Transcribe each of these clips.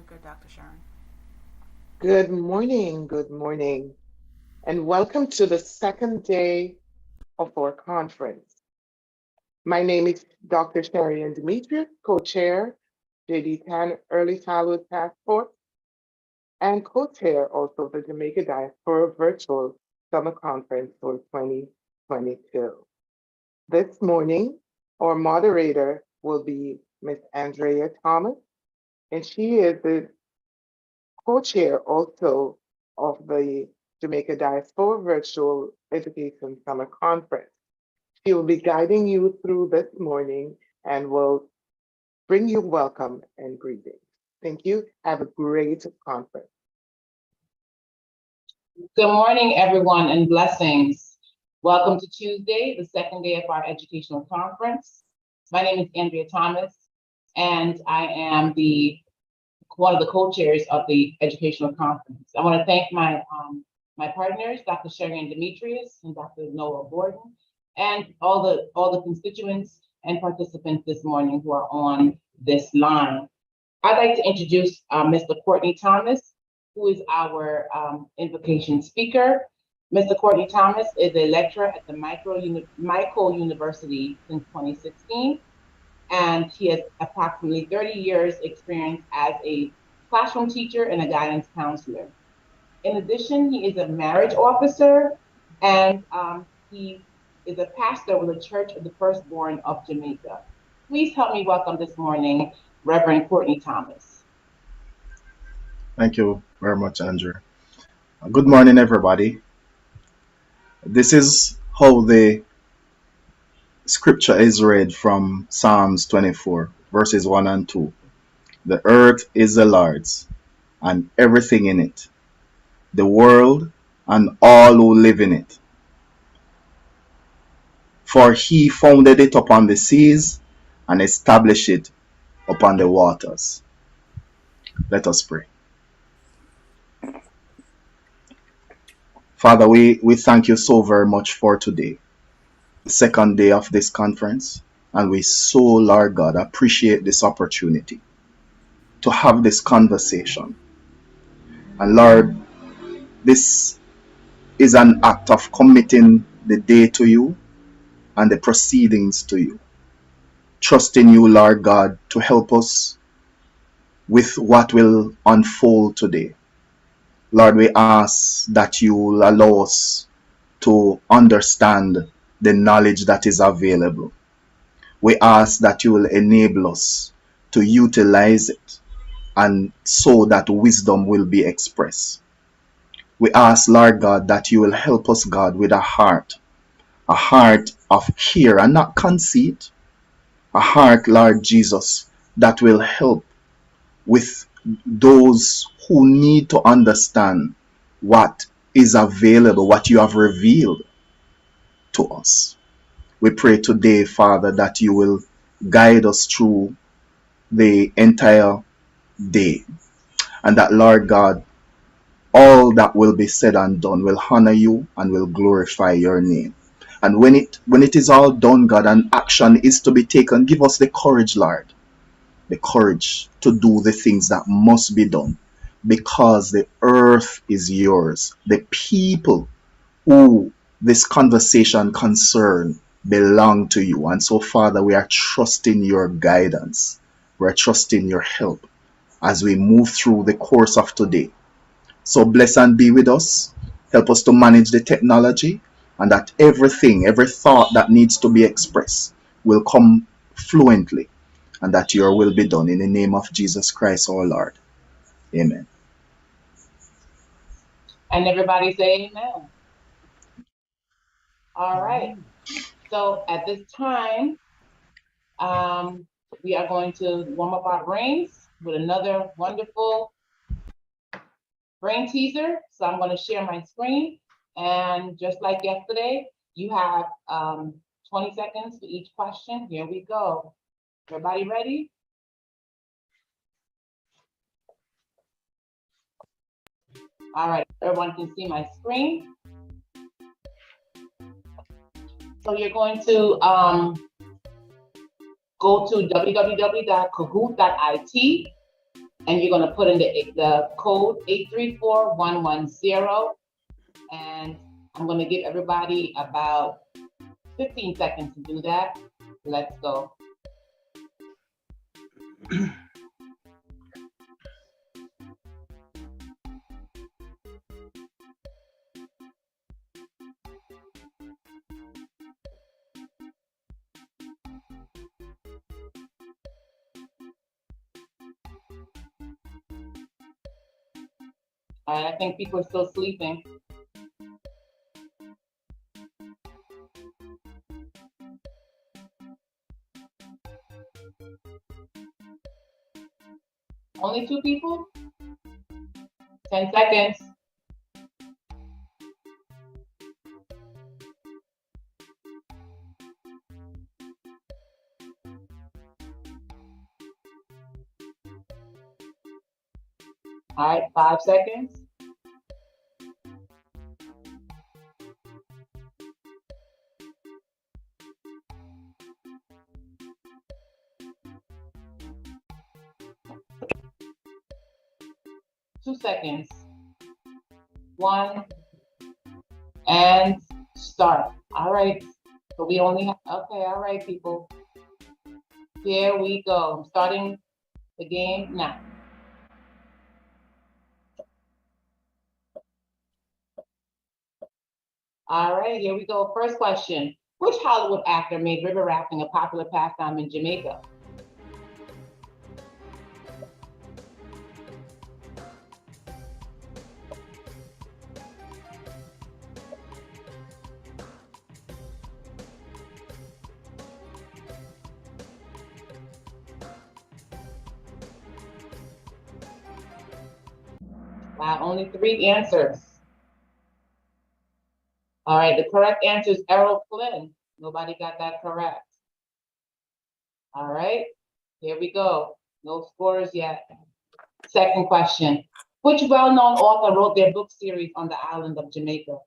Speaker, Dr. Sharon. Good morning, and welcome to the second day of our conference. My name is Dr. Sharon Demetrius, co-chair, JD Tan Early Childhood Task Force, and co-chair also the Jamaica Diaspora Virtual Summer Conference for 2022. This morning, our moderator will be Ms. Andrea Thomas, and she is the co-chair also of the Jamaica Diaspora Virtual Education Summer Conference. She will be guiding you through this morning and will bring you welcome and greetings. Thank you. Have a great conference. Good morning, everyone, and blessings. Welcome to Tuesday, the second day of our educational conference. My name is Andrea Thomas, and I am one of the co-chairs of the educational conference. I want to thank my partners, Dr. Sharon Demetrius and Dr. Noah Gordon, and all the constituents and participants this morning who are on this line. I'd like to introduce Mr. Courtney Thomas, who is our invocation speaker. Mr. Courtney Thomas is a lecturer at the Michael University since 2016, and he has approximately 30 years experience as a classroom teacher and a guidance counselor. In addition, he is a marriage officer, and he is a pastor with the Church of the Firstborn of Jamaica. Please help me welcome this morning Reverend Courtney Thomas. Thank you very much, Andrew. Good morning, everybody. This is how the scripture is read from Psalms 24, verses 1 and 2. The earth is the Lord's, and everything in it, the world and all who live in it. For he founded it upon the seas and established it upon the waters. Let us pray. Father, we thank you so very much for today, the second day of this conference, and we so, Lord God, appreciate this opportunity to have this conversation. And Lord, this is an act of committing the day to you and the proceedings to you. Trusting you, Lord God, to help us with what will unfold today. Lord, we ask that you will allow us to understand the knowledge that is available. We ask that you will enable us to utilize it, and so that wisdom will be expressed. We ask, Lord God, that you will help us, God, with a heart of care and not conceit, a heart, Lord Jesus, that will help with those who need to understand what is available, what you have revealed to us. We pray today, Father, that you will guide us through the entire day, and that, Lord God, all that will be said and done will honor you and will glorify your name. And when it is all done, God, and action is to be taken, give us the courage, Lord, the courage to do the things that must be done, because the earth is yours. The people who this conversation concern belong to you. And so, Father, we are trusting your guidance. We are trusting your help as we move through the course of today. So bless and be with us. Help us to manage the technology, and that every thought that needs to be expressed will come fluently, and that your will be done in the name of Jesus Christ our Lord. Amen. And everybody say amen. All right. So at this time, we are going to warm up our brains with another wonderful brain teaser. So I'm going to share my screen. And just like yesterday, you have 20 seconds for each question. Here we go. Everybody ready? All right, everyone can see my screen. So you're going to go to www.kahoot.it and you're gonna put in the code 834110, and I'm gonna give everybody about 15 seconds to do that. Let's go. All right, I think people are still sleeping. Only 2 people? 10 seconds. All right, 5 seconds. Two seconds. 1, and start. All right, so we only have, okay, all right, people. Here we go. I'm starting the game now. All right, here we go. First question. Which Hollywood actor made river rafting a popular pastime in Jamaica? Wow, only 3 answers. All right, the correct answer is Errol Flynn. Nobody got that correct. All right, here we go. No scores yet. Second question. Which well-known author wrote their book series on the island of Jamaica?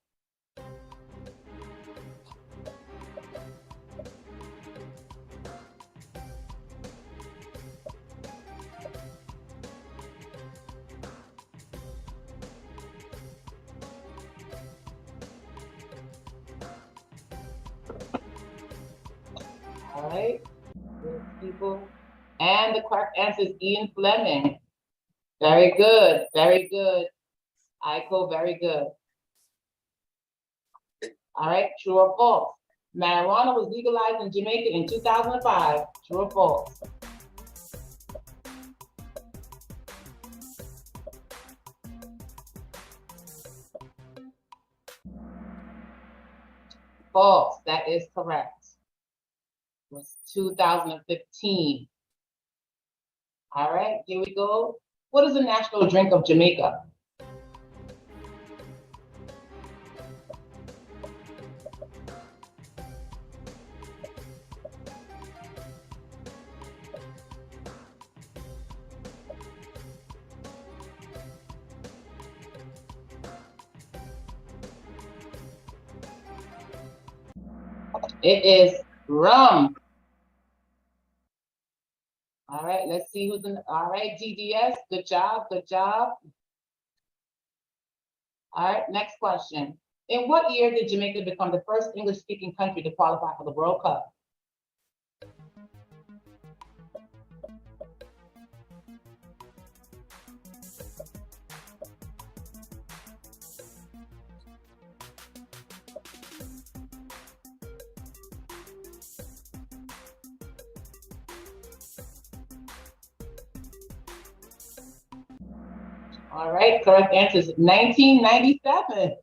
All right, good people. And the correct answer is Ian Fleming. Very good, very good. Aiko, very good. All right, true or false? Marijuana was legalized in Jamaica in 2005. True or false? False, that is correct. It was 2015. All right, here we go. What is the national drink of Jamaica? It is rum. All right, let's see who's in. All right, GDS, good job, good job. All right, next question. In what year did Jamaica become the first English-speaking country to qualify for the World Cup? All right, correct answer is 1997.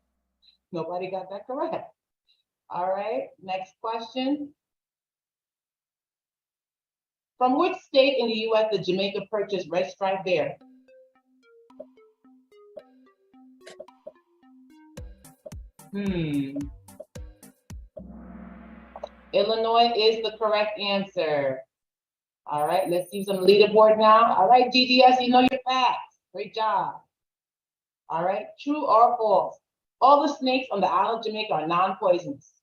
Nobody got that correct. All right, next question. From which state in the US did Jamaica purchase red striped bear? Illinois is the correct answer. All right, let's see some leaderboard now. All right, GDS, you know your facts. Great job. All right, true or false? All the snakes on the island of Jamaica are non-poisonous.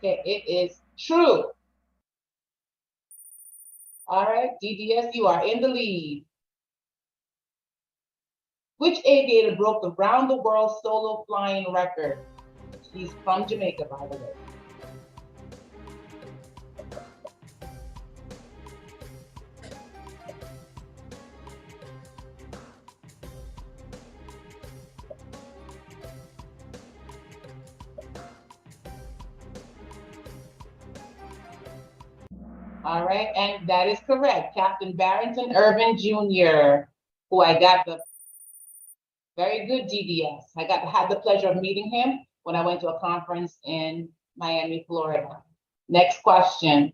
Okay, it is true. All right, DDS, you are in the lead. Which aviator broke the round the world solo flying record? He's from Jamaica, by the way. All right, and that is correct. Captain Barrington Irvin Jr., who I got the very good DDS. I had the pleasure of meeting him when I went to a conference in Miami, Florida. Next question.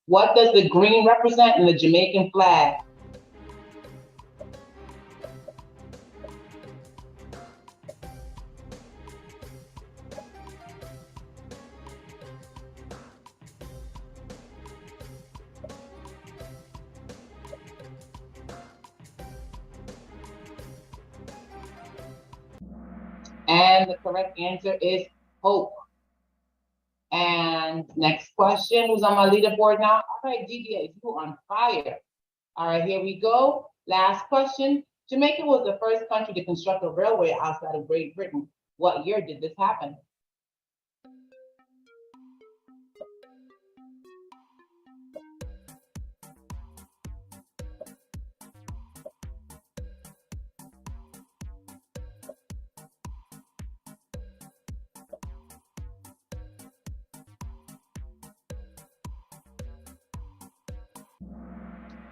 What does the green represent in the Jamaican flag? And the correct answer is hope. And next question, who's on my leaderboard now? All right, DDA, you on fire. All right, here we go. Last question. Jamaica was the first country to construct a railway outside of Great Britain. What year did this happen?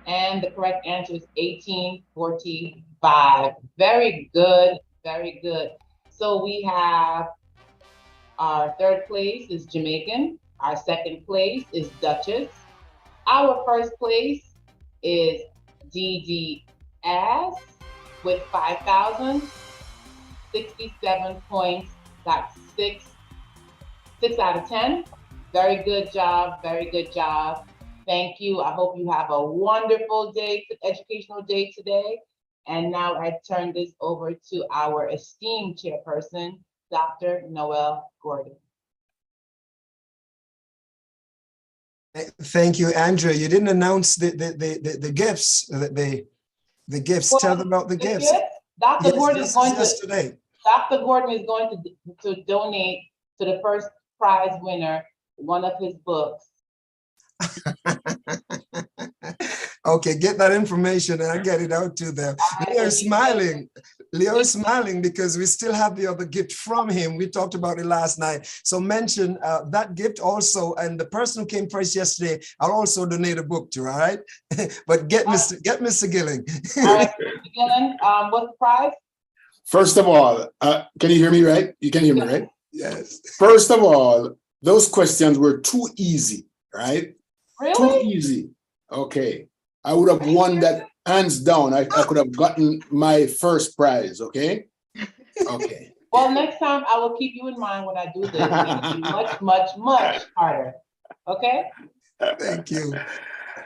And the correct answer is 1845. Very good, very good. So we have our third place is Jamaican. Our second place is Duchess. Our first place is DDS with 5,067 points. Got six out of 10. Very good job, very good job. Thank you. I hope you have a wonderful day, educational day today. And now I turn this over to our esteemed chairperson, Dr. Noel Gordon. Thank you, Andrea. You didn't announce the gifts. The gifts. Well, tell them about the gifts. Dr. Gordon is going Dr. Gordon is going to donate to the first prize winner one of his books. Okay, get that information and I get it out to them. Leo is smiling. Leo is smiling because we still have the other gift from him. We talked about it last night. So mention that gift also, and the person who came first yesterday, I'll also donate a book to, all right? But get Mr. Gilling. All right, Mr. Gilling, what's the prize? First of all, can you hear me right? You can hear me, right? Yes. First of all, those questions were too easy, right? Really? Too easy. Okay. I would have won that hands down. I could have gotten my first prize, okay? Okay. Well, next time I will keep you in mind when I do this. It'll be much, much, much harder. Okay? Thank you.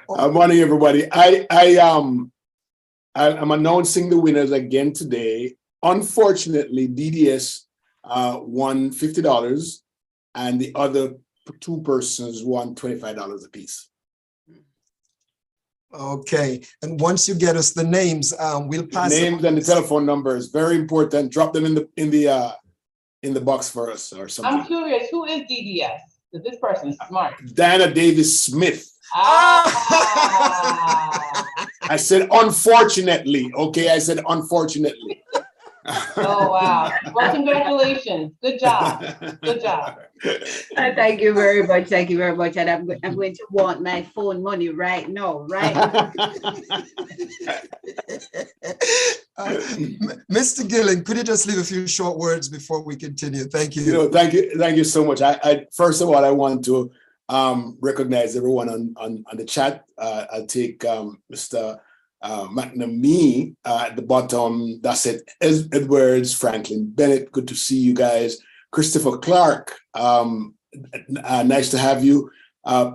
Good morning, everybody. I'm announcing the winners again today. Unfortunately, DDS won $50 and the other two persons won $25 a piece. Okay, and once you get us the names, we'll pass names and the telephone numbers. Very important. Drop them in the box for us or something. I'm curious, who is DDS? Because this person is smart. Diana Davis Smith. Ah. I said unfortunately. Okay, I said unfortunately. Oh wow! Well, congratulations. Good job. Good job. Thank you very much. Thank you very much. And I'm going to want my phone money right now, right? Mr. Gilling, could you just leave a few short words before we continue? Thank you. Thank you so much. I first of all, I want to recognize everyone on the chat. I'll take Mr. McNamee at the bottom. That's it. Edwards, Franklin Bennett, good to see you guys. Christopher Clark, nice to have you.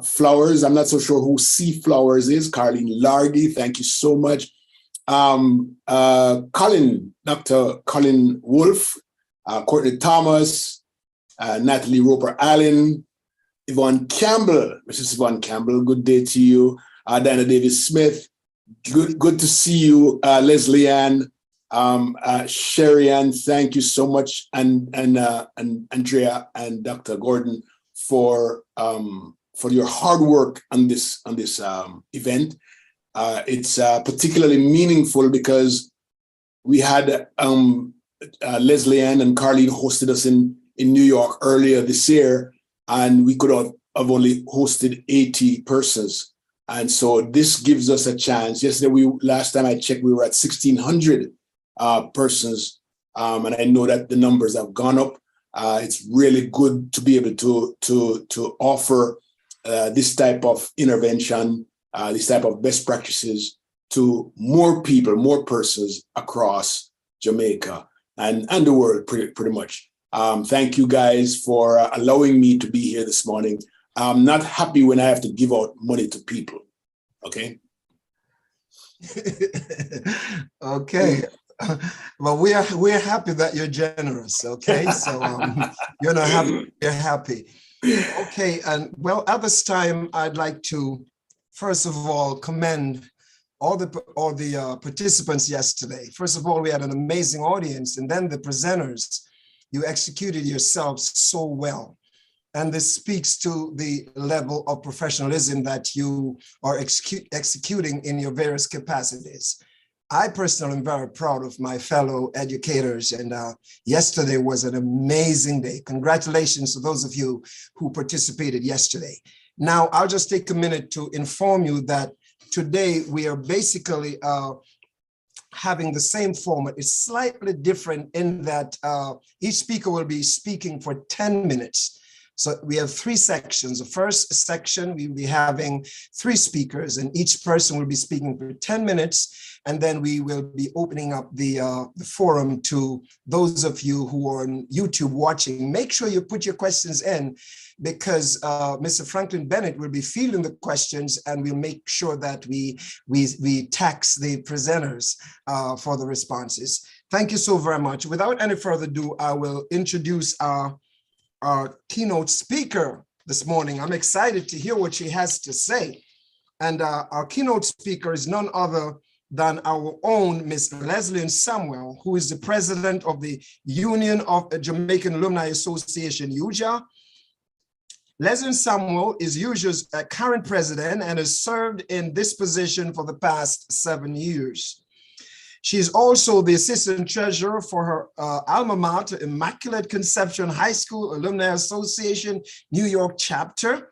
Flowers, I'm not so sure who C Flowers is. Carlene Largy, thank you so much. Colin, Dr. Colin Wolf, Courtney Thomas, Natalie Roper Allen, Yvonne Campbell, Mrs. Yvonne Campbell, good day to you. Diana Davis Smith, good to see you. Leslie Ann, Sherry Ann, thank you so much, and Andrea and Dr. Gordon for your hard work on this event. It's particularly meaningful because we had Leslie Ann and Carlene hosted us in New York earlier this year, and we could have only hosted 80 persons. And so this gives us a chance. Yesterday, last time I checked, we were at 1,600 persons, and I know that the numbers have gone up. It's really good to be able to offer this type of intervention, this type of best practices to more people, more persons across Jamaica and the world, pretty much. Thank you guys for allowing me to be here this morning. I'm not happy when I have to give out money to people. Okay. Okay. Well, we're happy that you're generous. Okay, so you're not happy. You're happy. Okay, and well, at this time, I'd like to first of all commend all the participants yesterday. First of all, we had an amazing audience, and then the presenters. You executed yourselves so well. And this speaks to the level of professionalism that you are executing in your various capacities. I personally am very proud of my fellow educators, and yesterday was an amazing day. Congratulations to those of you who participated yesterday. Now, I'll just take a minute to inform you that today we are basically having the same format. It's slightly different in that each speaker will be speaking for 10 minutes. So we have 3 sections. The first section, we'll be having 3 speakers, and each person will be speaking for 10 minutes. And then we will be opening up the forum to those of you who are on YouTube watching. Make sure you put your questions in, because Mr. Franklin Bennett will be fielding the questions, and we'll make sure that we tax the presenters for the responses. Thank you so very much. Without any further ado, I will introduce our keynote speaker this morning. I'm excited to hear what she has to say. And our keynote speaker is none other than our own Miss Leslie Samuel, who is the president of the Union of Jamaican Alumni Association, UJA. Leslie Samuel is UJA's current president and has served in this position for the past 7 years. She is also the assistant treasurer for her alma mater, Immaculate Conception High School Alumni Association, New York chapter.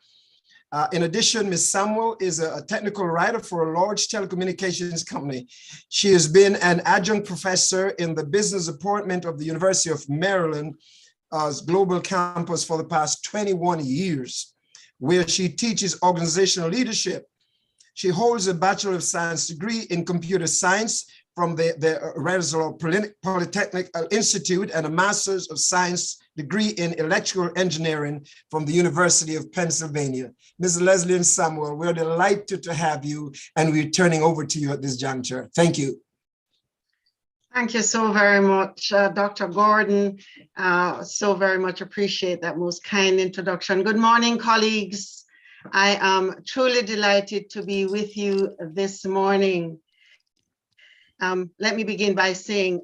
In addition, Ms. Samuel is a technical writer for a large telecommunications company. She has been an adjunct professor in the business department of the University of Maryland's global campus for the past 21 years, where she teaches organizational leadership. She holds a Bachelor of Science degree in computer science from the Rensselaer Polytechnic Institute and a Master's of Science degree in electrical engineering from the University of Pennsylvania. Ms. Leslie Samuel, we're delighted to have you, and we're turning over to you at this juncture. Thank you. Thank you so very much, Dr. Gordon. So very much appreciate that most kind introduction. Good morning, colleagues. I am truly delighted to be with you this morning. Let me begin by saying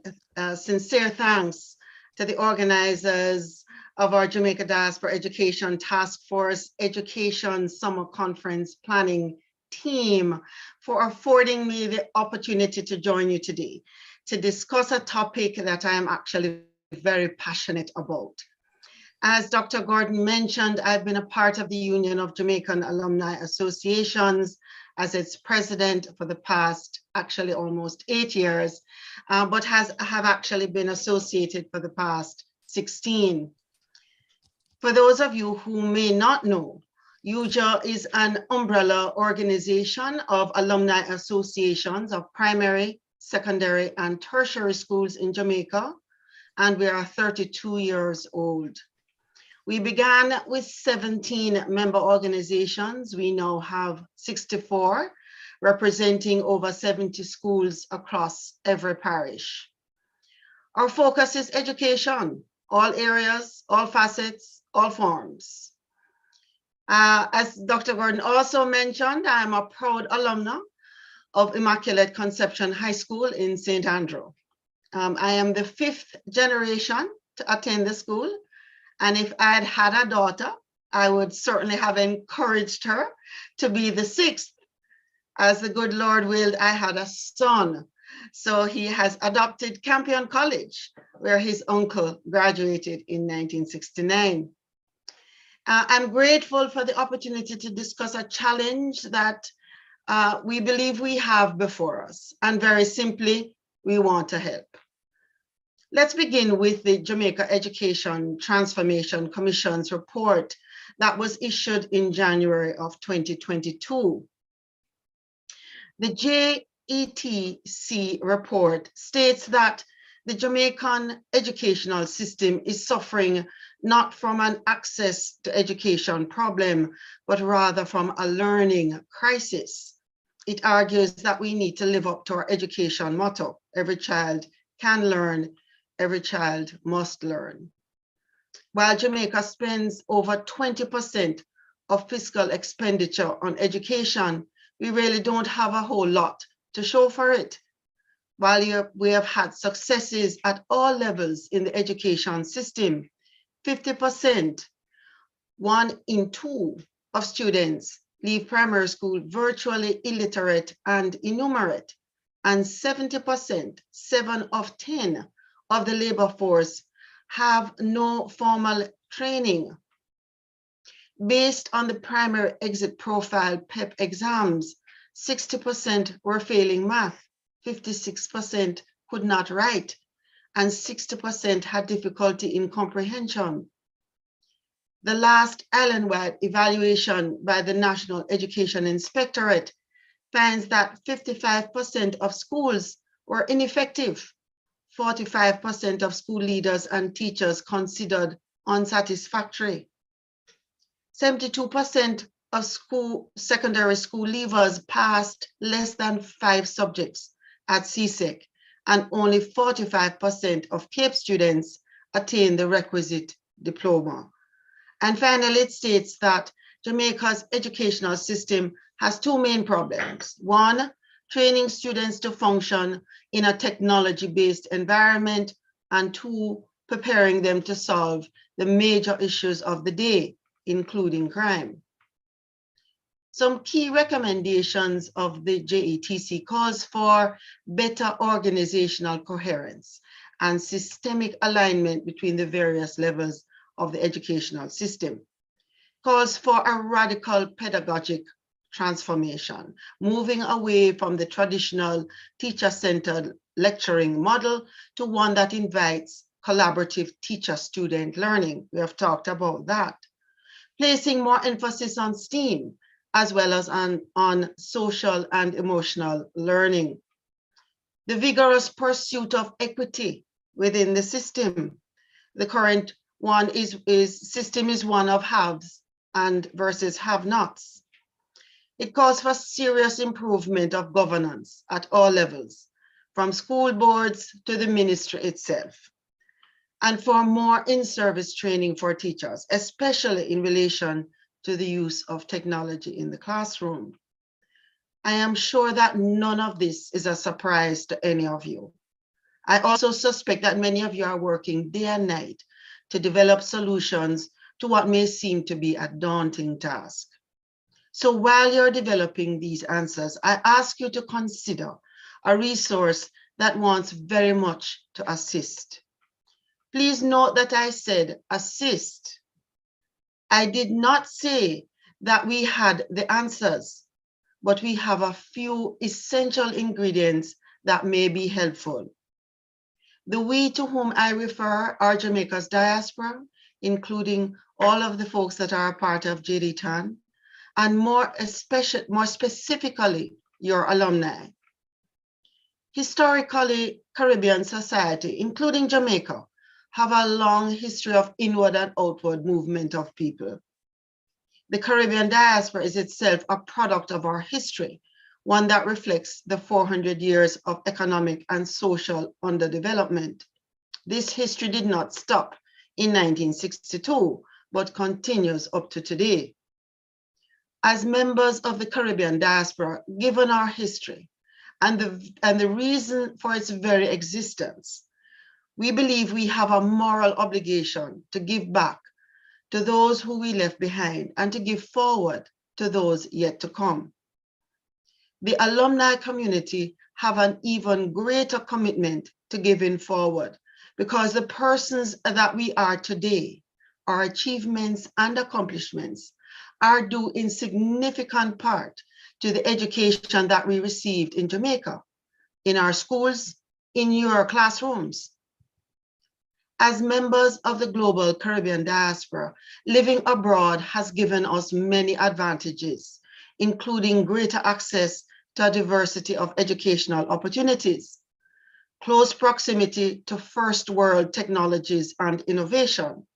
sincere thanks to the organizers of our Jamaica Diaspora Education Task Force Education Summer Conference Planning team for affording me the opportunity to join you today to discuss a topic that I am actually very passionate about. As Dr. Gordon mentioned, I've been a part of the Union of Jamaican Alumni Associations as its president for the past actually almost 8 years, but have actually been associated for the past 16. For those of you who may not know, UJA is an umbrella organization of alumni associations of primary, secondary, and tertiary schools in Jamaica, and we are 32 years old. We began with 17 member organizations. We now have 64, representing over 70 schools across every parish. Our focus is education, all areas, all facets, all forms. As Dr. Gordon also mentioned, I am a proud alumna of Immaculate Conception High School in St. Andrew. I am the 5th generation to attend the school, and if I had had a daughter, I would certainly have encouraged her to be the 6th. As the good Lord willed, I had a son. So he has adopted Campion College, where his uncle graduated in 1969. I'm grateful for the opportunity to discuss a challenge that we believe we have before us. And very simply, we want to help. Let's begin with the Jamaica Education Transformation Commission's report that was issued in January of 2022. The JETC report states that the Jamaican educational system is suffering not from an access to education problem, but rather from a learning crisis. It argues that we need to live up to our education motto: every child can learn, every child must learn. While Jamaica spends over 20% of fiscal expenditure on education, we really don't have a whole lot to show for it. While we have had successes at all levels in the education system, 50%, 1 in 2 of students leave primary school virtually illiterate and innumerate, and 70%, 7 of 10 of the labor force have no formal training. Based on the primary exit profile PEP exams, 60% were failing math, 56% could not write, and 60% had difficulty in comprehension. The last island-wide evaluation by the National Education Inspectorate finds that 55% of schools were ineffective, 45% of school leaders and teachers considered unsatisfactory. 72% of secondary school leavers passed less than 5 subjects at CSEC, and only 45% of CAPE students attained the requisite diploma. And finally, it states that Jamaica's educational system has 2 main problems. 1, training students to function in a technology-based environment, and 2, preparing them to solve the major issues of the day, including crime. Some key recommendations of the JETC calls for better organizational coherence and systemic alignment between the various levels of the educational system. Calls for a radical pedagogic transformation, moving away from the traditional teacher-centered lecturing model to one that invites collaborative teacher-student learning. We have talked about that. Placing more emphasis on STEAM, as well as on social and emotional learning. The vigorous pursuit of equity within the system. The current one system is one of haves and versus have-nots. It calls for serious improvement of governance at all levels, from school boards to the ministry itself, and for more in-service training for teachers, especially in relation to the use of technology in the classroom. I am sure that none of this is a surprise to any of you. I also suspect that many of you are working day and night to develop solutions to what may seem to be a daunting task. So while you're developing these answers, I ask you to consider a resource that wants very much to assist. Please note that I said assist. I did not say that we had the answers, but we have a few essential ingredients that may be helpful. The we to whom I refer are Jamaica's diaspora, including all of the folks that are a part of JDTAN, and more specifically, your alumni. Historically, Caribbean society, including Jamaica, have a long history of inward and outward movement of people. The Caribbean diaspora is itself a product of our history, one that reflects the 400 years of economic and social underdevelopment. This history did not stop in 1962, but continues up to today. As members of the Caribbean diaspora, given our history and the reason for its very existence, we believe we have a moral obligation to give back to those who we left behind and to give forward to those yet to come. The alumni community have an even greater commitment to giving forward because the persons that we are today, our achievements and accomplishments, are due in significant part to the education that we received in Jamaica, in our schools, in your classrooms. As members of the global Caribbean diaspora, living abroad has given us many advantages, including greater access to a diversity of educational opportunities, close proximity to first world technologies and innovation,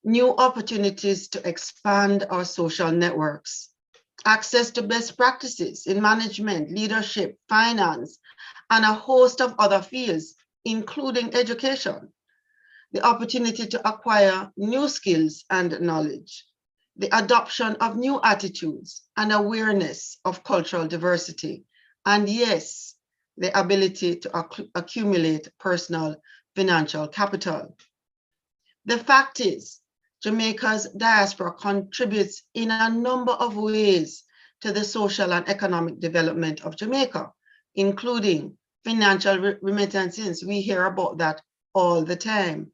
new opportunities to expand our social networks, access to best practices in management, leadership, finance, and a host of other fields, including education, the opportunity to acquire new skills and knowledge, the adoption of new attitudes and awareness of cultural diversity, and yes, the ability to accumulate personal financial capital. The fact is, Jamaica's diaspora contributes in a number of ways to the social and economic development of Jamaica, including financial remittances. We hear about that all the time.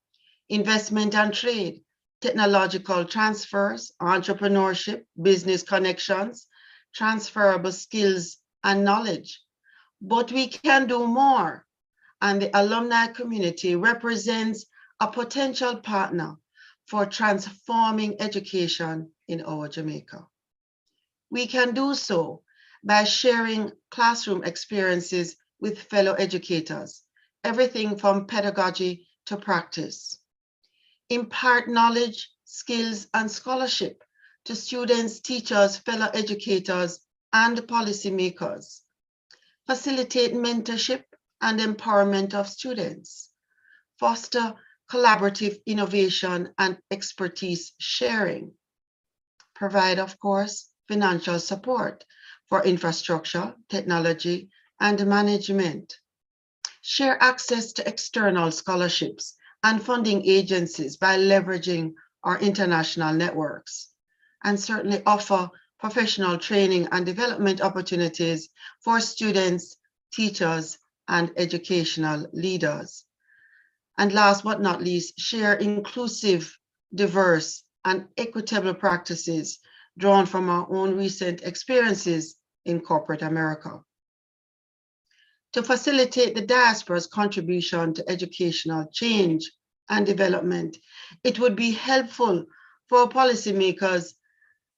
Investment and trade, technological transfers, entrepreneurship, business connections, transferable skills and knowledge. But we can do more, and the alumni community represents a potential partner for transforming education in our Jamaica. We can do so by sharing classroom experiences with fellow educators, everything from pedagogy to practice. Impart knowledge, skills, and scholarship to students, teachers, fellow educators, and policymakers. Facilitate mentorship and empowerment of students. Foster collaborative innovation and expertise sharing. Provide, of course, financial support for infrastructure, technology, and management. Share access to external scholarships and funding agencies by leveraging our international networks, and certainly offer professional training and development opportunities for students, teachers, and educational leaders. And last but not least, share inclusive, diverse, and equitable practices drawn from our own recent experiences in corporate America. To facilitate the diaspora's contribution to educational change and development, it would be helpful for policymakers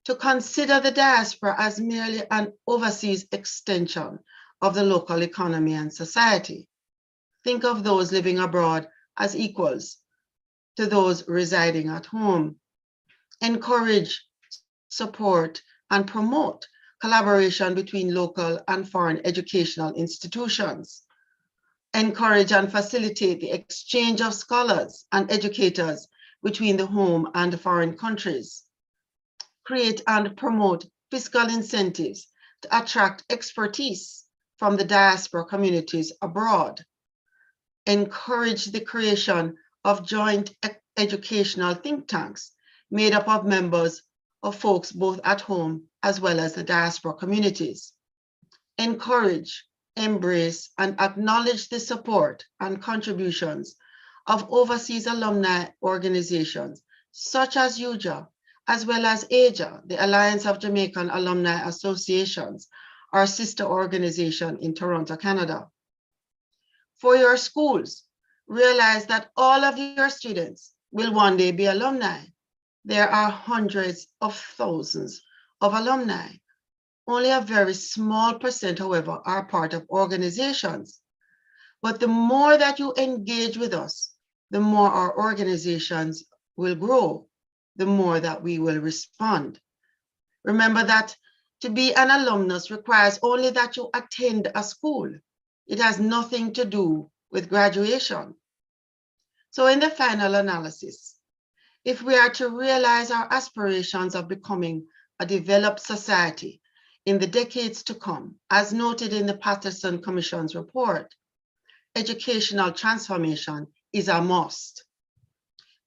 to consider the diaspora as merely an overseas extension of the local economy and society. Think of those living abroad as equals to those residing at home. Encourage, support, and promote collaboration between local and foreign educational institutions. Encourage and facilitate the exchange of scholars and educators between the home and the foreign countries. Create and promote fiscal incentives to attract expertise from the diaspora communities abroad. Encourage the creation of joint educational think tanks made up of members of folks both at home as well as the diaspora communities. Encourage, embrace, and acknowledge the support and contributions of overseas alumni organizations such as UJA, as well as AJA, the Alliance of Jamaican Alumni Associations, our sister organization in Toronto, Canada. For your schools, realize that all of your students will one day be alumni. There are hundreds of thousands of alumni. Only a very small percent, however, are part of organizations. But the more that you engage with us, the more our organizations will grow, the more that we will respond. Remember that to be an alumnus requires only that you attend a school. It has nothing to do with graduation. So in the final analysis, if we are to realize our aspirations of becoming a developed society in the decades to come, as noted in the Patterson Commission's report, educational transformation is a must.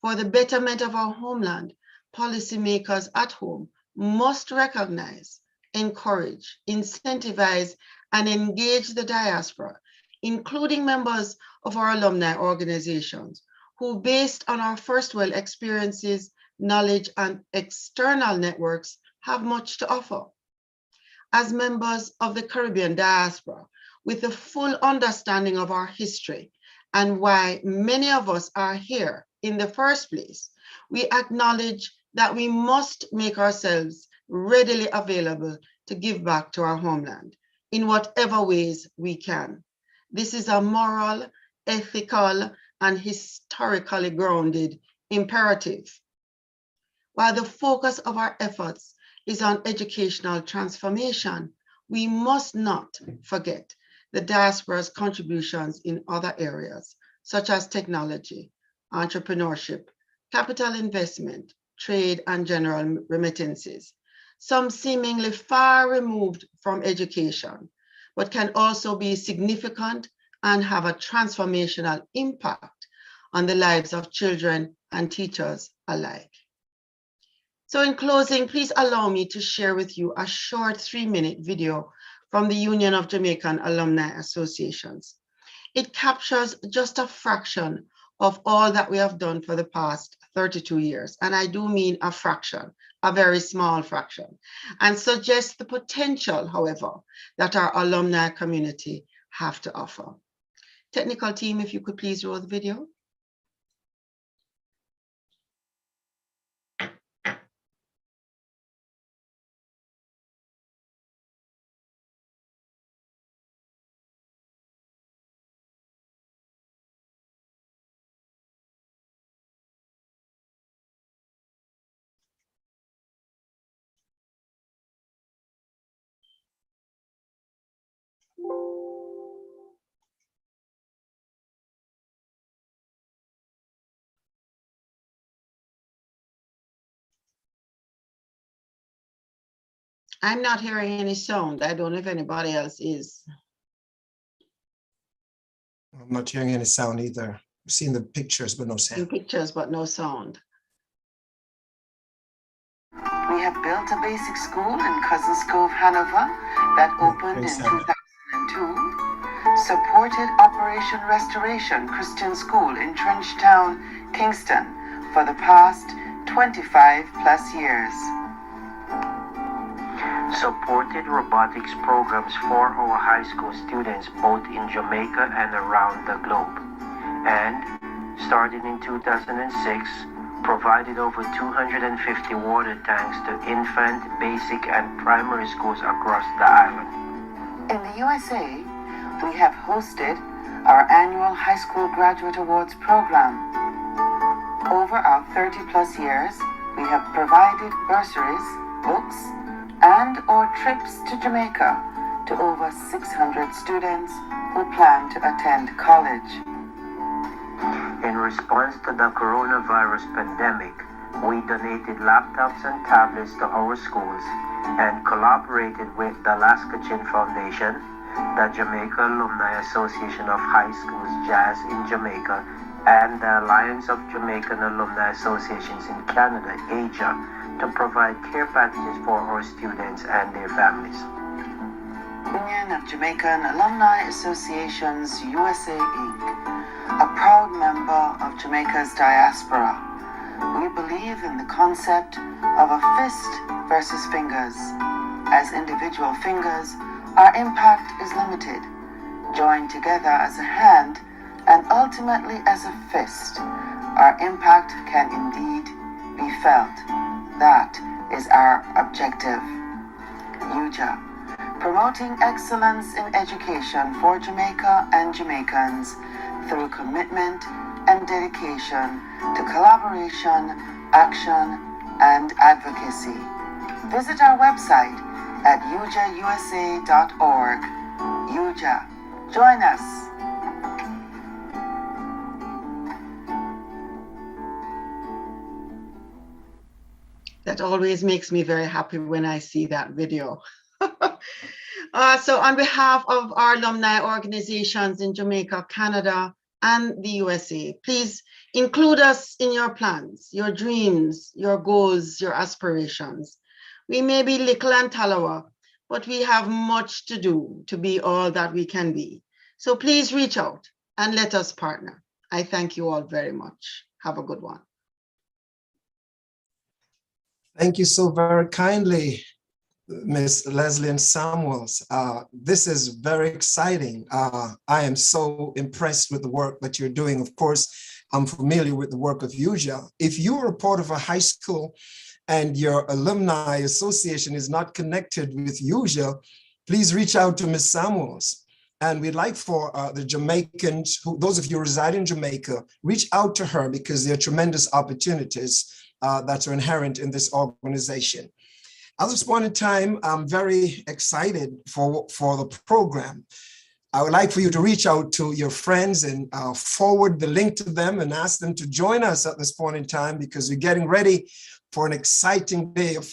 For the betterment of our homeland, policymakers at home must recognize, encourage, incentivize, and engage the diaspora, including members of our alumni organizations, who, based on our first world experiences, knowledge, and external networks, have much to offer. As members of the Caribbean diaspora, with the full understanding of our history and why many of us are here in the first place, we acknowledge that we must make ourselves readily available to give back to our homeland in whatever ways we can. This is a moral, ethical, and historically grounded imperative. While the focus of our efforts is on educational transformation, we must not forget the diaspora's contributions in other areas, such as technology, entrepreneurship, capital investment, trade, and general remittances, some seemingly far removed from education, but can also be significant and have a transformational impact on the lives of children and teachers alike. So in closing, please allow me to share with you a short 3-minute video from the Union of Jamaican Alumni Associations. It captures just a fraction of all that we have done for the past 32 years. And I do mean a fraction, a very small fraction, and suggests the potential, however, that our alumni community have to offer. Technical team, if you could please roll the video. I'm not hearing any sound. I don't know if anybody else is. I'm not hearing any sound either. I've seen the pictures, but no sound. In pictures, but no sound. We have built a basic school in Cousins Cove, Hanover, that opened in 2002, supported Operation Restoration Christian School in Trenchtown, Kingston, for the past 25 plus years. Supported robotics programs for our high school students both in Jamaica and around the globe. And, starting in 2006, provided over 250 water tanks to infant, basic, and primary schools across the island. In the USA, we have hosted our annual High School Graduate Awards program. Over our 30 plus years, we have provided bursaries, books, and/or trips to Jamaica to over 600 students who plan to attend college. In response to the coronavirus pandemic, we donated laptops and tablets to our schools and collaborated with the Laskachin Foundation, the Jamaica Alumni Association of High Schools Jazz in Jamaica, and the Alliance of Jamaican Alumni Associations in Canada, Asia, to provide care packages for our students and their families. Union of Jamaican Alumni Associations USA Inc., a proud member of Jamaica's diaspora. We believe in the concept of a fist versus fingers. As individual fingers, our impact is limited. Joined together as a hand and ultimately as a fist, our impact can indeed be felt. That is our objective. UJA, promoting excellence in education for Jamaica and Jamaicans through commitment and dedication to collaboration, action, and advocacy. Visit our website at ujausa.org. UJA, join us. That always makes me very happy when I see that video. So on behalf of our alumni organizations in Jamaica, Canada, and the USA, please include us in your plans, your dreams, your goals, your aspirations. We may be little and Talawa, but we have much to do to be all that we can be. So please reach out and let us partner. I thank you all very much. Have a good one. Thank you so very kindly, Ms. Leslie Samuels. This is very exciting. I am so impressed with the work that you're doing. Of course, I'm familiar with the work of UJA. If you are a part of a high school and your alumni association is not connected with UJA, please reach out to Ms. Samuels. And we'd like for the Jamaicans, those of you who reside in Jamaica, reach out to her because there are tremendous opportunities that are inherent in this organization. At this point in time, I'm very excited for the program. I would like for you to reach out to your friends and forward the link to them and ask them to join us at this point in time, because we're getting ready for an exciting day of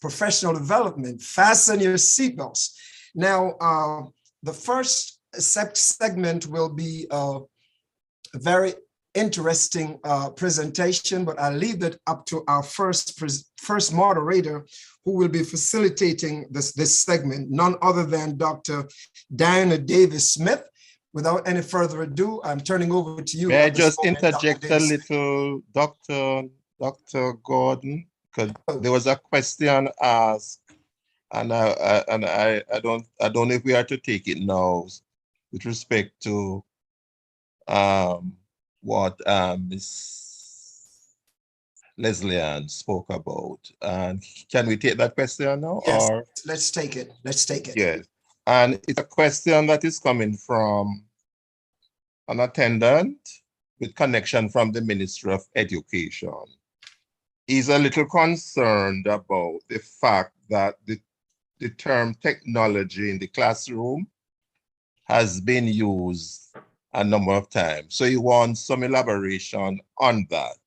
professional development. Fasten your seatbelts. Now, the first segment will be a very interesting presentation, but I'll leave it up to our first moderator, who will be facilitating this segment, none other than Dr. Diana Davis-Smith. Without any further ado, I'm turning over to you. May I just interject a little, Dr. Gordon, because there was a question asked, and I don't know if we are to take it now with respect to what Ms. Leslie Ann spoke about. And can we take that question now? Yes, or? let's take it. Let's take it. Yes. And it's a question that is coming from an attendant with connection from the Ministry of Education. He's a little concerned about the fact that the term technology in the classroom has been used a number of times. So he wants some elaboration on that.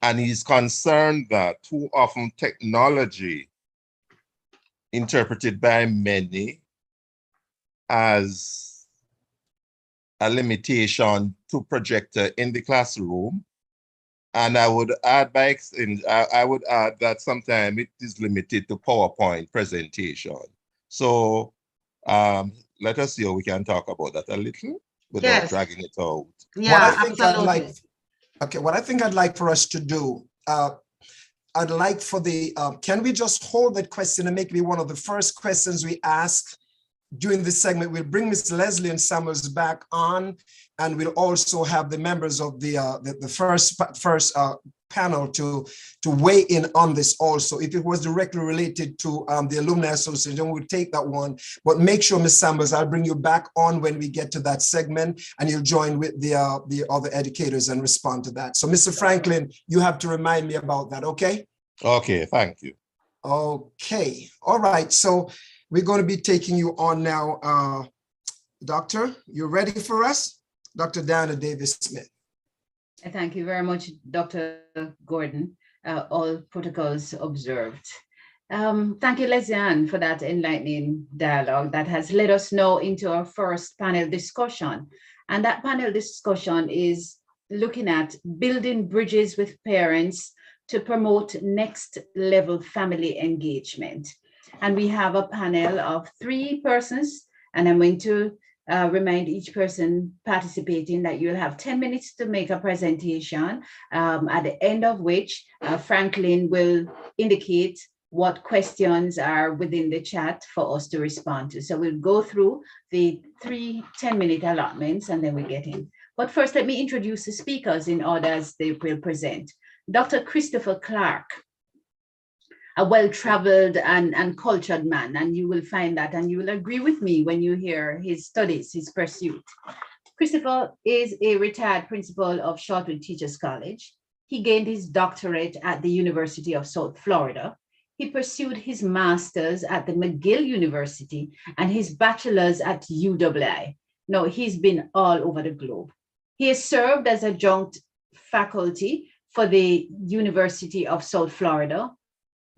And he's concerned that too often technology, interpreted by many as a limitation to projector in the classroom. And I would add that sometimes it is limited to PowerPoint presentation. So let us see how we can talk about that a little without dragging it out. Yeah, what I think I'd like for us to do, I'd like for can we just hold that question and make it one of the first questions we ask during this segment? We'll bring Ms. Leslie and Samuels back on, and we'll also have the members of the first panel to weigh in on this also. If it was directly related to the Alumni Association, we'll take that one. But make sure, Ms. Samuels, I'll bring you back on when we get to that segment, and you'll join with the other educators and respond to that. So, Mr. Franklin, you have to remind me about that, okay? Okay, thank you. Okay, all right. So we're going to be taking you on now. Doctor, you ready for us? Dr. Diana Davis-Smith. Thank you very much, Dr. Gordon. All protocols observed. Thank you, Leslie Ann, for that enlightening dialogue that has led us now into our first panel discussion. And that panel discussion is looking at building bridges with parents to promote next level family engagement. And we have a panel of 3 persons, and I'm going to remind each person participating that you'll have 10 minutes to make a presentation, at the end of which Franklin will indicate what questions are within the chat for us to respond to. So we'll go through the 3 10-minute allotments and then we get in. But first, let me introduce the speakers in order as they will present. Dr. Christopher Clark, a well-traveled and cultured man, and you will find that, and you will agree with me when you hear his studies, his pursuit. Christopher is a retired principal of Shortwood Teachers College. He gained his doctorate at the University of South Florida. He pursued his master's at the McGill University and his bachelor's at UWI. Now, he's been all over the globe. He has served as adjunct faculty for the University of South Florida,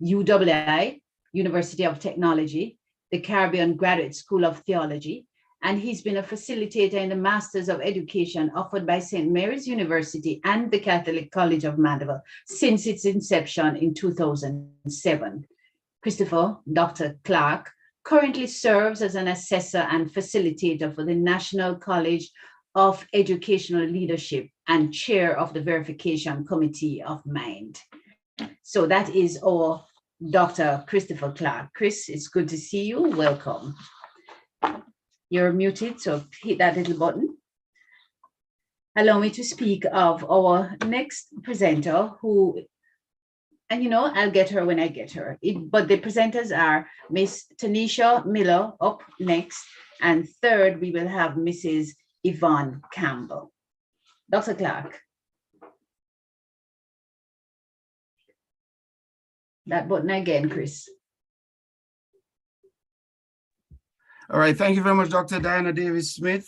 UWI, University of Technology, the Caribbean Graduate School of Theology, and he's been a facilitator in the Masters of Education offered by St. Mary's University and the Catholic College of Mandeville since its inception in 2007. Christopher, Dr. Clark, currently serves as an assessor and facilitator for the National College of Educational Leadership and chair of the Verification Committee of Mind. So that is our Dr. Christopher Clark. Chris, it's good to see you. Welcome. You're muted, so hit that little button. Allow me to speak of our next presenter who, and you know, I'll get her when I get her. But the presenters are Miss Tanisha Miller up next, and third we will have Mrs. Yvonne Campbell. Dr. Clark. That button again, Chris. All right, thank you very much, Dr. Diana Davis-Smith.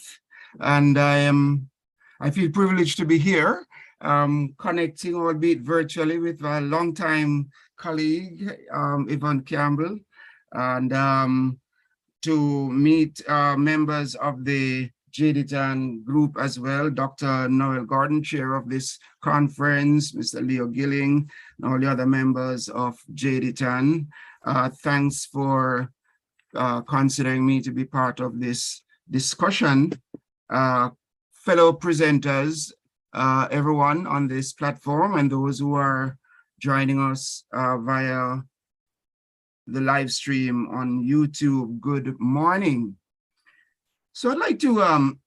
And I feel privileged to be here, connecting, albeit virtually, with a longtime colleague, Yvonne Campbell, and to meet members of the JDTAN group as well, Dr. Noel Gordon, chair of this conference, Mr. Leo Gilling, and all the other members of JDTAN. Thanks for considering me to be part of this discussion. Fellow presenters, everyone on this platform, and those who are joining us via the live stream on YouTube, good morning. So I'd like to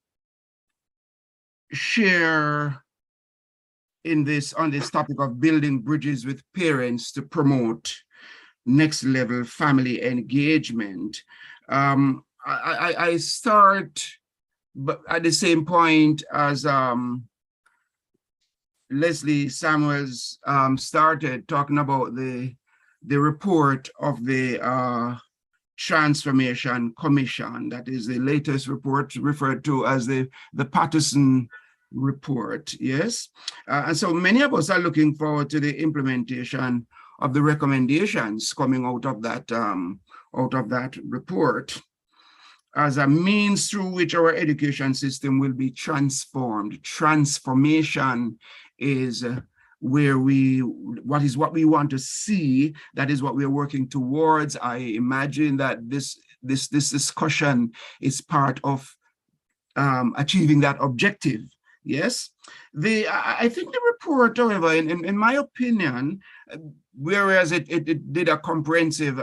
share on this topic of building bridges with parents to promote next level family engagement. I start but at the same point as Leslie Samuels started talking about the report of the Transformation Commission. That is the latest report referred to as the Patterson report, yes? And so many of us are looking forward to the implementation of the recommendations coming out of that report as a means through which our education system will be transformed. Transformation is what we want to see. That is what we are working towards. I imagine that this discussion is part of achieving that objective. Yes, I think the report, however, in my opinion, whereas it did a comprehensive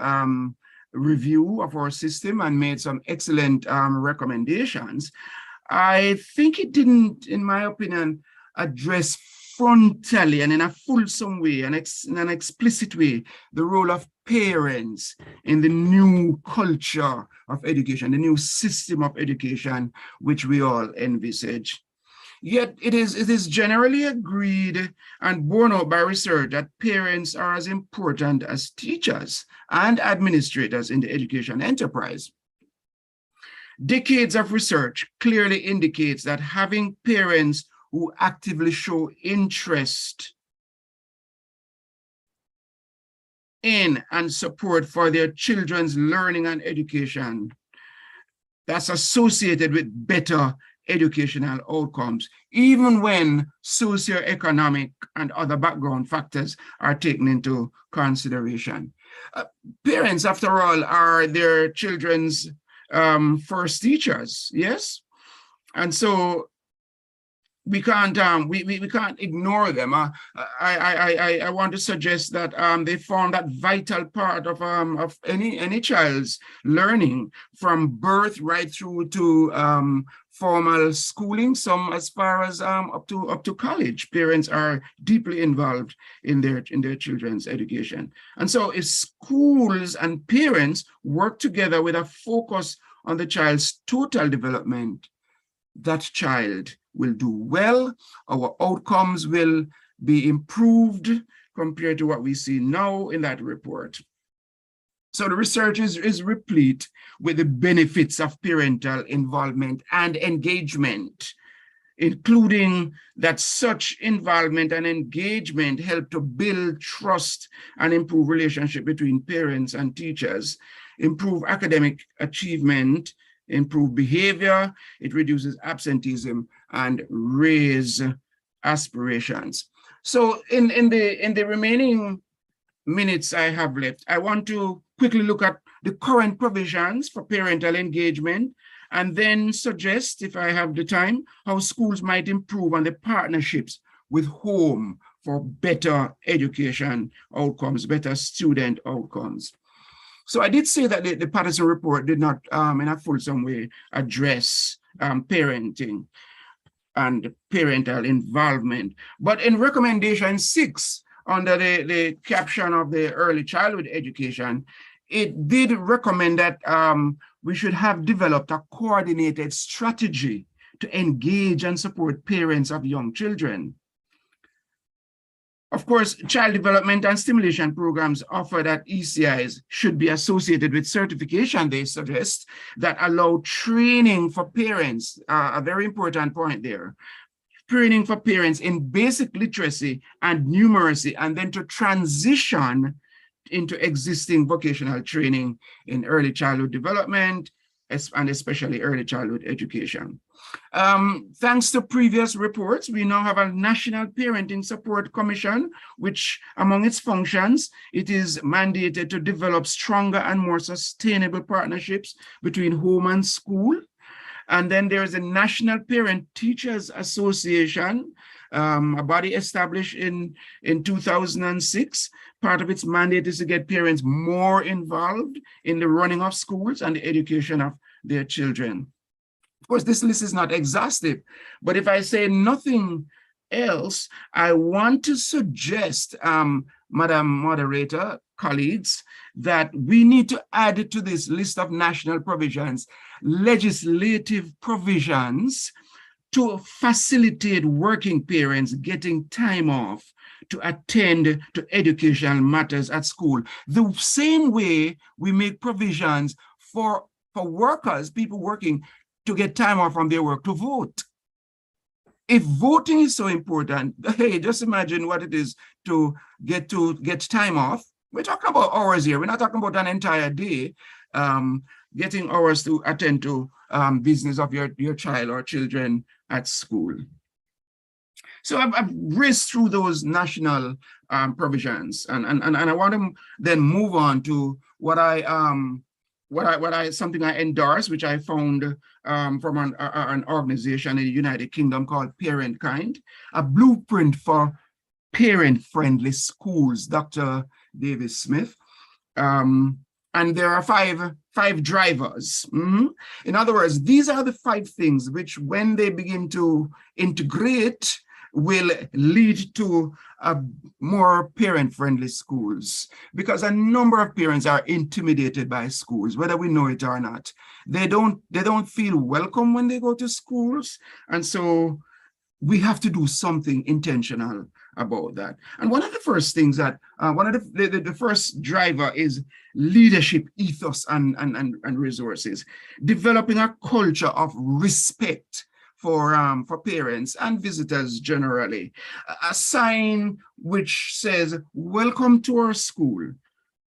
review of our system and made some excellent recommendations, I think it didn't, in my opinion, address frontally and in a fulsome way and in an explicit way the role of parents in the new culture of education, the new system of education which we all envisage. Yet it is generally agreed and borne out by research that parents are as important as teachers and administrators in the education enterprise. Decades of research clearly indicates that having parents who actively show interest in and support for their children's learning and education, that's associated with better educational outcomes, even when socioeconomic and other background factors are taken into consideration. Parents, after all, are their children's first teachers, yes? And so we can't ignore them. I want to suggest that they form that vital part of any child's learning from birth right through to formal schooling, some as far as up to college. Parents are deeply involved in their children's education. And so if schools and parents work together with a focus on the child's total development, that child will do well, our outcomes will be improved compared to what we see now in that report. So the research is replete with the benefits of parental involvement and engagement including that such involvement and engagement help to build trust and improve relationship between parents and teachers, improve academic achievement, improve behavior, it reduces absenteeism, and raise aspirations. So in the remaining minutes I have left, I want to quickly look at the current provisions for parental engagement, and then suggest, if I have the time, how schools might improve on the partnerships with home for better education outcomes, better student outcomes. So I did say that the Patterson report did not, in a fulsome way, address parenting and parental involvement. But in recommendation 6, under the caption of the early childhood education, it did recommend that we should have developed a coordinated strategy to engage and support parents of young children. Of course, child development and stimulation programs offered at ECIs should be associated with certification, they suggest, that allow training for parents, a very important point there. Training for parents in basic literacy and numeracy, and then to transition into existing vocational training in early childhood development, and especially early childhood education. Thanks to previous reports, we now have a National Parenting Support Commission, which among its functions, it is mandated to develop stronger and more sustainable partnerships between home and school. And then there's a National Parent Teachers Association, a body established in 2006. Part of its mandate is to get parents more involved in the running of schools and the education of their children. Of course, this list is not exhaustive, but if I say nothing else, I want to suggest, Madam Moderator, colleagues, that we need to add to this list of national provisions, legislative provisions to facilitate working parents getting time off to attend to educational matters at school. The same way we make provisions for workers, people working, to get time off from their work to vote. If voting is so important, hey, just imagine what it is to get time off. We're talking about hours here. We're not talking about an entire day. Getting hours to attend to business of your child or children at school. So I've raced through those national provisions, and I want to then move on to something I endorse, which I found from an organization in the United Kingdom called Parentkind, a blueprint for parent-friendly schools, Dr. Davis Smith. And there are five drivers. In other words, these are the 5 things which, when they begin to integrate, will lead to more parent-friendly schools, because a number of parents are intimidated by schools, whether we know it or not. They don't feel welcome when they go to schools, and so we have to do something intentional about that. And one of the first things that one of the first driver is leadership ethos and resources, developing a culture of respect for parents and visitors generally. A sign which says, "Welcome to our school.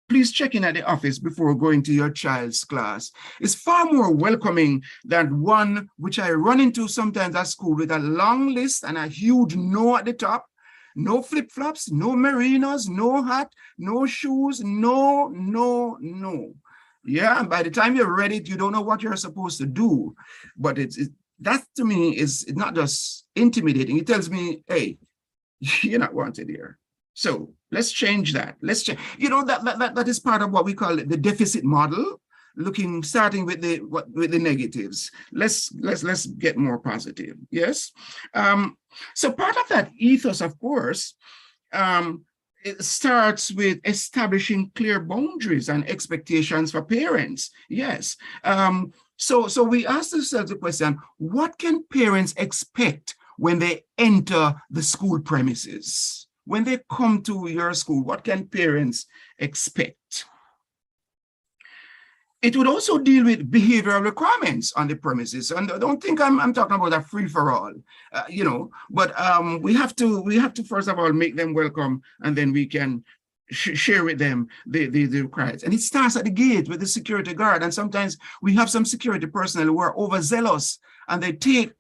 Please check in at the office before going to your child's class," is far more welcoming than one which I run into sometimes at school with a long list and a huge no at the top. No flip-flops, no merinos, no hat, no shoes, no. Yeah, and by the time you're ready, you don't know what you're supposed to do. But that to me is not just intimidating. It tells me, hey, you're not wanted here. So let's change that. Let's change. You know, that is part of what we call the deficit model. Starting with the negatives. Let's get more positive. Yes. So part of that ethos, of course, it starts with establishing clear boundaries and expectations for parents. Yes. So we ask ourselves the question: what can parents expect when they enter the school premises? When they come to your school, what can parents expect? it would also deal with behavioral requirements on the premises. And I don't think I'm talking about a free-for-all, but we have to first of all make them welcome, and then we can share with them the requirements. And it starts at the gate with the security guard. And sometimes we have some security personnel who are overzealous, and they take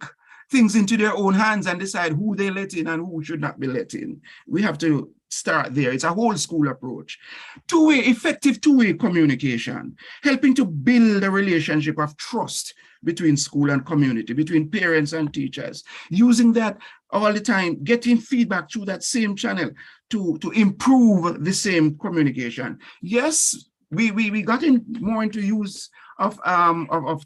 things into their own hands and decide who they let in and who should not be let in. We have to start there. It's a whole school approach. Effective two-way communication, helping to build a relationship of trust between school and community, between parents and teachers, using that all the time, getting feedback through that same channel to improve the same communication. Yes, we got more into use of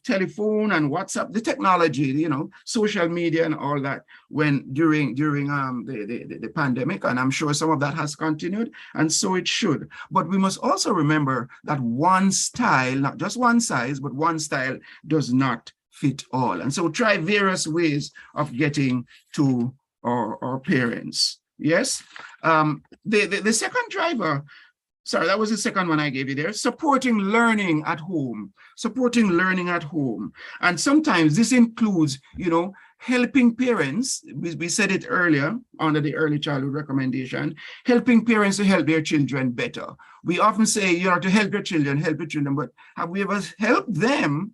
telephone and WhatsApp, the technology, social media and all that during the pandemic, and I'm sure some of that has continued, and so it should. But we must also remember that one style, not just one size, but one style does not fit all. And so try various ways of getting to our parents. Yes. The second driver, sorry, that was the second one I gave you there. Supporting learning at home. Supporting learning at home. And sometimes this includes, helping parents. We said it earlier under the early childhood recommendation, helping parents to help their children better. We often say, to help your children, but have we ever helped them?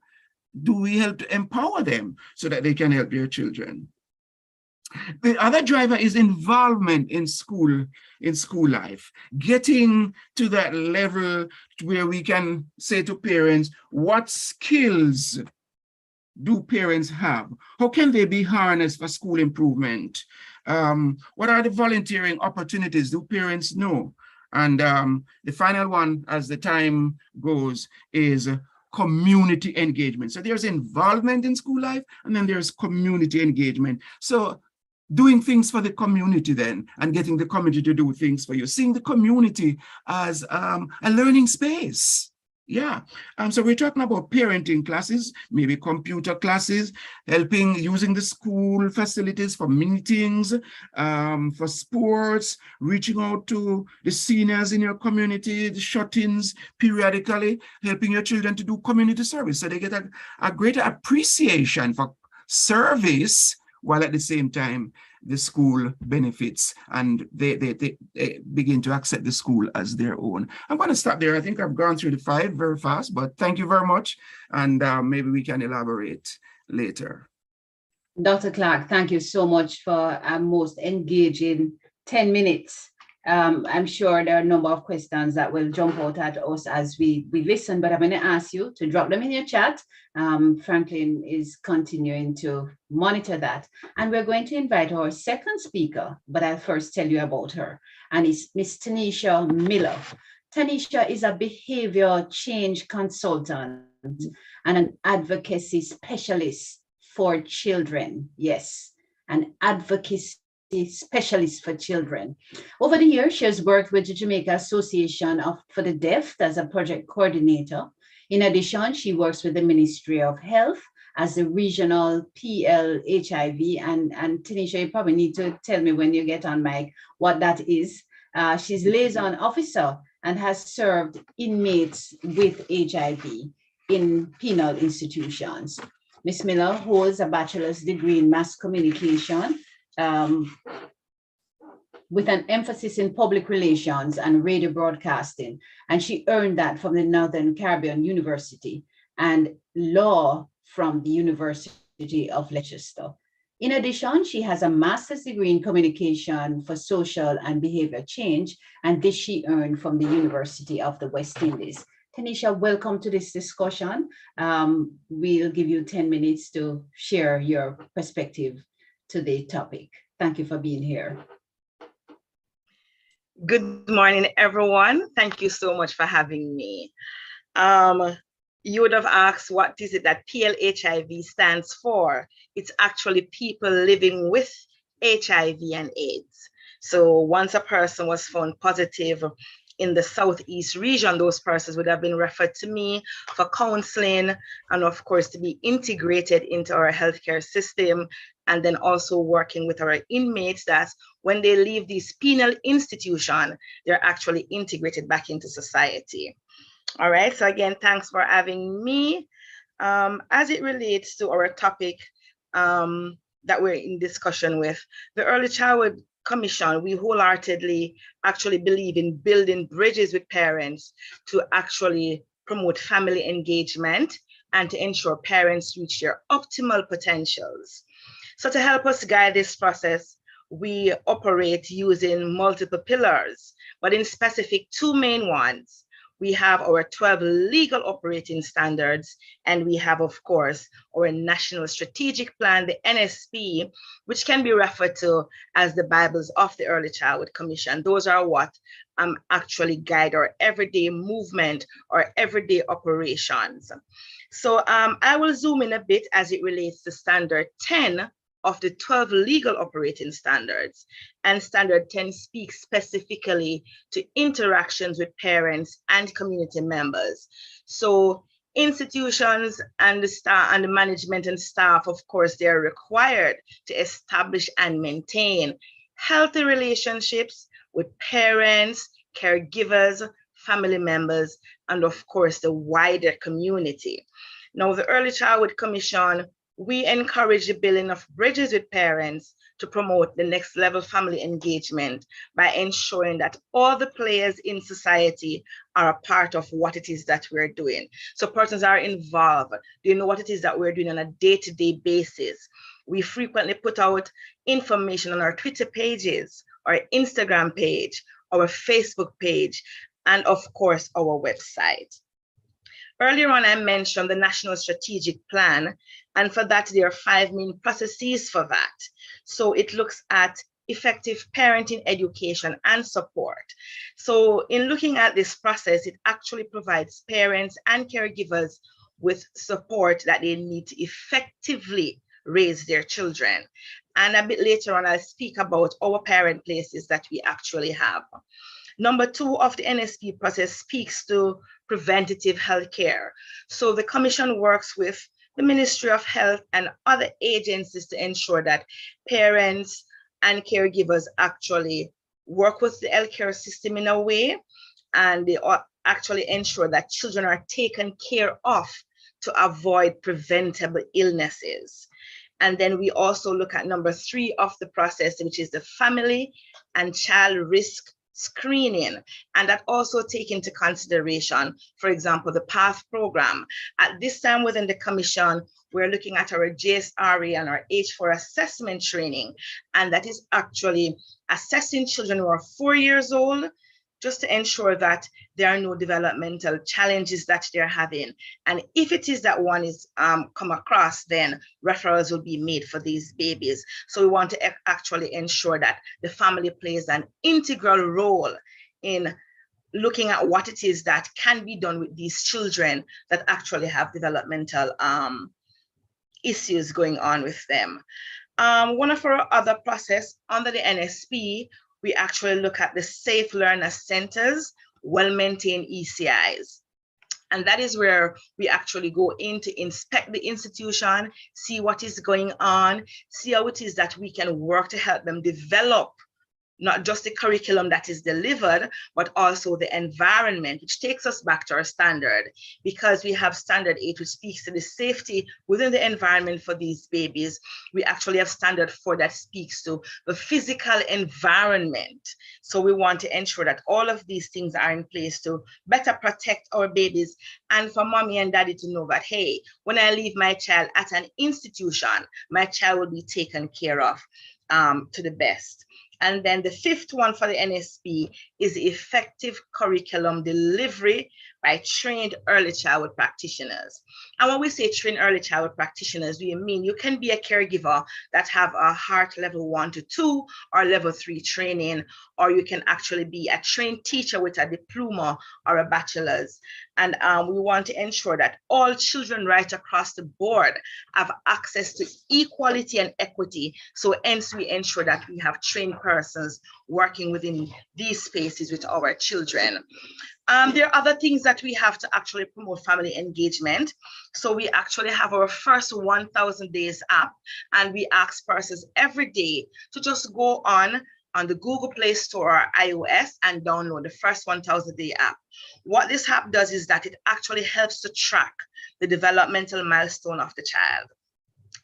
Do we help to empower them so that they can help their children? The other driver is involvement in school life, getting to that level where we can say to parents, what skills do parents have? How can they be harnessed for school improvement? What are the volunteering opportunities do parents know? And the final one, as the time goes, is community engagement. So there's involvement in school life, and then there's community engagement. So doing things for the community then, and getting the community to do things for you, seeing the community as a learning space. Yeah. So we're talking about parenting classes, maybe computer classes, using the school facilities for meetings, for sports, reaching out to the seniors in your community, the shut-ins periodically, helping your children to do community service so they get a greater appreciation for service, while at the same time the school benefits and they begin to accept the school as their own. I'm going to stop there. I think I've gone through the 5 very fast, but thank you very much. And maybe we can elaborate later. Dr. Clark, thank you so much for a most engaging 10 minutes. I'm sure there are a number of questions that will jump out at us as we listen, but I'm going to ask you to drop them in your chat. Franklin is continuing to monitor that. And we're going to invite our second speaker, but I'll first tell you about her. And it's Miss Tanisha Miller. Tanisha is a behavior change consultant and an advocacy specialist for children. Yes, an advocacy specialist for children. Over the years, she has worked with the Jamaica Association for the Deaf as a project coordinator. In addition, she works with the Ministry of Health as the regional PL-HIV. And Tanisha, you probably need to tell me when you get on mic what that is. She's liaison officer and has served inmates with HIV in penal institutions. Ms. Miller holds a bachelor's degree in mass communication with an emphasis in public relations and radio broadcasting. And she earned that from the Northern Caribbean University and law from the University of Leicester. In addition, she has a master's degree in communication for social and behavior change, and this she earned from the University of the West Indies. Tanisha, welcome to this discussion. We'll give you 10 minutes to share your perspective to the topic. Thank you for being here. Good morning, everyone. Thank you so much for having me. You would have asked, what is it that PL-HIV stands for? It's actually people living with HIV and AIDS. So once a person was found positive in the Southeast region, those persons would have been referred to me for counseling and of course to be integrated into our healthcare system, and then also working with our inmates that when they leave this penal institution, they're actually integrated back into society. All right, so again, thanks for having me. As it relates to our topic that we're in discussion with, the Early Childhood Commission, we wholeheartedly actually believe in building bridges with parents to actually promote family engagement and to ensure parents reach their optimal potentials. So to help us guide this process, we operate using multiple pillars, but in specific two main ones. We have our 12 legal operating standards, and we have, of course, our National Strategic Plan, the NSP, which can be referred to as the Bibles of the Early Childhood Commission. Those are what actually guide our everyday movement or everyday operations. So I will zoom in a bit as it relates to Standard 10 of the 12 legal operating standards. And Standard 10 speaks specifically to interactions with parents and community members. So institutions and the staff and the management and staff, of course, they're required to establish and maintain healthy relationships with parents, caregivers, family members, and of course, the wider community. Now, the Early Childhood Commission, we encourage the building of bridges with parents to promote the next level family engagement by ensuring that all the players in society are a part of what it is that we're doing. So persons are involved. They know what it is that we're doing on a day-to-day basis. We frequently put out information on our Twitter pages, our Instagram page, our Facebook page, and of course, our website. Earlier on, I mentioned the National Strategic Plan, and for that, there are 5 main processes for that. So it looks at effective parenting, education, and support. So in looking at this process, it actually provides parents and caregivers with support that they need to effectively raise their children. And a bit later on, I'll speak about our parent places that we actually have. Number 2 of the NSP process speaks to preventative health care. So the Commission works with the Ministry of Health and other agencies to ensure that parents and caregivers actually work with the healthcare system in a way, and they actually ensure that children are taken care of to avoid preventable illnesses. And then we also look at number 3 of the process, which is the family and child risk screening, and that also take into consideration, for example, the PATH program. At this time within the Commission, we're looking at our JSRE and our H4 assessment training, and that is actually assessing children who are 4 years old, just to ensure that there are no developmental challenges that they're having. And if it is that one is come across, then referrals will be made for these babies. So we want to actually ensure that the family plays an integral role in looking at what it is that can be done with these children that actually have developmental issues going on with them. One of our other process under the NSP, we actually look at the Safe Learner Centers, well-maintained ECIs. And that is where we actually go in to inspect the institution, see what is going on, see how it is that we can work to help them develop not just the curriculum that is delivered, but also the environment, which takes us back to our standard, because we have standard 8, which speaks to the safety within the environment for these babies. We actually have standard 4 that speaks to the physical environment. So we want to ensure that all of these things are in place to better protect our babies, and for mommy and daddy to know that, hey, when I leave my child at an institution, my child will be taken care of to the best. And then the 5th one for the NSP is effective curriculum delivery by trained early childhood practitioners. And when we say trained early childhood practitioners, we mean you can be a caregiver that have a heart level 1 to 2 or level 3 training, or you can actually be a trained teacher with a diploma or a bachelor's. And we want to ensure that all children right across the board have access to equality and equity. So hence we ensure that we have trained persons working within these spaces with our children. There are other things that we have to actually promote family engagement. So we actually have our first 1,000 days app, and we ask persons every day to just go on on the Google Play Store or iOS and download the first 1000 Day app. What this app does is that it actually helps to track the developmental milestone of the child.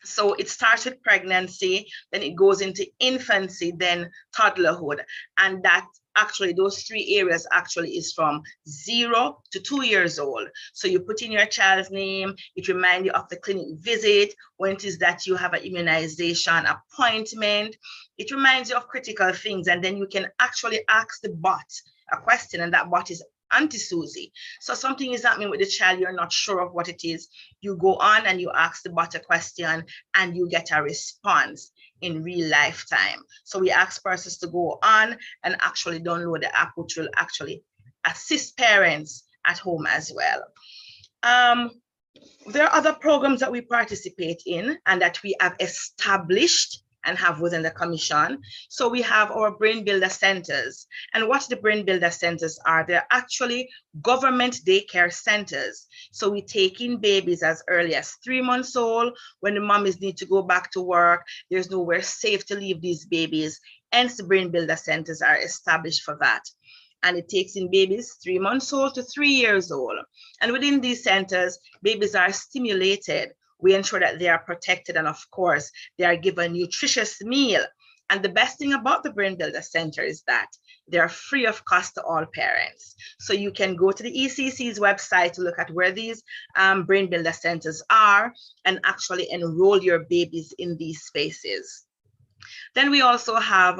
So it starts with pregnancy, then it goes into infancy, then toddlerhood. And that actually, those 3 areas actually is from 0 to 2 years old. So you put in your child's name, it reminds you of the clinic visit, when it is that you have an immunization appointment, it reminds you of critical things. And then you can actually ask the bot a question, and that bot is Auntie Susie. So something is happening with the child, you're not sure of what it is. You go on and you ask the bot a question and you get a response in real life time. So we ask persons to go on and actually download the app, which will actually assist parents at home as well. There are other programs that we participate in and that we have established and have within the commission. So we have our Brain Builder Centers. And what the Brain Builder Centers are, they're actually government daycare centers. So we take in babies as early as 3 months old. When the mommies need to go back to work, there's nowhere safe to leave these babies. Hence the Brain Builder Centers are established for that. And it takes in babies 3 months old to 3 years old. And within these centers, babies are stimulated. We ensure that they are protected, and of course, they are given nutritious meal. And the best thing about the Brain Builder Center is that they are free of cost to all parents. So you can go to the ECC's website to look at where these Brain Builder Centers are and actually enroll your babies in these spaces. Then we also have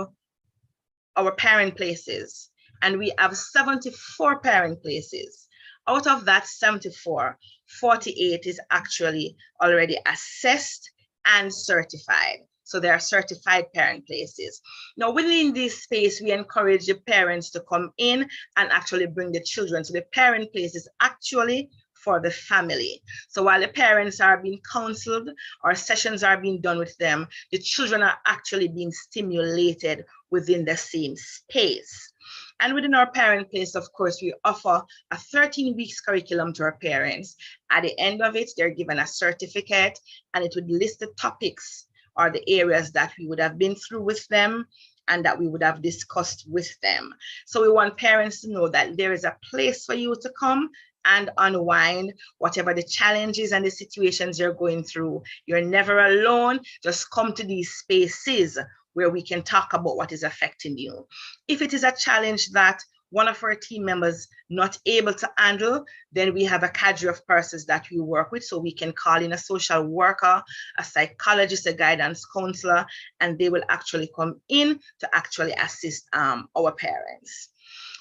our parent places, and we have 74 parent places. Out of that 74, 48 is actually already assessed and certified. So they are certified parent places. Now, within this space, we encourage the parents to come in and actually bring the children. So the parent place is actually for the family. So while the parents are being counseled or sessions are being done with them, the children are actually being stimulated within the same space. And within our parent place, of course, we offer a 13 weeks curriculum to our parents. At the end of it, they're given a certificate, and it would list the topics or the areas that we would have been through with them and that we would have discussed with them. So we want parents to know that there is a place for you to come and unwind whatever the challenges and the situations you're going through. You're never alone. Just come to these spaces where we can talk about what is affecting you. If it is a challenge that one of our team members not able to handle, then we have a cadre of persons that we work with. So we can call in a social worker, a psychologist, a guidance counselor, and they will actually come in to actually assist our parents.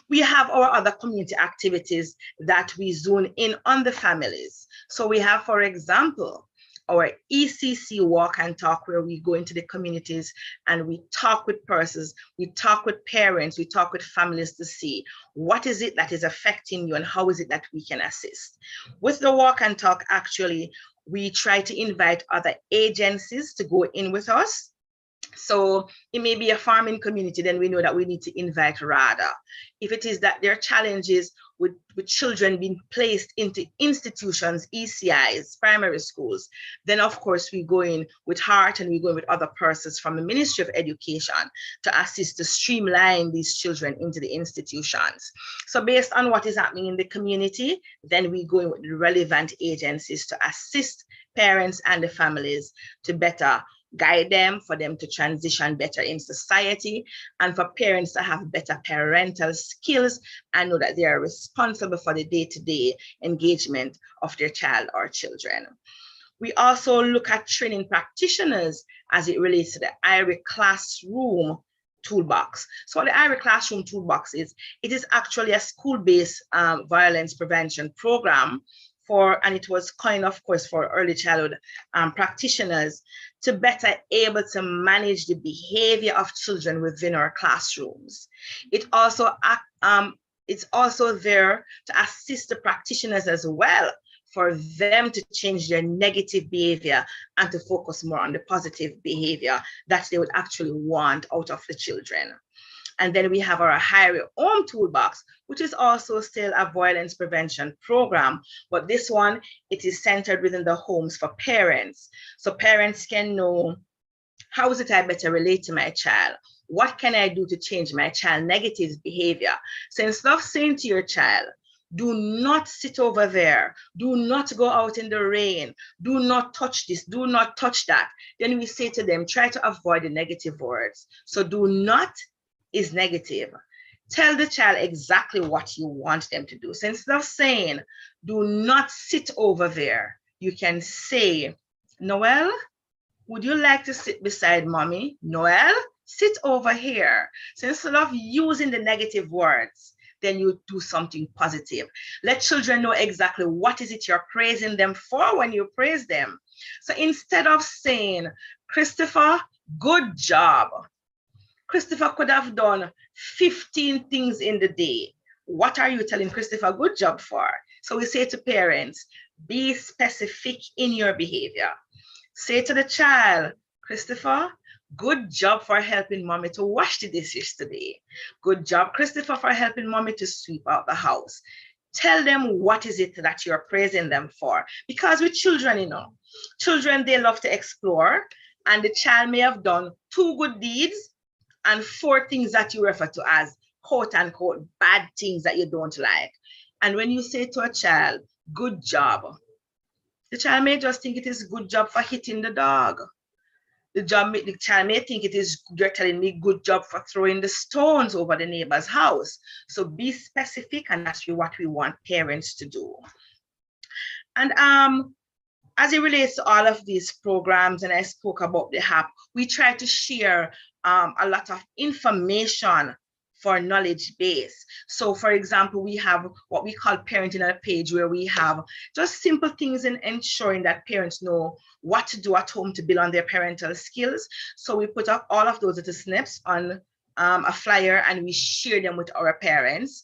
We have our other community activities that we zone in on the families. So we have, for example, our ECC walk and talk, where we go into the communities and we talk with persons, we talk with parents, we talk with families to see what is it that is affecting you and how is it that we can assist. With the walk and talk, actually, we try to invite other agencies to go in with us. So it may be a farming community, then we know that we need to invite RADA. If it is that there are challenges with children being placed into institutions, ECIs, primary schools, then of course we go in with heart and we go in with other persons from the Ministry of Education to assist to streamline these children into the institutions. So based on what is happening in the community, then we go in with the relevant agencies to assist parents and the families to better guide them, for them to transition better in society, and for parents to have better parental skills and know that they are responsible for the day-to-day engagement of their child or children. We also look at training practitioners as it relates to the Ira Classroom Toolbox. So what the Ira Classroom Toolbox is, it is actually a school-based violence prevention program and it was coined, of course, for early childhood practitioners to better able to manage the behavior of children within our classrooms. It's also there to assist the practitioners as well, for them to change their negative behavior and to focus more on the positive behavior that they would actually want out of the children. And then we have our Hire Home Toolbox, which is also still a violence prevention program, but this one, it is centered within the homes for parents. So parents can know How is it I better relate to my child? What can I do to change my child's negative behavior? So instead of saying to your child, do not sit over there, do not go out in the rain, do not touch this, do not touch that, then we say to them, try to avoid the negative words. So do not is negative. Tell the child exactly what you want them to do. So instead of saying, do not sit over there, you can say, Noel, would you like to sit beside mommy? Noel, sit over here. So instead of using the negative words, then you do something positive. Let children know exactly what is it you're praising them for when you praise them. So instead of saying, Christopher, good job. Christopher could have done 15 things in the day. What are you telling Christopher good job for? So we say to parents, be specific in your behavior. Say to the child, Christopher, good job for helping mommy to wash the dishes today. Good job, Christopher, for helping mommy to sweep out the house. Tell them what is it that you're praising them for. Because with children, you know, children, they love to explore, and the child may have done 2 good deeds and 4 things that you refer to as quote unquote bad things that you don't like. And when you say to a child, good job, the child may just think it is good job for hitting the dog. The child may think it is, you're telling me good job for throwing the stones over the neighbor's house. So be specific, and that's what we want parents to do. And as it relates to all of these programs, and I spoke about the app, we try to share a lot of information for knowledge base. So for example, we have what we call parenting on a page, where we have just simple things in ensuring that parents know what to do at home to build on their parental skills. So we put up all of those little snips on a flyer, and we share them with our parents.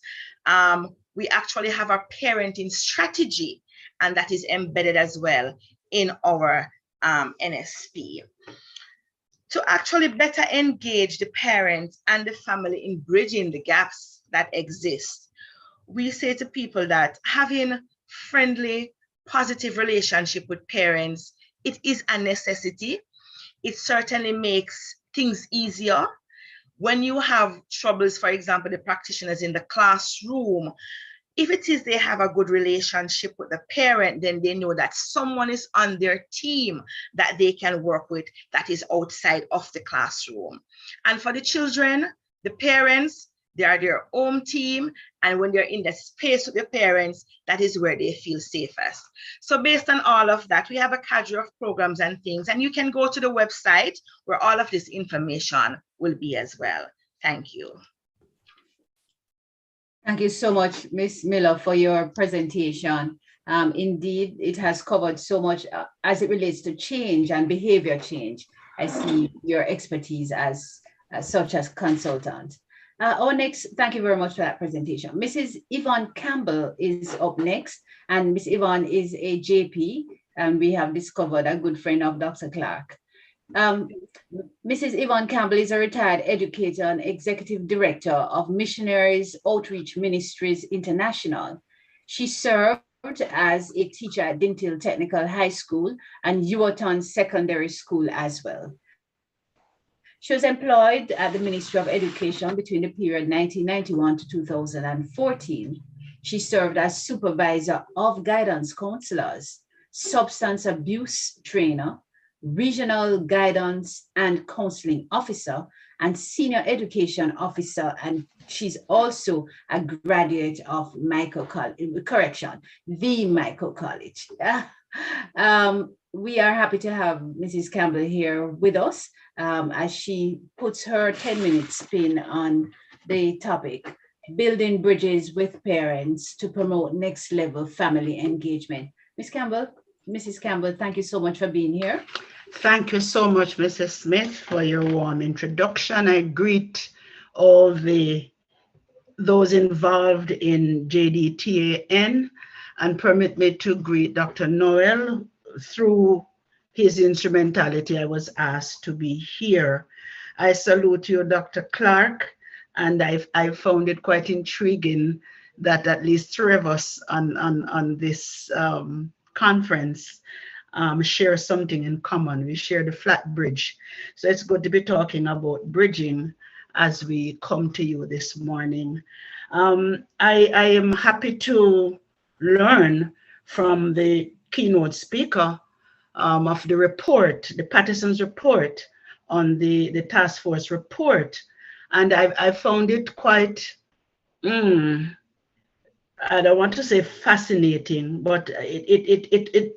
We actually have a parenting strategy, and that is embedded as well in our NSP. To actually better engage the parents and the family in bridging the gaps that exist, we say to people that having friendly, positive relationship with parents, it is a necessity. It certainly makes things easier. When you have troubles, for example, the practitioners in the classroom, if it is they have a good relationship with the parent, then they know that someone is on their team that they can work with that is outside of the classroom. And for the children, the parents, they are their own team. And when they're in the space with the parents, that is where they feel safest. So based on all of that, we have a cadre of programs and things, and you can go to the website where all of this information will be as well. Thank you. Thank you so much, Ms. Miller, for your presentation. Indeed, it has covered so much as it relates to change and behavior change. I see your expertise as such as consultant. Our next, thank you very much for that presentation. Mrs. Yvonne Campbell is up next, and Ms. Yvonne is a JP, and we have discovered a good friend of Dr. Clark. Mrs. Yvonne Campbell is a retired educator and executive director of Missionaries Outreach Ministries International. She served as a teacher at Dintil Technical High School and Yuaton Secondary School as well. She was employed at the Ministry of Education between the period 1991 to 2014. She served as supervisor of guidance counselors, substance abuse trainer, regional guidance and counseling officer, and senior education officer. And she's also a graduate of Michael College, the Michael College. We are happy to have Mrs. Campbell here with us as she puts her 10-minute spin on the topic, building bridges with parents to promote next level family engagement. Mrs. Campbell, thank you so much for being here. Thank you so much, Mrs. Smith, for your warm introduction. I greet all those involved in JDTAN, and permit me to greet Dr. Noel. Through his instrumentality, I was asked to be here. I salute you, Dr. Clark, and I found it quite intriguing that at least 3 of us on this conference share something in common. We share the flat bridge. So it's good to be talking about bridging as we come to you this morning. I am happy to learn from the keynote speaker of the report, the Patterson's report on the task force report. And I found it quite, I don't want to say fascinating, but it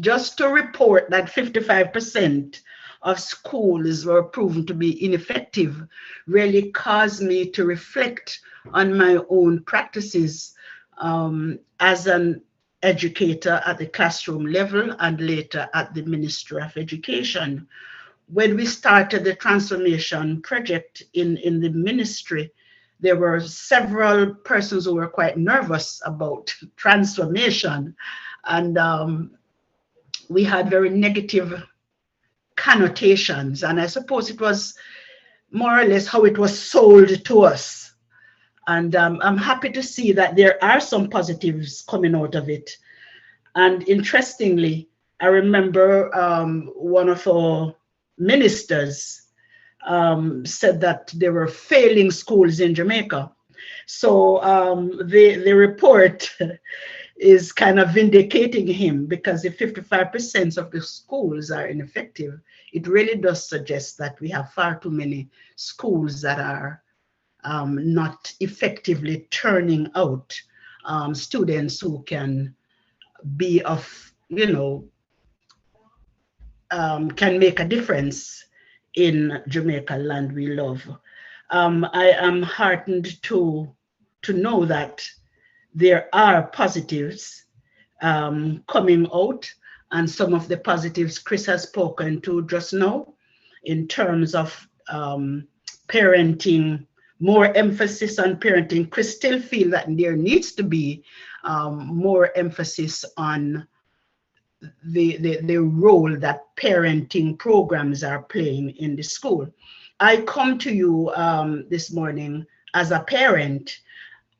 just to report that 55% of schools were proven to be ineffective really caused me to reflect on my own practices as an educator at the classroom level and later at the Ministry of Education. When we started the transformation project in the ministry, there were several persons who were quite nervous about transformation, and we had very negative connotations. And I suppose it was more or less how it was sold to us. And I'm happy to see that there are some positives coming out of it. And interestingly, I remember one of our ministers said that there were failing schools in Jamaica. So the report is kind of vindicating him, because if 55% of the schools are ineffective, it really does suggest that we have far too many schools that are not effectively turning out students who can be of, can make a difference in Jamaica, land we love. I am heartened to know that there are positives coming out, and some of the positives Chris has spoken to just now in terms of parenting, more emphasis on parenting. Chris still feels that there needs to be more emphasis on the role that parenting programs are playing in the school. I come to you this morning as a parent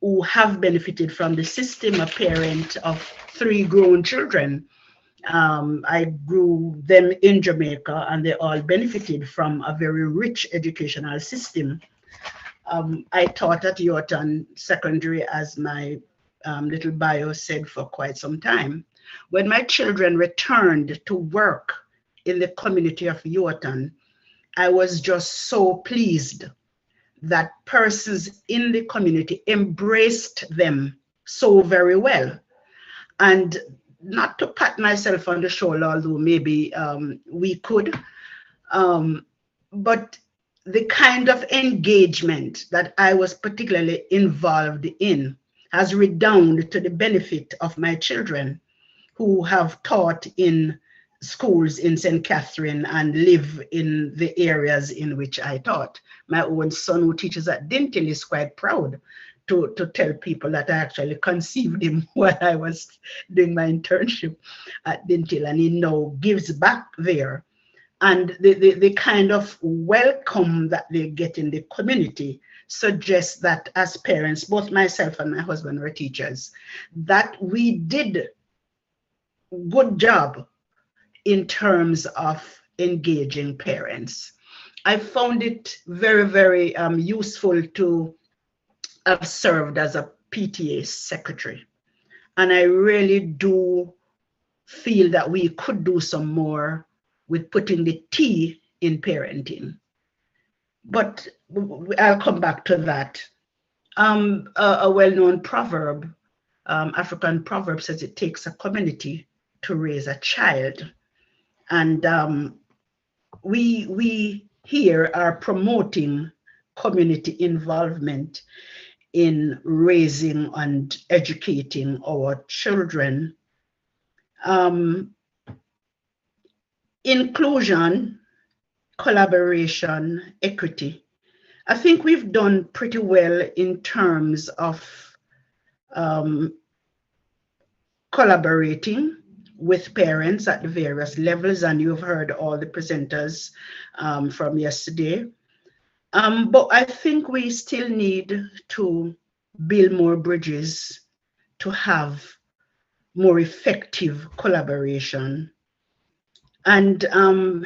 who have benefited from the system, a parent of 3 grown children. I grew them in Jamaica, and they all benefited from a very rich educational system. I taught at Yorton Secondary, as my little bio said, for quite some time. When my children returned to work in the community of Yorton, I was just so pleased that persons in the community embraced them so very well. And not to pat myself on the shoulder, although maybe we could, but the kind of engagement that I was particularly involved in has redounded to the benefit of my children, who have taught in schools in St. Catherine and live in the areas in which I taught. My own son, who teaches at Dintil, is quite proud to tell people that I actually conceived him while I was doing my internship at Dintil, and he now gives back there. And the kind of welcome that they get in the community suggests that as parents, both myself and my husband were teachers, that we did good job in terms of engaging parents. I found it very, very useful to have served as a PTA secretary. And I really do feel that we could do some more with putting the T in parenting. But I'll come back to that. A well-known proverb, African proverb, says it takes a community to raise a child. And we here are promoting community involvement in raising and educating our children. Inclusion, collaboration, equity. I think we've done pretty well in terms of collaborating with parents at the various levels, and you've heard all the presenters from yesterday. But I think we still need to build more bridges to have more effective collaboration. And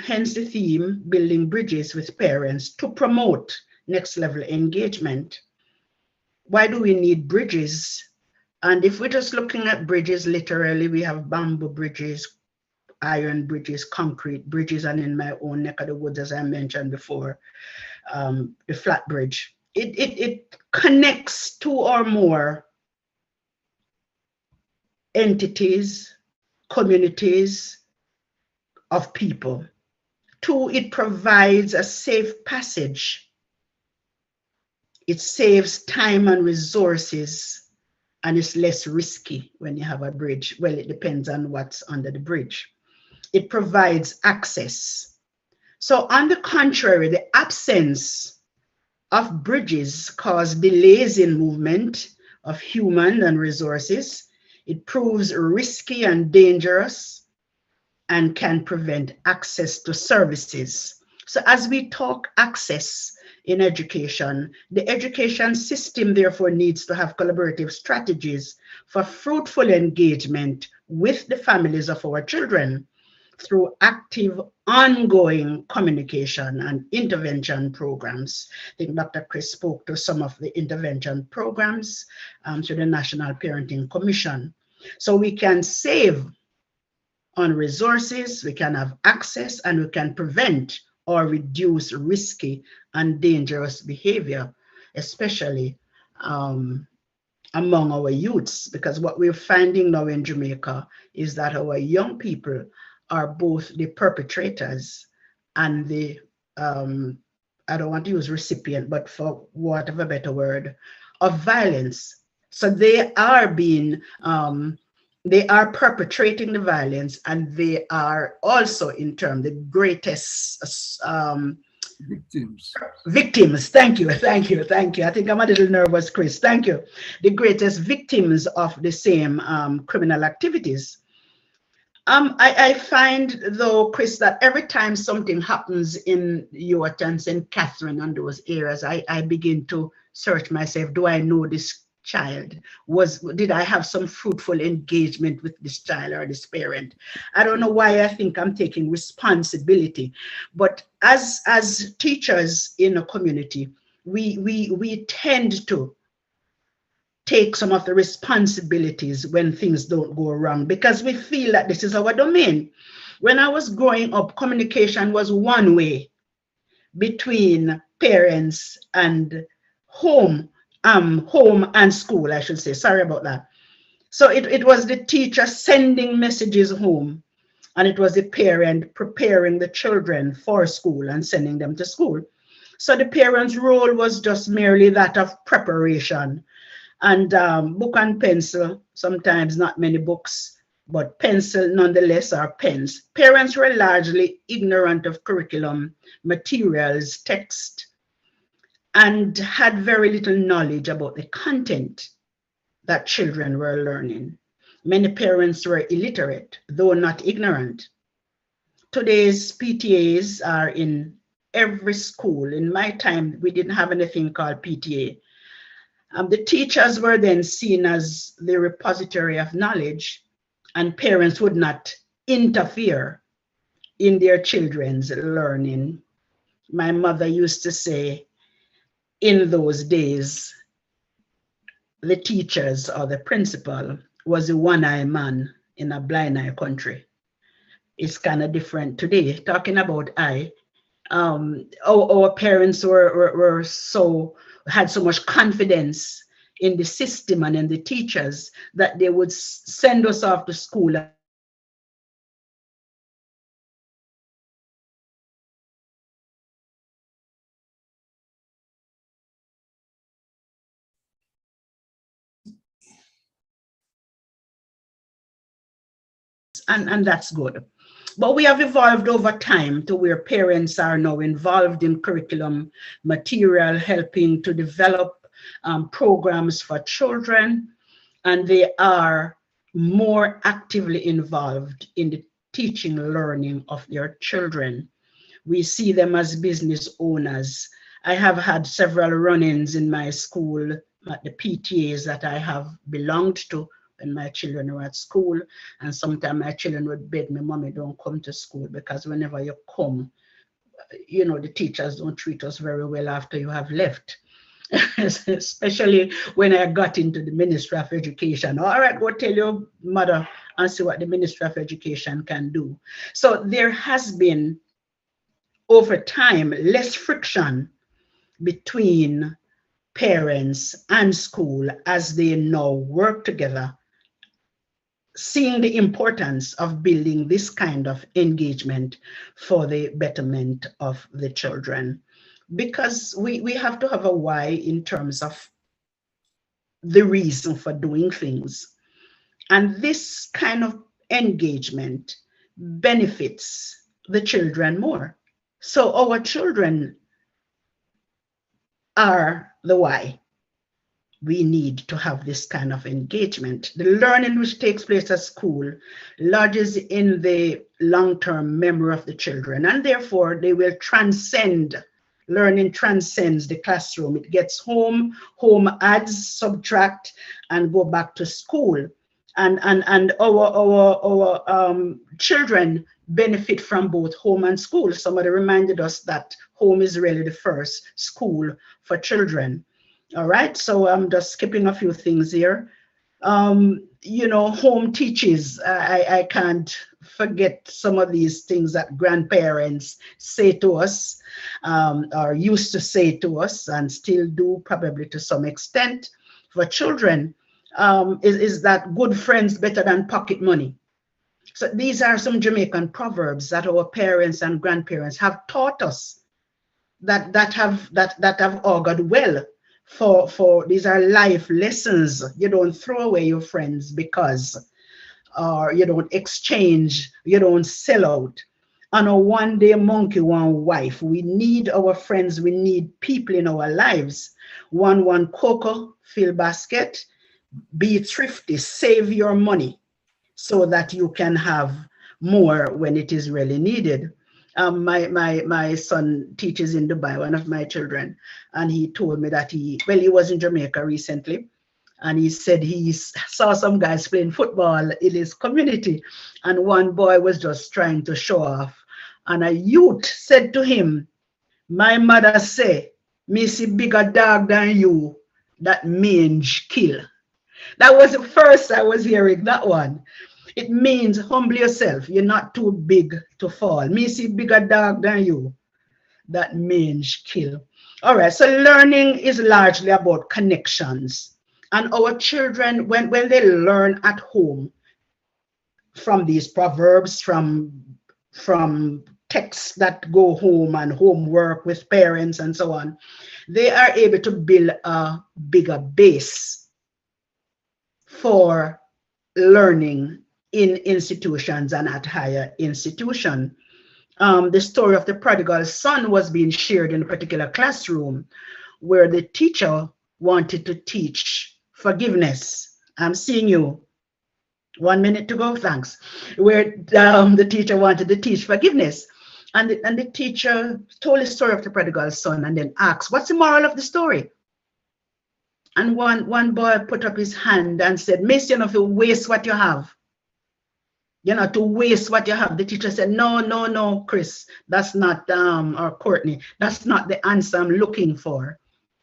hence the theme, building bridges with parents to promote next level engagement. Why do we need bridges? And if we're just looking at bridges, literally, we have bamboo bridges, iron bridges, concrete bridges, and in my own neck of the woods, as I mentioned before, the flat bridge. It connects two or more entities, communities of people. Two, it provides a safe passage. It saves time and resources, and it's less risky when you have a bridge. Well, it depends on what's under the bridge. It provides access. So on the contrary, the absence of bridges cause delays in movement of human and resources. It proves risky and dangerous and can prevent access to services. So as we talk access in education, the education system therefore needs to have collaborative strategies for fruitful engagement with the families of our children through active, ongoing communication and intervention programs. I think Dr. Chris spoke to some of the intervention programs through the National Parenting Commission. So we can save on resources, we can have access, and we can prevent or reduce risky and dangerous behavior, especially among our youths, because what we're finding now in Jamaica is that our young people are both the perpetrators and the, I don't want to use recipient, but for whatever better word, of violence. So they are being, they are perpetrating the violence, and they are also in turn the greatest victims. Thank you. I think I'm a little nervous, Chris. Thank you. The greatest victims of the same criminal activities. I find though, Chris, that every time something happens in Yorkton, St. Catherine and those areas, I begin to search myself. Do I know this child? Did I have some fruitful engagement with this child or this parent? I don't know why I think I'm taking responsibility, but as teachers in a community, we tend to take some of the responsibilities when things don't go wrong because we feel that this is our domain. When I was growing up, communication was one way between parents and home and school, I should say. Sorry about that. So it was the teacher sending messages home, and it was the parent preparing the children for school and sending them to school. So the parent's role was just merely that of preparation. And book and pencil, sometimes not many books, but pencil nonetheless, or pens. Parents were largely ignorant of curriculum, materials, text, and had very little knowledge about the content that children were learning. Many parents were illiterate, though not ignorant. Today's PTAs are in every school. In my time, we didn't have anything called PTA. The teachers were then seen as the repository of knowledge, and parents would not interfere in their children's learning. My mother used to say, in those days, the teachers or the principal was a one-eye man in a blind-eye country. It's kind of different today. Talking about eye, our parents had so much confidence in the system and in the teachers that they would send us off to school. And that's good. But we have evolved over time to where parents are now involved in curriculum material, helping to develop programs for children, and they are more actively involved in the teaching learning of their children. We see them as business owners. I have had several run-ins in my school at the PTAs that I have belonged to, when my children were at school, and sometimes my children would beg me, Mommy, don't come to school, because whenever you come, you know, the teachers don't treat us very well after you have left. Especially when I got into the Ministry of Education. All right, go tell your mother and see what the Ministry of Education can do. So there has been, over time, less friction between parents and school as they now work together, seeing the importance of building this kind of engagement for the betterment of the children. Because we have to have a why in terms of the reason for doing things. And this kind of engagement benefits the children more. So our children are the why we need to have this kind of engagement. The learning which takes place at school lodges in the long-term memory of the children, and therefore they will transcend. Learning transcends the classroom. It gets home, home adds, subtract, and go back to school. And our children benefit from both home and school. Somebody reminded us that home is really the first school for children. All right, so I'm just skipping a few things here. You know, home teaches. I can't forget some of these things that grandparents say to us, or used to say to us, and still do probably to some extent for children, is that good friends better than pocket money. So these are some Jamaican proverbs that our parents and grandparents have taught us that have augured well. For these are life lessons. You don't throw away your friends because, or you don't exchange, you don't sell out. And a one-day monkey, one wife. We need our friends, we need people in our lives. One cocoa, fill basket, be thrifty, save your money so that you can have more when it is really needed. My son teaches in Dubai, one of my children, and he told me that he was in Jamaica recently, and he said he saw some guys playing football in his community, and one boy was just trying to show off, and a youth said to him, my mother say, me see bigger dog than you, that mange kill. That was the first I was hearing that one. It means humble yourself. You're not too big to fall. Me see bigger dog than you, that mange kill. All right, so learning is largely about connections. And our children, when they learn at home from these proverbs, from texts that go home and homework with parents and so on, they are able to build a bigger base for learning in institutions and at higher institution. The story of the prodigal son was being shared in a particular classroom where the teacher wanted to teach forgiveness. I'm seeing you. 1 minute to go, thanks. Where the teacher wanted to teach forgiveness. And the teacher told the story of the prodigal son and then asked, what's the moral of the story? And one boy put up his hand and said, miss, you know, if you waste what you have. You know, to waste what you have. The teacher said, no, Chris, that's not, or Courtney, that's not the answer I'm looking for.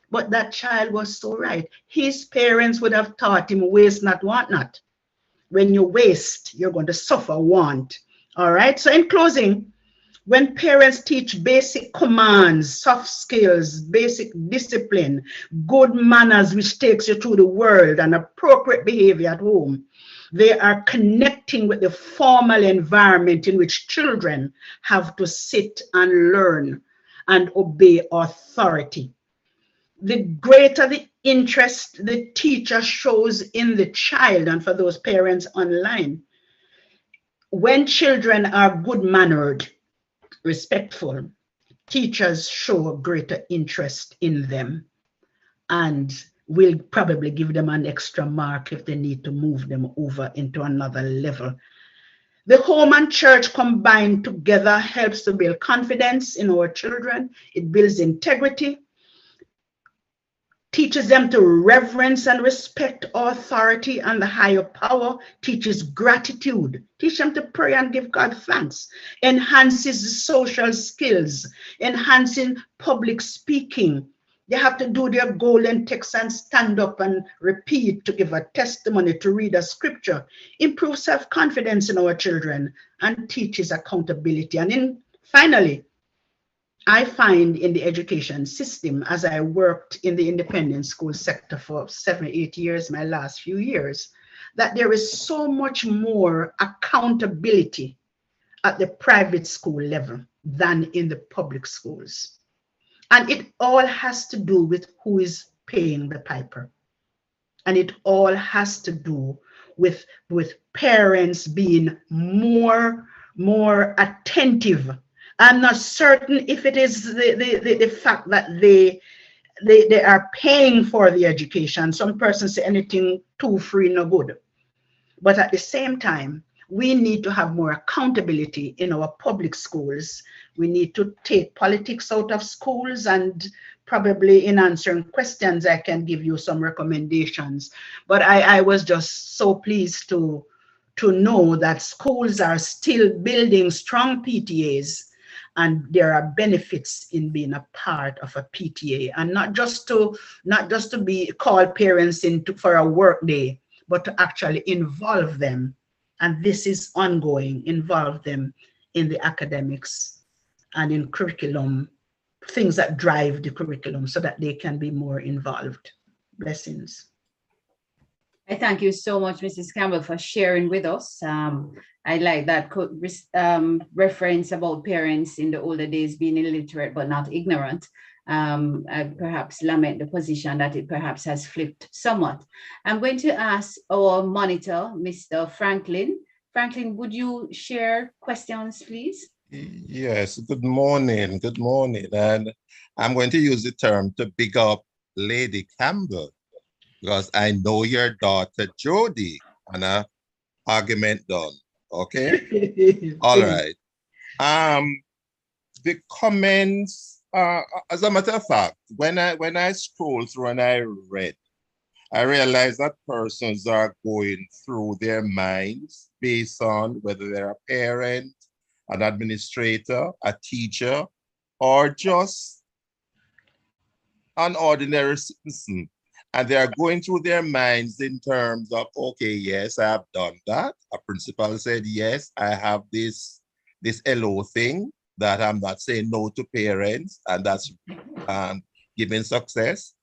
But that child was so right. His parents would have taught him waste not, want not. When you waste, you're going to suffer want. All right. So in closing, when parents teach basic commands, soft skills, basic discipline, good manners, which takes you through the world, and appropriate behavior at home, they are connecting with the formal environment in which children have to sit and learn and obey authority. The greater the interest the teacher shows in the child, and for those parents online, when children are good-mannered, respectful, teachers show a greater interest in them and will probably give them an extra mark if they need to move them over into another level. The home and church combined together helps to build confidence in our children. It builds integrity. teaches them to reverence and respect authority and the higher power, teaches gratitude, teach them to pray and give God thanks, enhances social skills, enhancing public speaking. They have to do their golden text and stand up and repeat, to give a testimony, to read a scripture, improve self-confidence in our children, and teaches accountability. And then finally, I find in the education system, as I worked in the independent school sector for 7 or 8 years, my last few years, that there is so much more accountability at the private school level than in the public schools. And it all has to do with who is paying the piper. And it all has to do with parents being more attentive. I'm not certain if it is the fact that they are paying for the education. Some persons say anything too free, no good. But at the same time, we need to have more accountability in our public schools. We need to take politics out of schools, and probably in answering questions, I can give you some recommendations. But I was just so pleased to know that schools are still building strong PTAs, and there are benefits in being a part of a PTA, and not just to be call parents for a work day, but to actually involve them. And this is ongoing, involve them in the academics and in curriculum, things that drive the curriculum, so that they can be more involved. Blessings. I thank you so much, Mrs. Campbell, for sharing with us. I like that reference about parents in the older days being illiterate but not ignorant. I perhaps lament the position that it perhaps has flipped somewhat. I'm going to ask our monitor, Mr. Franklin. Franklin, would you share questions, please? Yes, good morning. Good morning. And I'm going to use the term to big up Lady Campbell, because I know your daughter Jody, and an argument done. Okay. All right. The comments, as a matter of fact, when I scroll through and I read, I realize that persons are going through their minds based on whether they're a parent, an administrator, a teacher, or just an ordinary citizen. And they are going through their minds in terms of, okay, yes, I have done that. A principal said, yes, I have this LO thing that I'm not saying no to parents, and that's giving success.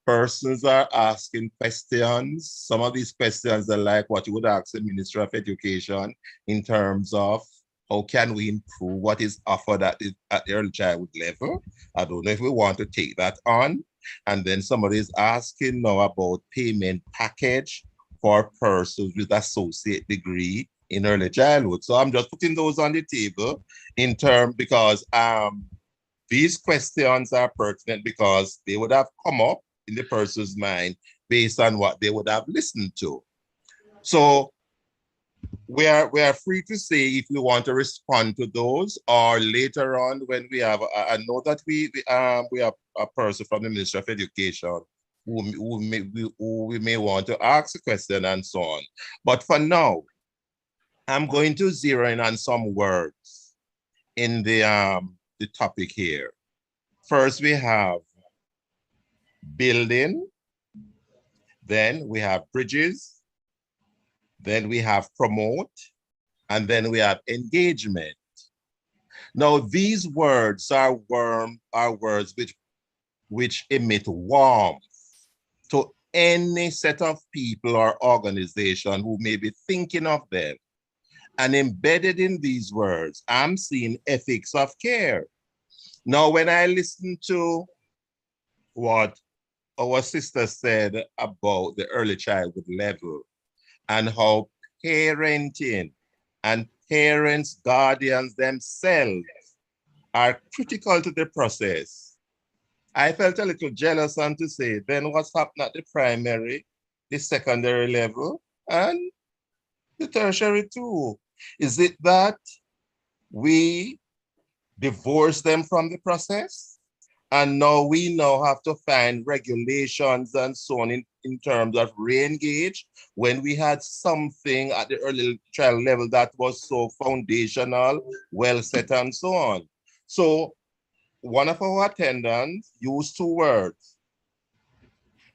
Persons are asking questions. Some of these questions are like what you would ask the Minister of Education in terms of how can we improve what is offered at the early childhood level. I don't know if we want to take that on. And then somebody is asking now about payment package for persons with associate degree in early childhood. So I'm just putting those on the table in terms, because these questions are pertinent because they would have come up in the person's mind based on what they would have listened to. So we are free to say if we want to respond to those, or later on when we have, I know that we have a person from the Ministry of Education who we may want to ask a question and so on. But for now, I'm going to zero in on some words in the topic here. First, we have building, then we have bridges, then we have promote, and then we have engagement. Now, these words are words which emit warmth to any set of people or organization who may be thinking of them. And embedded in these words, I'm seeing ethics of care. Now, when I listen to what our sister said about the early childhood level and how parenting and parents, guardians themselves are critical to the process, I felt a little jealous and to say, then what's happened at the primary, the secondary level, and the tertiary too? Is it that we divorce them from the process And now we now have to find regulations and so on in terms of re-engage when we had something at the early child level that was so foundational, well set and so on. So one of our attendants used two words,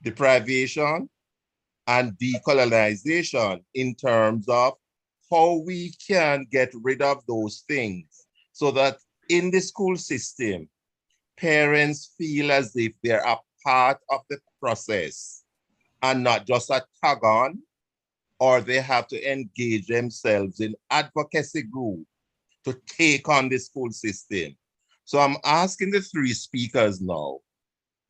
deprivation and decolonization, in terms of how we can get rid of those things so that in the school system, parents feel as if they're a part of the process and not just a tag on, or they have to engage themselves in advocacy group to take on the school system. So I'm asking the three speakers now,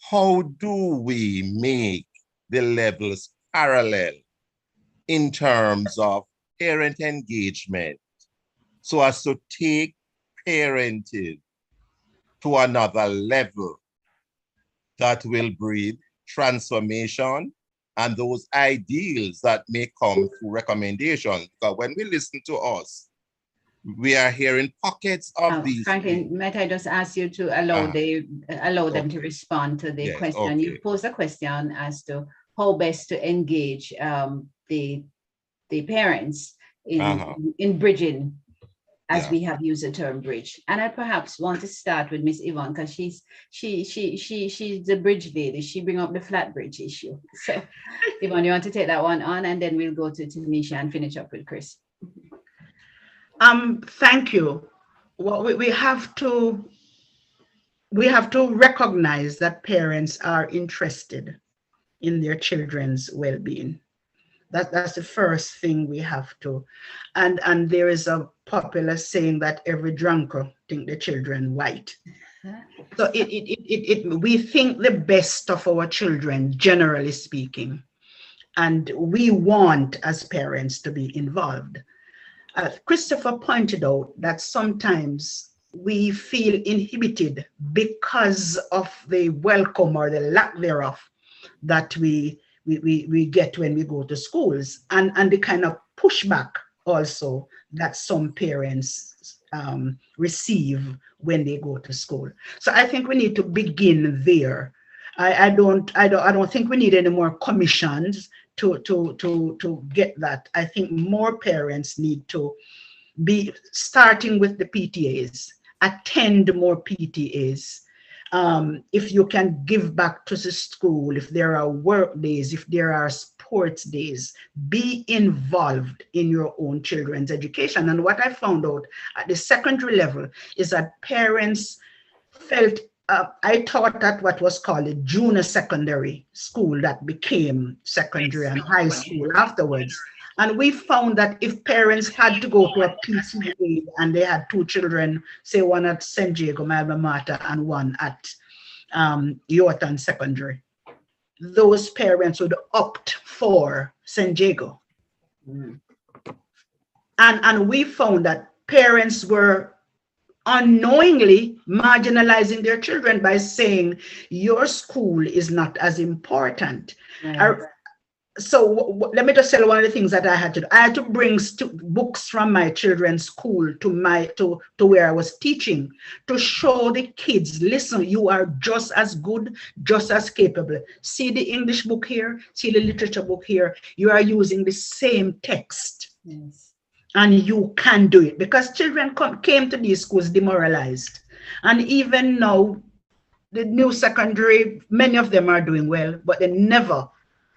how do we make the levels parallel in terms of parent engagement so as to take parenting to another level that will breed transformation and those ideals that may come through recommendations? Because when we listen to us, we are hearing pockets of these. Franklin, might I just ask you to allow them to respond to the question? Okay. You posed a question as to how best to engage the parents in bridging, as we have used the term bridge. And I perhaps want to start with Miss Yvonne, because she's the bridge lady. She bring up the flat bridge issue. So Yvonne, you want to take that one on, and then we'll go to Tanisha and finish up with Chris. Thank you. Well, we have to recognize that parents are interested in their children's well-being. That's the first thing we have to. And there is a popular saying that every drunker think the children white. So we think the best of our children, generally speaking, and we want as parents to be involved. Christopher pointed out that sometimes we feel inhibited because of the welcome or the lack thereof that we get when we go to schools, and the kind of pushback also that some parents receive when they go to school. So I think we need to begin there. I don't think we need any more commissions to get that. I think more parents need to be starting with the PTAs, attend more PTAs. If you can give back to the school, if there are work days, if there are sports days, be involved in your own children's education. And what I found out at the secondary level is that parents felt, I taught at what was called a junior secondary school that became secondary and high school afterwards. And we found that if parents had to go to a PTA and they had two children, say one at St. Jago, my alma mater, and one at Yorton Secondary, those parents would opt for St. Jago. And we found that parents were unknowingly marginalizing their children by saying, your school is not as important. So let me just tell you one of the things that I had to do. I had to bring books from my children's school to where I was teaching, to show the kids, listen, you are just as good, just as capable. See the English book here, see the literature book here. You are using the same text. Yes. And you can do it, because children came to these schools demoralized. And even now, the new secondary, many of them are doing well, but they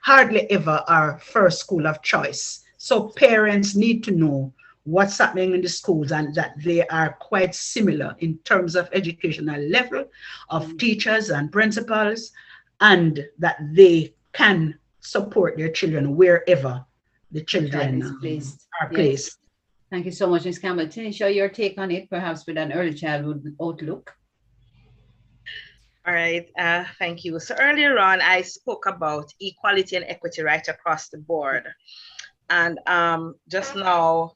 hardly ever are first school of choice. So parents need to know what's happening in the schools, and that they are quite similar in terms of educational level of teachers and principals, and that they can support their children wherever the children are placed. Thank you so much, Ms. Campbell. Tanisha, your take on it, perhaps with an early childhood outlook. All right, thank you. So earlier on, I spoke about equality and equity right across the board. And just now,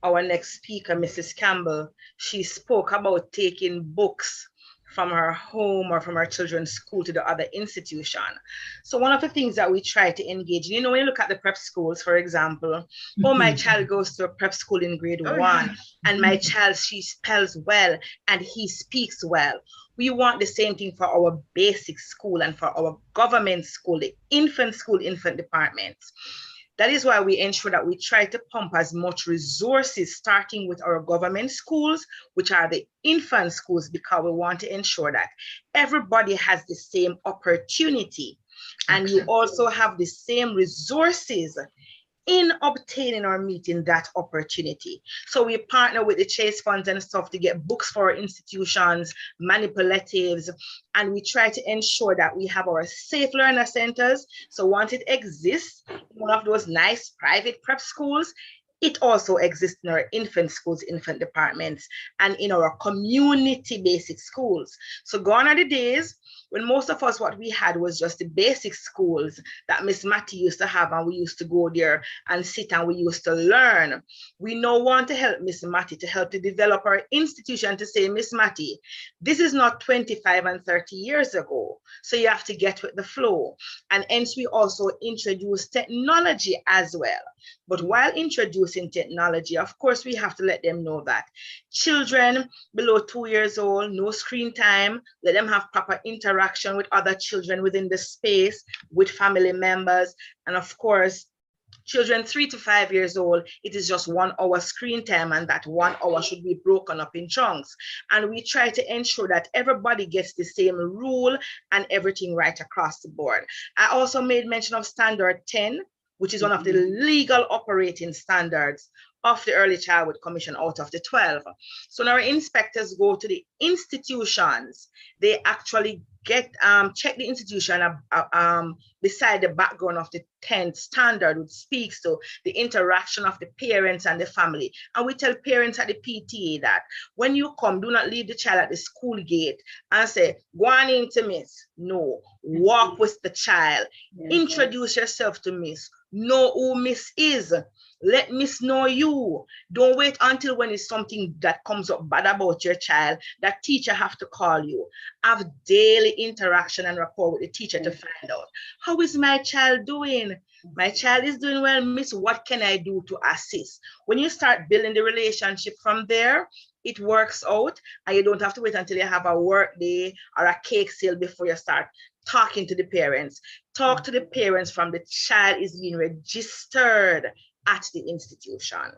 our next speaker, Mrs. Campbell, she spoke about taking books from her home or from her children's school to the other institution. So one of the things that we try to engage in, when you look at the prep schools, for example, my child goes to a prep school in grade 1, and my child, she spells well and he speaks well. We want the same thing for our basic school and for our government school, the infant school, infant departments. That is why we ensure that we try to pump as much resources, starting with our government schools, which are the infant schools, because we want to ensure that everybody has the same opportunity. And you also have the same resources in obtaining or meeting that opportunity. So we partner with the Chase funds and stuff to get books for our institutions, manipulatives, and we try to ensure that we have our safe learner centers. So once it exists in one of those nice private prep schools, it also exists in our infant schools, infant departments, and in our community basic schools. So gone are the days when most of us, what we had was just the basic schools that Miss Mattie used to have, and we used to go there and sit and we used to learn. We now want to help Miss Mattie to help to develop our institution to say, Miss Mattie, this is not 25 and 30 years ago. So you have to get with the flow. And hence we also introduce technology as well. But while introducing technology, of course, we have to let them know that children below 2 years old, no screen time, let them have proper interaction with other children within the space, with family members. And of course, children 3 to 5 years old, it is just 1 hour screen time, and that 1 hour should be broken up in chunks. And we try to ensure that everybody gets the same rule and everything right across the board. I also made mention of Standard 10, which is one of the legal operating standards of the Early Childhood Commission out of the 12. So when our inspectors go to the institutions, they actually get check the institution beside the background of the 10th standard, which speaks to the interaction of the parents and the family. And we tell parents at the PTA that when you come, do not leave the child at the school gate and say, go on in to Miss. No, walk with the child. Introduce yourself to Miss. Know who Miss is. Let Miss know you. Don't wait until when it's something that comes up bad about your child that teacher have to call you. Have daily interaction and rapport with the teacher to find out, how is my child doing? My child is doing well, Miss. What can I do to assist? When you start building the relationship from there, it works out, and you don't have to wait until you have a work day or a cake sale before you start talking to the parents. Talk to the parents from the child is being registered at the institution.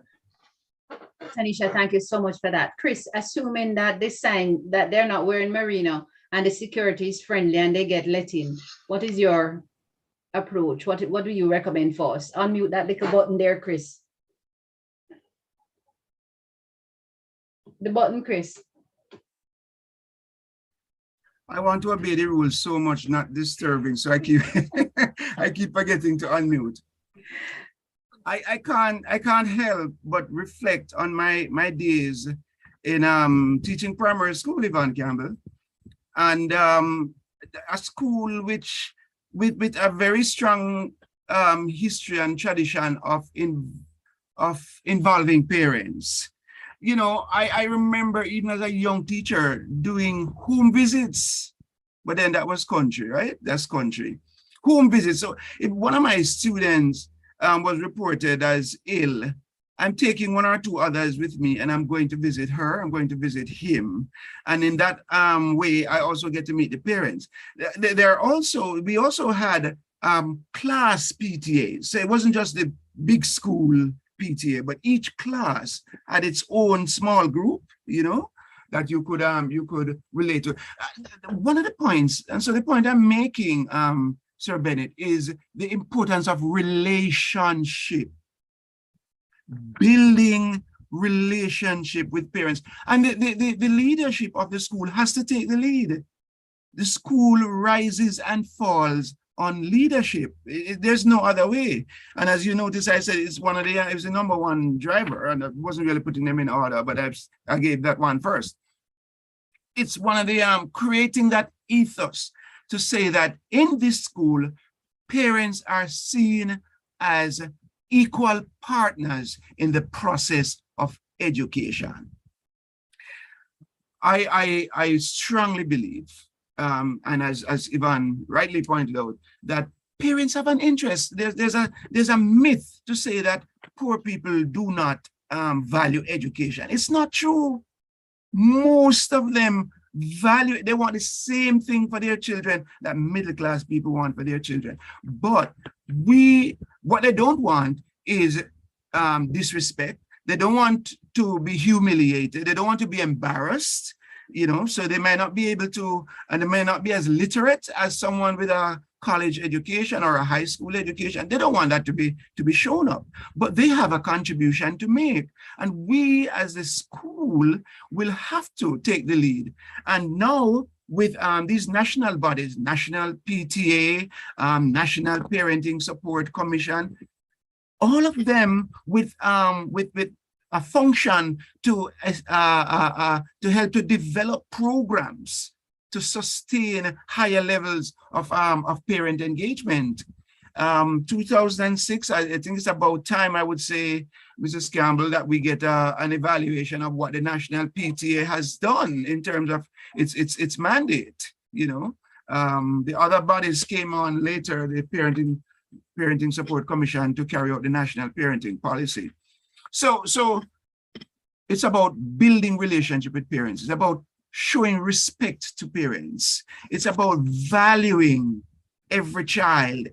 Tanisha, thank you so much for that. Chris, assuming that they sign that they're not wearing merino and the security is friendly and they get let in, what is your approach? What do you recommend for us? Unmute that little button there, Chris. The button, Chris. I want to obey the rules so much, not disturbing, so I keep I keep forgetting to unmute. I can't help but reflect on my days in teaching primary school, Yvonne Campbell, and a school which with a very strong history and tradition of involving parents. You know, I remember even as a young teacher doing home visits, but then that was country, right? That's country. Home visits. So if one of my students was reported as ill, I'm taking 1 or 2 others with me and I'm going to visit her, I'm going to visit him. And in that way, I also get to meet the parents. We also had class PTAs. So it wasn't just the big school PTA, but each class had its own small group, you know, that you could relate to. One of the points, and so the point I'm making, Sir Bennett, is the importance of relationship, building relationship with parents, and the leadership of the school has to take the lead. The school rises and falls on leadership. There's no other way. And as you notice, I said it was the number one driver, and I wasn't really putting them in order, but I gave that one first. It's one of the creating that ethos to say that in this school, parents are seen as equal partners in the process of education. I strongly believe, and as Yvonne rightly pointed out, that parents have an interest. There's a myth to say that poor people do not value education. It's not true. Most of them value, they want the same thing for their children that middle-class people want for their children. But what they don't want is disrespect. They don't want to be humiliated. They don't want to be embarrassed, you know, so they may not be able to, and they may not be as literate as someone with a college education or a high school education. They don't want that to be shown up, but they have a contribution to make. And we as a school will have to take the lead. And now with these national bodies, National PTA, National Parenting Support Commission, all of them with a function to help to develop programs to sustain higher levels of parent engagement. 2006, I think it's about time, I would say, Mrs. Campbell, that we get an evaluation of what the National PTA has done in terms of its mandate. You know, the other bodies came on later, the Parenting Support Commission, to carry out the national parenting policy. So it's about building relationship with parents. It's about showing respect to parents. It's about valuing every child,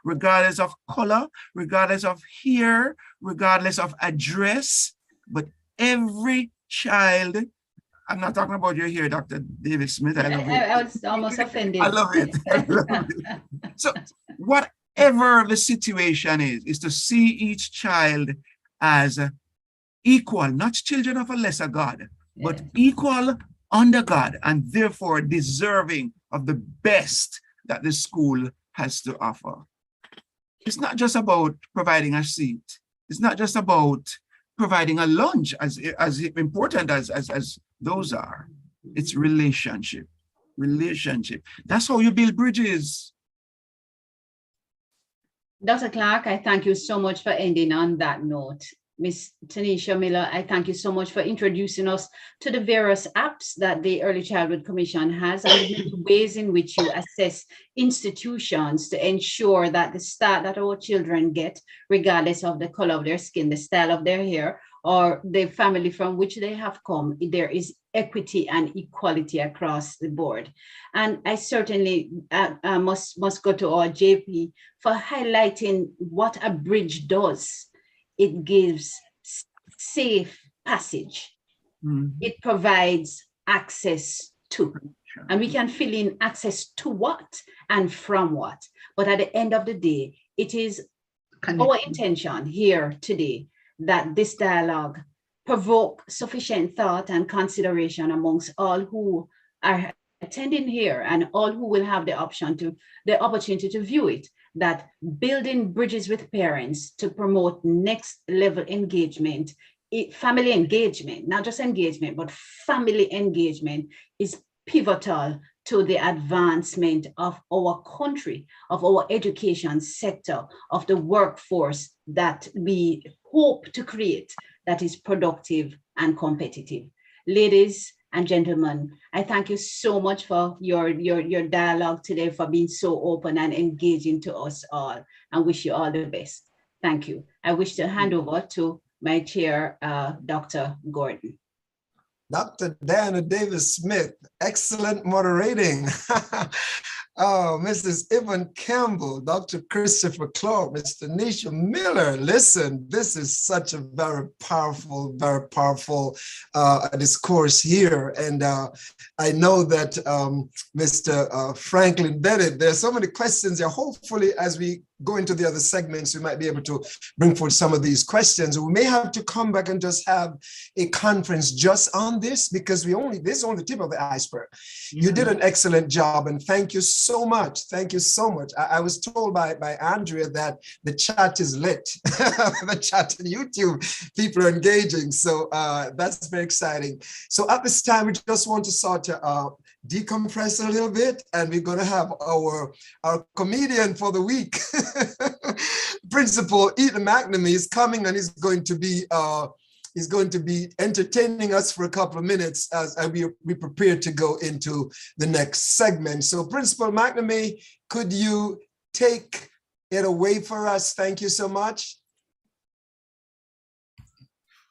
regardless of color, regardless of hair, regardless of address, but every child. I'm not talking about your hair, Dr. David Smith. I love it. I was almost offended. I love it. I love it. So whatever the situation is to see each child as equal, not children of a lesser God, but equal under God, and therefore deserving of the best that the school has to offer. It's not just about providing a seat. It's not just about providing a lunch, as important as those are. It's relationship. That's how you build bridges. Dr. Clark, I thank you so much for ending on that note. Ms. Tanisha Miller, I thank you so much for introducing us to the various apps that the Early Childhood Commission has and the ways in which you assess institutions to ensure that the start that our children get, regardless of the color of their skin, the style of their hair, or the family from which they have come, there is equity and equality across the board. And I certainly must go to our JP for highlighting what a bridge does. It gives safe passage. It provides access to, and we can fill in access to what and from what. But at the end of the day, it is our intention here today that this dialogue provoke sufficient thought and consideration amongst all who are attending here and all who will have the opportunity to view it, that building bridges with parents to promote next level engagement, family engagement, not just engagement, but family engagement, is pivotal to the advancement of our country, of our education sector, of the workforce that we hope to create that is productive and competitive. Ladies and gentlemen, I thank you so much for your dialogue today, for being so open and engaging to us all, and wish you all the best. Thank you. I wish to hand over to my chair, Dr. Gordon. Dr. Diana Davis Smith, excellent moderating. Oh, Mrs. Yvonne Campbell, Dr. Christopher Clark, Mr. Nisha Miller. Listen, this is such a very powerful discourse here. And I know that Mr. Franklin Bennett, there's so many questions there. Hopefully, as we go into the other segments, we might be able to bring forth some of these questions. We may have to come back and just have a conference just on this, because this is only the tip of the iceberg. You did an excellent job, and thank you so much. Thank you so much. I was told by Andrea that the chat is lit. The chat on YouTube, people are engaging. So that's very exciting. So at this time, we just want to sort of decompress a little bit, and we're going to have our comedian for the week. Principal Ethan McNamee is coming, and he's going to be entertaining us for a couple of minutes as we prepare to go into the next segment. So Principal McNamee, could you take it away for us? Thank you so much.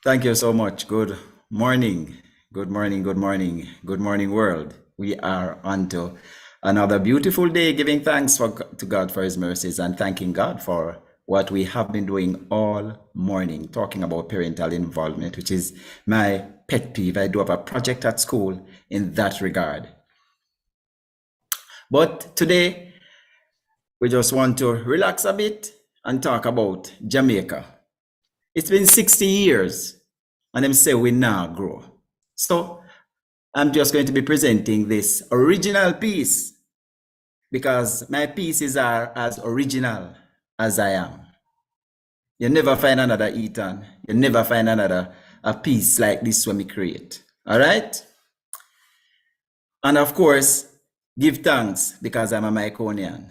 Thank you so much. Good morning. Good morning, good morning, good morning, world. We are on to another beautiful day, giving thanks to God for his mercies and thanking God for what we have been doing all morning, talking about parental involvement, which is my pet peeve. I do have a project at school in that regard. But today, we just want to relax a bit and talk about Jamaica. It's been 60 years, and them say we now grow. So I'm just going to be presenting this original piece because my pieces are as original as I am. You never find another Ethan. You never find another a piece like this when we create. All right? And of course, give thanks because I'm a Myconian.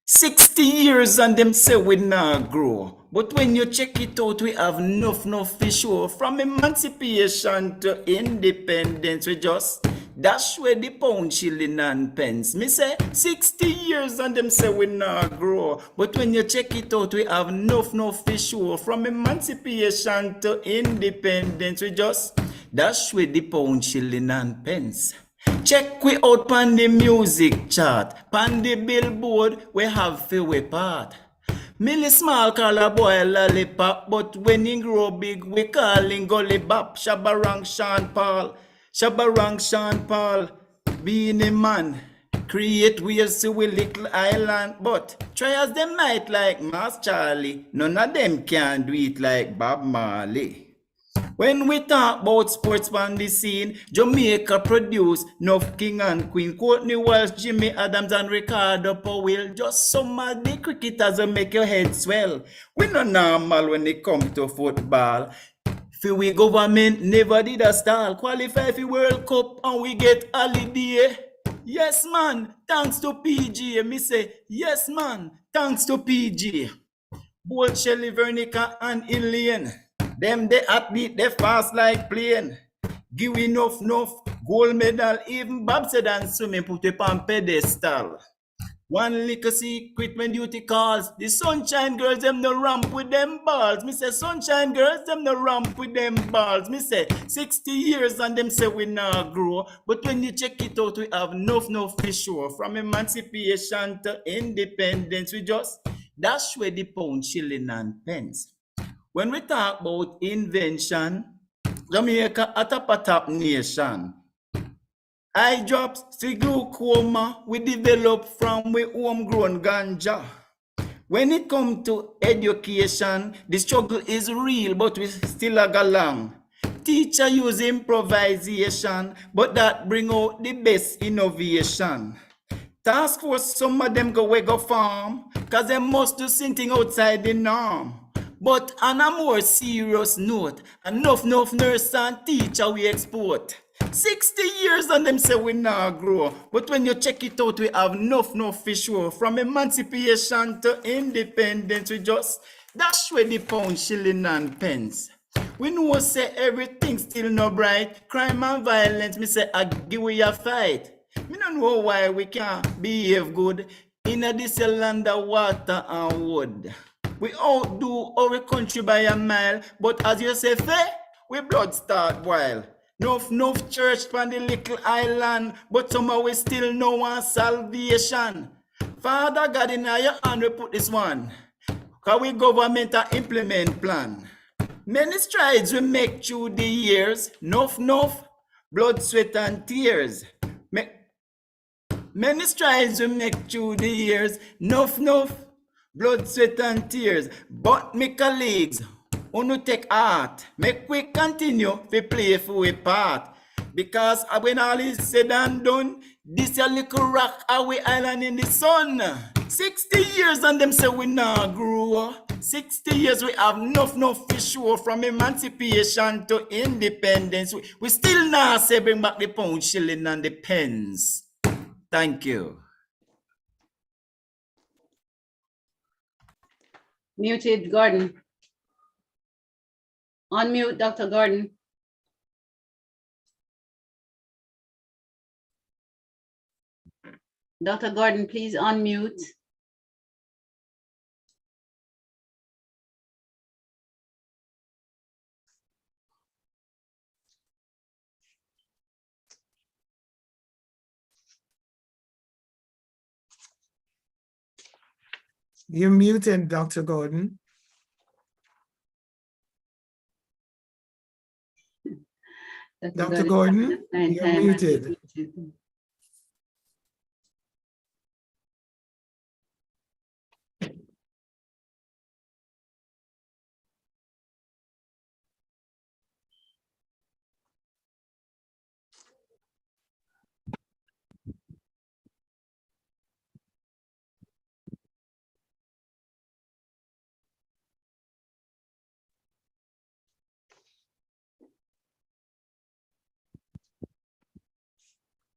60 years and them say we not grow. But when you check it out, we have enough for sure. From emancipation to independence, we just dash where the pound, shilling and pence. Me say 60 years and them say we not grow. But when you check it out, we have enough for sure. From emancipation to independence, we just dash where the pound, shilling and pence. Check we out pan the music chart, pan the billboard, we have fi we part. Millie Small call a boy lollipop, but when he grow big, we call him gully bop. Shabarang Sean Paul, Shabarang Sean Paul, being a man, create ways to we little island, but try as them might like Mass Charlie, none of them can do it like Bob Marley. When we talk about sports on the scene, Jamaica produce enough king and queen. Courtney Walsh, Jimmy Adams and Ricardo Powell. Just some of the cricketers will make your head swell. We not normal when it comes to football. For we government never did a stall. Qualify for World Cup and we get holiday. Yes man, thanks to PG. Me say, yes man, thanks to PG. Both Shelley Vernica and Elaine. Them they athlete, they fast like plane. Give enough gold medal. Even Bob said and swimming put it on pedestal. One little secret when duty calls. The sunshine girls, them no ramp with them balls. Me say sunshine girls, them no ramp with them balls. Me say 60 years and them say we not grow. But when you check it out, we have enough for sure. From emancipation to independence, we just dash where the pound, shilling and pence. When we talk about invention, Jamaica a top nation. Eye drops, see glaucoma, we develop from we homegrown ganja. When it comes to education, the struggle is real, but we still a go along. Teacher use improvisation, but that bring out the best innovation. Task force, some of them go farm, cause they must do something outside the norm. But on a more serious note, enough nurse and teacher we export. 60 years and them say we not grow. But when you check it out, we have enough for sure. From emancipation to independence, we just dash where the pound, shilling and pence. We know say everything still no bright. Crime and violence, me say I give we a fight. Me don't know why we can't behave good in this land of water and wood. We outdo our country by a mile, but as you say, we blood start wild. Enough church on the little island, but somehow we still no one salvation. Father God, in your hand we put this one, cause we government a implement plan. Many strides we make through the years, enough, blood, sweat and tears. Many strides we make through the years, enough, blood, sweat and tears. But me colleagues, who take heart, make we continue to play for we part. Because when all is said and done, this a little rock our island in the sun. 60 years and them say we not grow. 60 years we have enough for sure. From emancipation to independence, we still not say bring back the pound, shilling and the pence. Thank you. Muted, Gordon. Unmute, Dr. Gordon. Dr. Gordon, please unmute. You're muted, Dr. Gordon. Dr. Gordon, you're muted.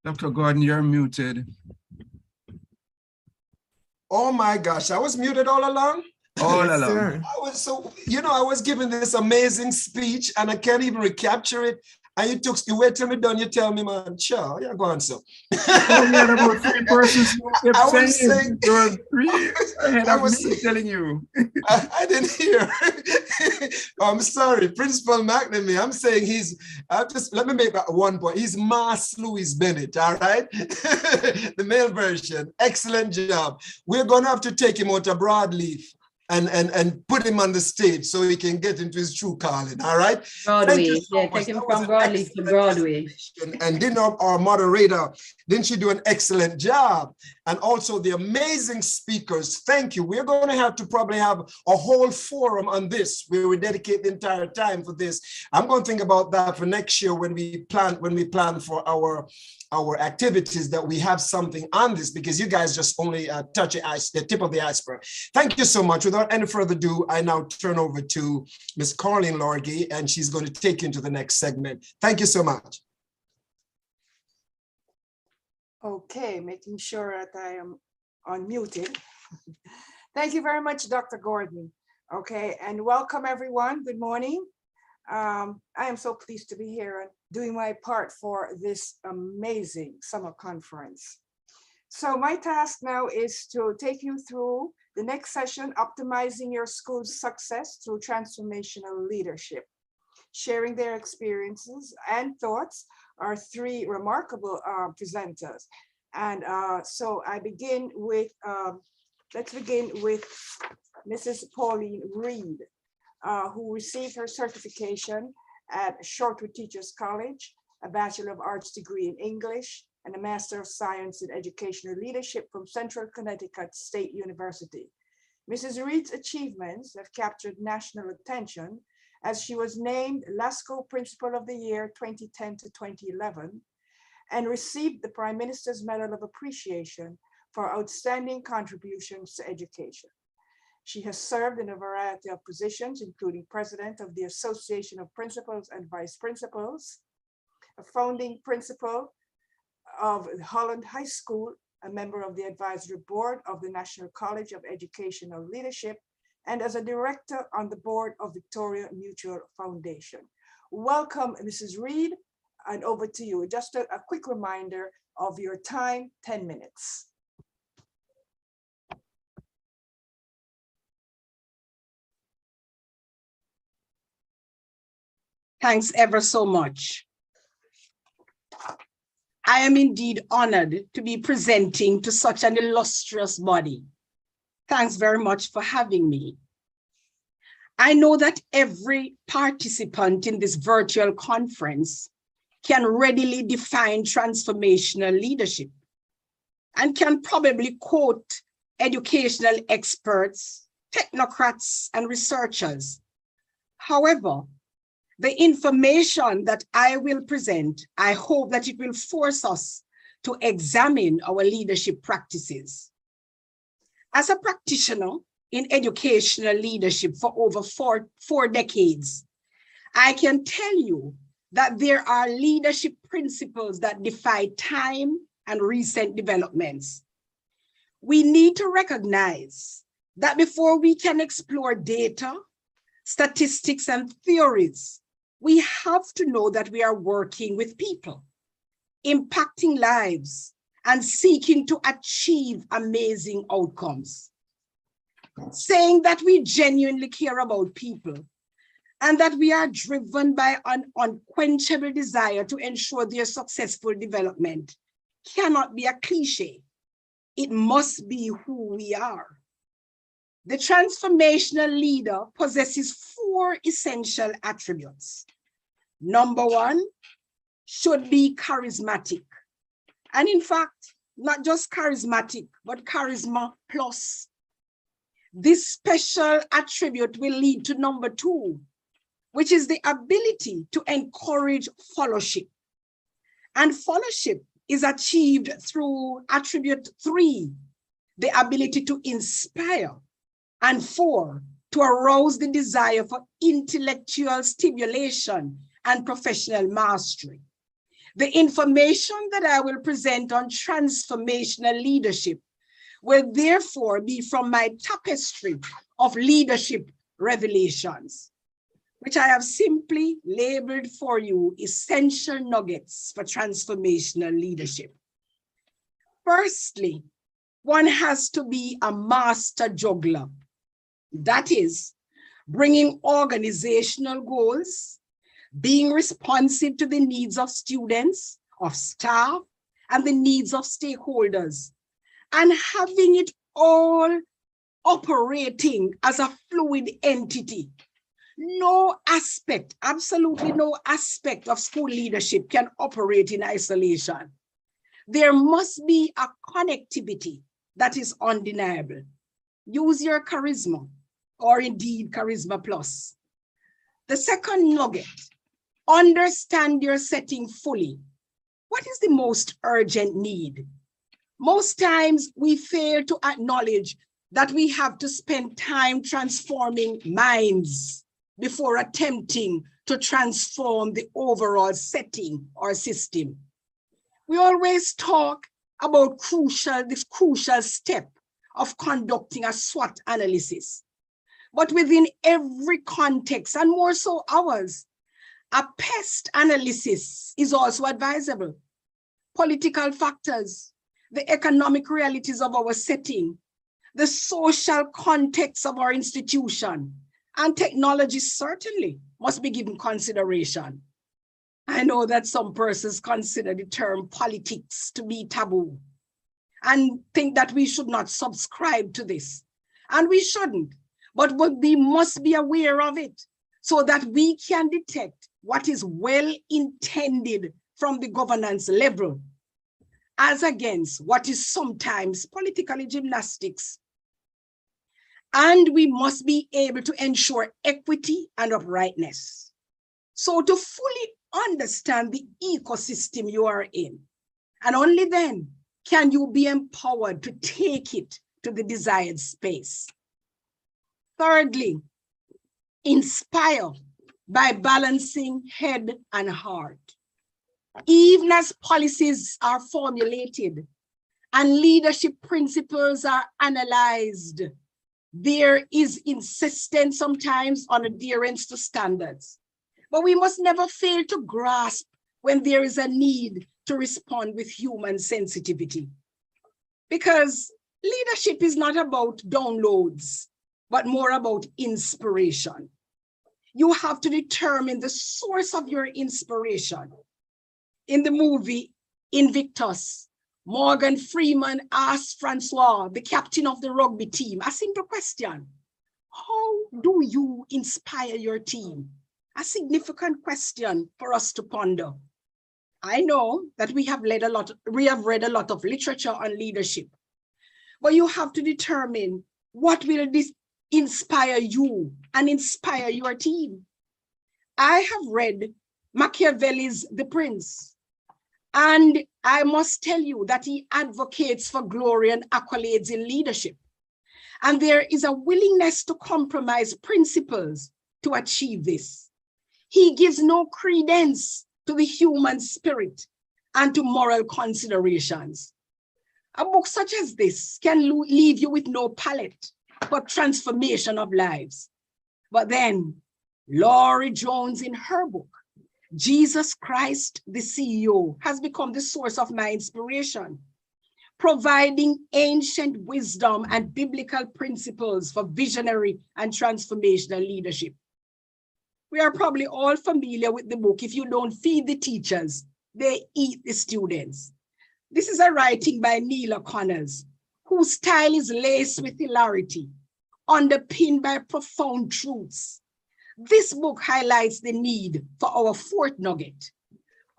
Dr. Gordon, you're muted. Oh my gosh, I was muted all along. All Yes, along. sir. I was I was giving this amazing speech and I can't even recapture it. And you wait till me done, you tell me, man, sure, you're going so. Oh, we had about 3 persons who kept I was saying, there were 3 ahead I of was me telling you. I didn't hear. I'm sorry, Principal McNamee. I'm saying let me make that one point. He's Mass Louis Bennett, all right? The male version. Excellent job. We're going to have to take him out of broadleaf and put him on the stage so he can get into his true calling, all right? Broadway, yeah, take him from Broadleaf to Broadway. And didn't our moderator, didn't she do an excellent job? And also the amazing speakers, thank you. We're going to have to probably have a whole forum on this where we dedicate the entire time for this. I'm going to think about that for next year when we plan for our activities, that we have something on this, because you guys just only touch the tip of the iceberg. Thank you so much. Without any further ado, I now turn over to Ms. Pauline Reed, and she's going to take you into the next segment. Thank you so much. Okay, making sure that I am unmuted. Thank you very much, Dr. Gordon. Okay, and welcome everyone. Good morning. I am so pleased to be here and doing my part for this amazing summer conference. So my task now is to take you through the next session, Optimizing Your School's Success Through Transformational Leadership. Sharing their experiences and thoughts are 3 remarkable presenters. And so I begin with, let's begin with Mrs. Pauline Reed, who received her certification at Shortwood Teachers College, a Bachelor of Arts degree in English, and a Master of Science in Educational Leadership from Central Connecticut State University. Mrs. Reed's achievements have captured national attention as she was named LASCO Principal of the Year 2010 to 2011 and received the Prime Minister's Medal of Appreciation for outstanding contributions to education. She has served in a variety of positions, including President of the Association of Principals and Vice Principals, a founding principal of Holland High School, a member of the Advisory Board of the National College of Educational Leadership, and as a director on the board of Victoria Mutual Foundation. Welcome, Mrs. Reed, and over to you. Just a quick reminder of your time, 10 minutes. Thanks ever so much. I am indeed honored to be presenting to such an illustrious body. Thanks very much for having me. I know that every participant in this virtual conference can readily define transformational leadership and can probably quote educational experts, technocrats, and researchers. However, the information that I will present, I hope that it will force us to examine our leadership practices. As a practitioner in educational leadership for over four decades, I can tell you that there are leadership principles that defy time and recent developments. We need to recognize that before we can explore data, statistics, and theories, we have to know that we are working with people, impacting lives, and seeking to achieve amazing outcomes. Saying that we genuinely care about people and that we are driven by an unquenchable desire to ensure their successful development cannot be a cliche. It must be who we are. The transformational leader possesses 4 essential attributes. Number 1, should be charismatic. And in fact, not just charismatic, but charisma plus. This special attribute will lead to number 2, which is the ability to encourage fellowship. And fellowship is achieved through attribute 3, the ability to inspire, and 4, to arouse the desire for intellectual stimulation and professional mastery. The information that I will present on transformational leadership will therefore be from my tapestry of leadership revelations, which I have simply labeled for you essential nuggets for transformational leadership. Firstly, one has to be a master juggler. That is, bringing organizational goals, being responsive to the needs of students, of staff, and the needs of stakeholders, and having it all operating as a fluid entity. No aspect, absolutely no aspect of school leadership can operate in isolation. There must be a connectivity that is undeniable. Use your charisma, or indeed charisma plus. The second nugget, understand your setting fully. What is the most urgent need? Most times we fail to acknowledge that we have to spend time transforming minds before attempting to transform the overall setting or system. We always talk about this crucial step of conducting a SWOT analysis. But within every context, and more so ours, a pest analysis is also advisable. Political factors, the economic realities of our setting, the social context of our institution, and technology certainly must be given consideration. I know that some persons consider the term politics to be taboo and think that we should not subscribe to this. And we shouldn't, but we must be aware of it so that we can detect what is well intended from the governance level as against what is sometimes politically gymnastics. And we must be able to ensure equity and uprightness. So to fully understand the ecosystem you are in, and only then can you be empowered to take it to the desired space. Thirdly, inspire by balancing head and heart. Even as policies are formulated and leadership principles are analyzed, there is insistence sometimes on adherence to standards. But we must never fail to grasp when there is a need to respond with human sensitivity. Because leadership is not about downloads, but more about inspiration. You have to determine the source of your inspiration. In the movie Invictus, Morgan Freeman asked Francois, the captain of the rugby team, a simple question. How do you inspire your team? A significant question for us to ponder. I know that we have read a lot of literature on leadership, but you have to determine what will this inspire you and inspire your team. I have read Machiavelli's The Prince, and I must tell you that he advocates for glory and accolades in leadership. And there is a willingness to compromise principles to achieve this. He gives no credence to the human spirit and to moral considerations. A book such as this can leave you with no palate for transformation of lives. But then, Laurie Jones in her book, Jesus Christ, the CEO, has become the source of my inspiration, providing ancient wisdom and biblical principles for visionary and transformational leadership. We are probably all familiar with the book. If you don't feed the teachers, they eat the students. This is a writing by Neil O'Connors, whose style is laced with hilarity, underpinned by profound truths. This book highlights the need for our fourth nugget.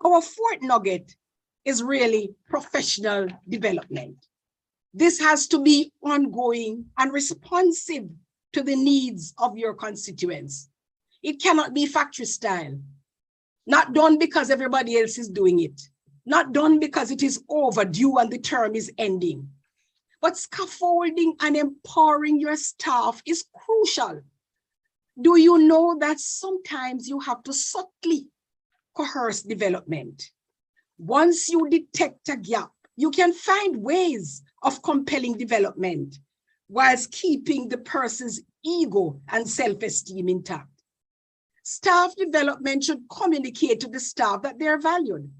Our fourth nugget is really professional development. This has to be ongoing and responsive to the needs of your constituents. It cannot be factory style, not done because everybody else is doing it, not done because it is overdue and the term is ending. But scaffolding and empowering your staff is crucial. Do you know that sometimes you have to subtly coerce development? Once you detect a gap, you can find ways of compelling development whilst keeping the person's ego and self-esteem intact. Staff development should communicate to the staff that they're valued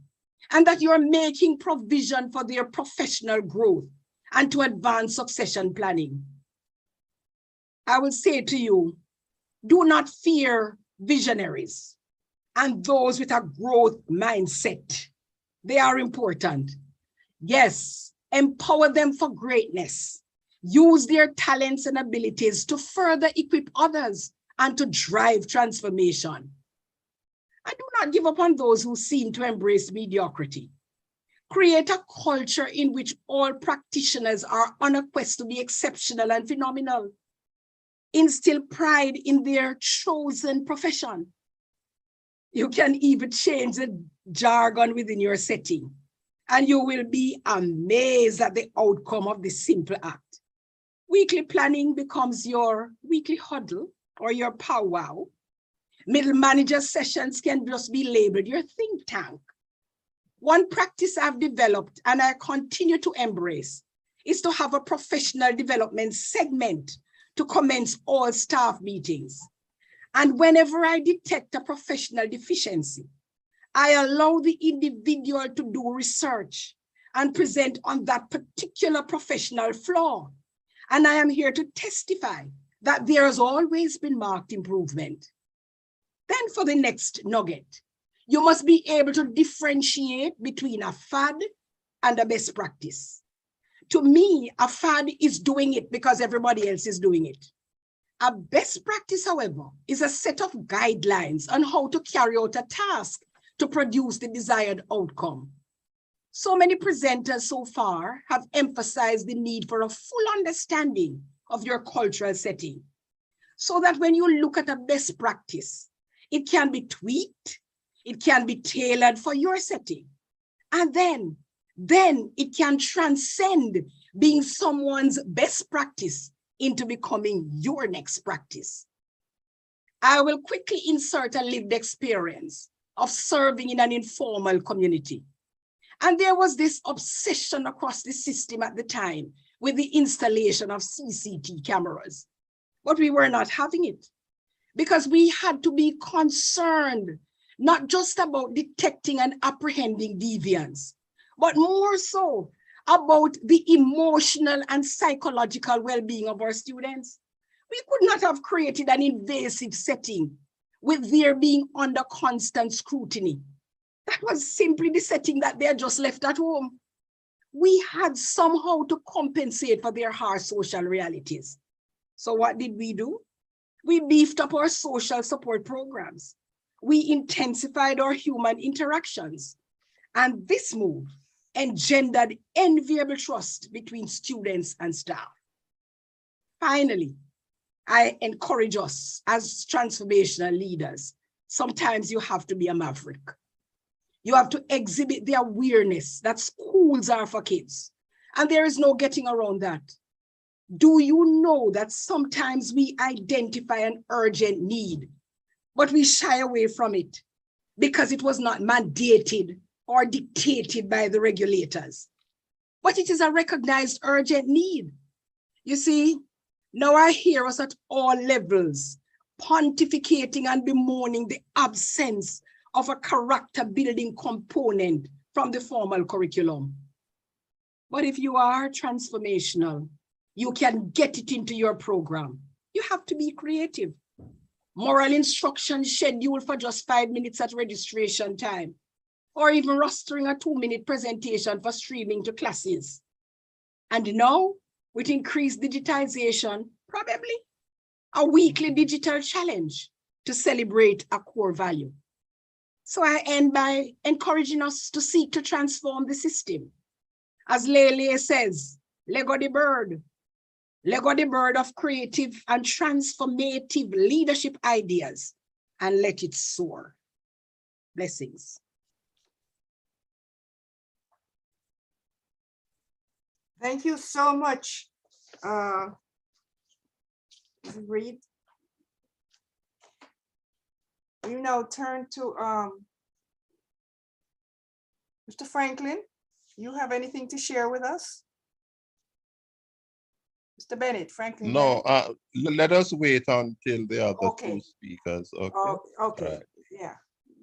and that you're making provision for their professional growth and to advance succession planning. I will say to you, do not fear visionaries and those with a growth mindset. They are important. Yes, empower them for greatness. Use their talents and abilities to further equip others and to drive transformation. And do not give up on those who seem to embrace mediocrity. Create a culture in which all practitioners are on a quest to be exceptional and phenomenal. Instill pride in their chosen profession. You can even change the jargon within your setting, and you will be amazed at the outcome of this simple act. Weekly planning becomes your weekly huddle or your powwow. Middle manager sessions can just be labeled your think tank. One practice I've developed and I continue to embrace is to have a professional development segment to commence all staff meetings. And whenever I detect a professional deficiency, I allow the individual to do research and present on that particular professional flaw. And I am here to testify that there has always been marked improvement. Then for the next nugget, you must be able to differentiate between a fad and a best practice. To me, a fad is doing it because everybody else is doing it. A best practice, however, is a set of guidelines on how to carry out a task to produce the desired outcome. So many presenters so far have emphasized the need for a full understanding of your cultural setting, so that when you look at a best practice, it can be tweaked, it can be tailored for your setting, and then it can transcend being someone's best practice into becoming your next practice. I will quickly insert a lived experience of serving in an informal community. And there was this obsession across the system at the time with the installation of CCTV cameras. But we were not having it because we had to be concerned not just about detecting and apprehending deviance, but more so about the emotional and psychological well-being of our students. We could not have created an invasive setting with their being under constant scrutiny. That was simply the setting that they had just left at home. We had somehow to compensate for their harsh social realities. So what did we do? We beefed up our social support programs. We intensified our human interactions. And this move engendered enviable trust between students and staff. Finally, I encourage us as transformational leaders. Sometimes you have to be a maverick. You have to exhibit the awareness that schools are for kids. And there is no getting around that. Do you know that sometimes we identify an urgent need, but we shy away from it because it was not mandated or dictated by the regulators? But it is a recognized urgent need. You see, now I hear us at all levels pontificating and bemoaning the absence of a character building component from the formal curriculum. But if you are transformational, you can get it into your program. You have to be creative. Moral instruction scheduled for just 5 minutes at registration time, or even rostering a 2-minute presentation for streaming to classes. And now, with increased digitization, probably a weekly digital challenge to celebrate a core value. So I end by encouraging us to seek to transform the system. As Lele says, Lego the bird of creative and transformative leadership ideas, and let it soar. Blessings. Thank you so much, Reed. We now turn to Mr. Franklin. You have anything to share with us? Mr. Bennett, Franklin. No, let us wait until the other Okay. two speakers. Okay. Oh, okay. Right. Yeah,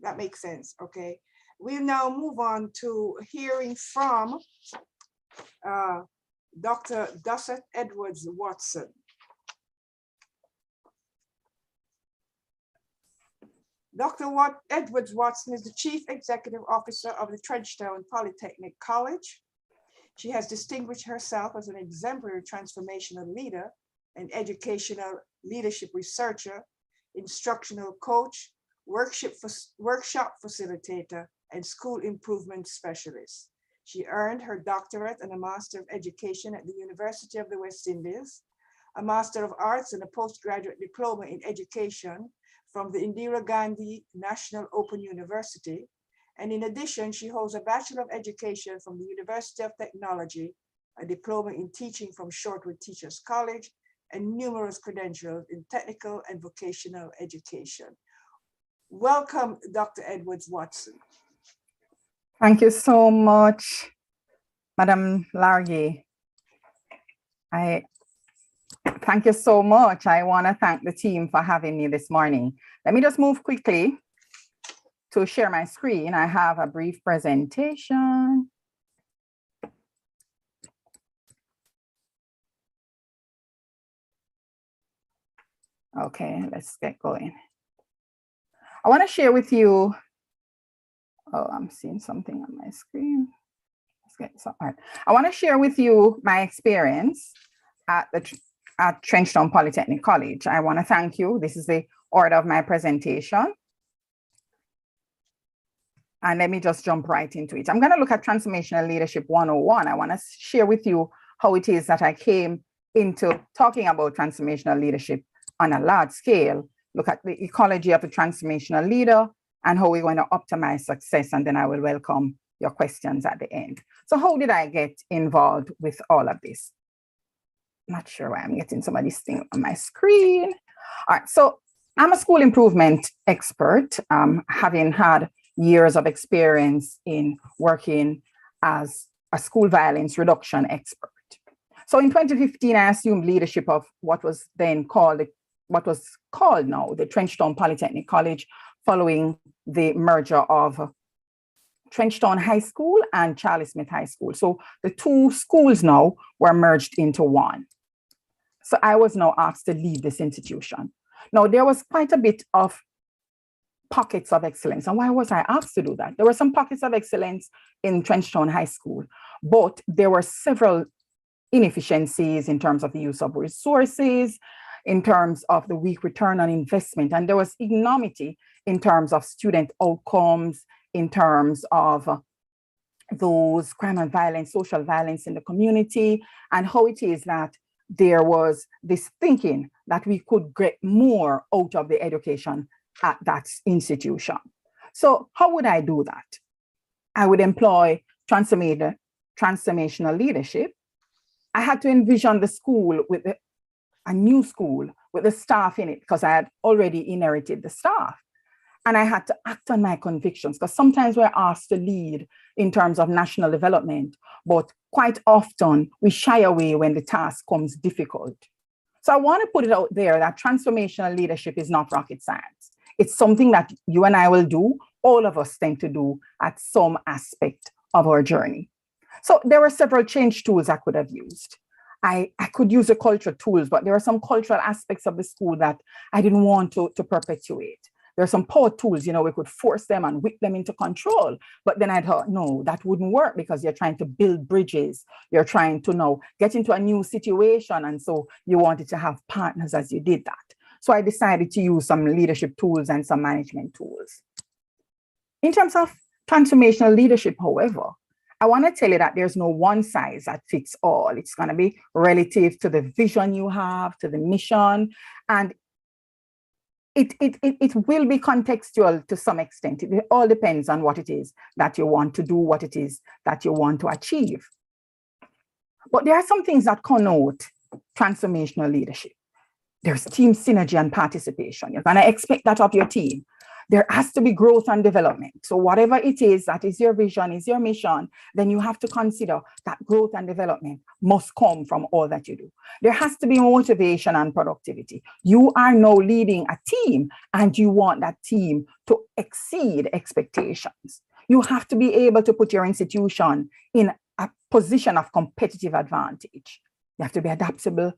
that makes sense. Okay. We'll now move on to hearing from Dr. Dusset Edwards Watson. Dr. Edwards Watson is the Chief Executive Officer of the Trenchtown Polytechnic College. She has distinguished herself as an exemplary transformational leader, an educational leadership researcher, instructional coach, workshop facilitator, and school improvement specialist. She earned her doctorate and a Master of Education at the University of the West Indies, a Master of Arts and a postgraduate diploma in education from the Indira Gandhi National Open University. And in addition, she holds a Bachelor of Education from the University of Technology, a diploma in teaching from Shortwood Teachers College, and numerous credentials in technical and vocational education. Welcome, Dr. Edwards Watson. Thank you so much, Madam Largy. Thank you so much. I want to thank the team for having me this morning. Let me just move quickly to share my screen. I have a brief presentation. Okay, let's get going. I want to share with you, oh, I'm seeing something on my screen. Let's get so, all right. I want to share with you my experience at Trenchtown Polytechnic College. I want to thank you. This is the order of my presentation. And let me just jump right into it. I'm going to look at Transformational Leadership 101. I want to share with you how it is that I came into talking about transformational leadership on a large scale, look at the ecology of a transformational leader and how we're going to optimize success. And then I will welcome your questions at the end. So how did I get involved with all of this? Not sure why I'm getting some of this thing on my screen. All right, so I'm a school improvement expert, having had years of experience in working as a school violence reduction expert. So in 2015, I assumed leadership of what was then called, what was called now the Trenchtown Polytechnic College, following the merger of Trenchtown High School and Charlie Smith High School. So the two schools now were merged into one. So I was now asked to lead this institution. Now there was quite a bit of pockets of excellence. And why was I asked to do that? There were some pockets of excellence in Trenchtown High School, but there were several inefficiencies in terms of the use of resources, in terms of the weak return on investment. And there was ignominy in terms of student outcomes, in terms of those crime and violence, social violence in the community, and how it is that there was this thinking that we could get more out of the education at that institution. So how would I do that? I would employ transformational leadership. I had to envision the school with a new school with the staff in it, because I had already inherited the staff. And I had to act on my convictions, because sometimes we're asked to lead in terms of national development, but quite often we shy away when the task comes difficult. So I want to put it out there that transformational leadership is not rocket science. It's something that you and I will do, all of us tend to do at some aspect of our journey. So there were several change tools I could have used. I could use the cultural tools, but there are some cultural aspects of the school that I didn't want to perpetuate. There are some power tools, we could force them and whip them into control. But then I thought, no, that wouldn't work, because you're trying to build bridges. You're trying to now get into a new situation. And so you wanted to have partners as you did that. So I decided to use some leadership tools and some management tools. In terms of transformational leadership, however, I want to tell you that there's no one size that fits all. It's going to be relative to the vision you have, to the mission, and it will be contextual to some extent. It all depends on what it is that you want to do, what it is that you want to achieve. But there are some things that connote transformational leadership. There's team synergy and participation. You're going to expect that of your team. There has to be growth and development. So whatever it is that is your vision, is your mission, then you have to consider that growth and development must come from all that you do. There has to be motivation and productivity. You are now leading a team and you want that team to exceed expectations. You have to be able to put your institution in a position of competitive advantage. You have to be adaptable.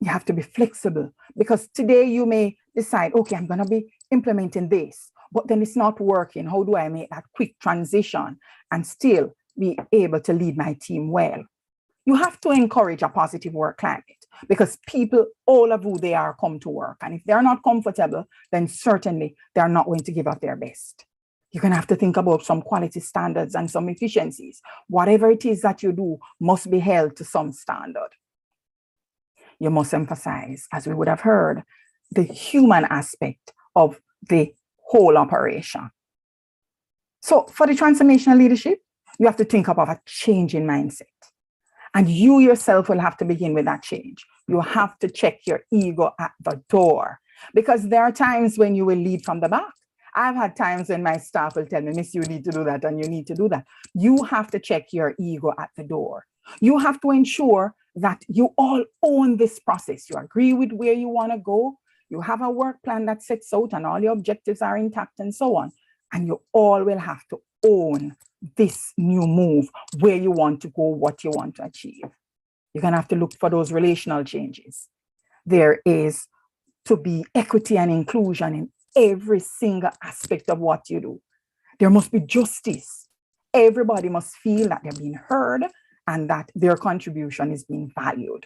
You have to be flexible, because today you may decide, okay, I'm going to be implementing this, but then it's not working. How do I make that quick transition and still be able to lead my team well? You have to encourage a positive work climate, because people, all of who they are, come to work. And if they're not comfortable, then certainly they're not going to give up their best. You're going to have to think about some quality standards and some efficiencies. Whatever it is that you do must be held to some standard. You must emphasize, as we would have heard, the human aspect of the whole operation. So for the transformational leadership, you have to think about a change in mindset. And you yourself will have to begin with that change. You have to check your ego at the door, because there are times when you will lead from the back. I've had times when my staff will tell me, Miss, you need to do that and you need to do that. You have to check your ego at the door. You have to ensure that you all own this process. You agree with where you want to go. You have a work plan that sets out and all your objectives are intact and so on. And you all will have to own this new move, where you want to go, what you want to achieve. You're going to have to look for those relational changes. There is to be equity and inclusion in every single aspect of what you do. There must be justice. Everybody must feel that they're being heard and that their contribution is being valued.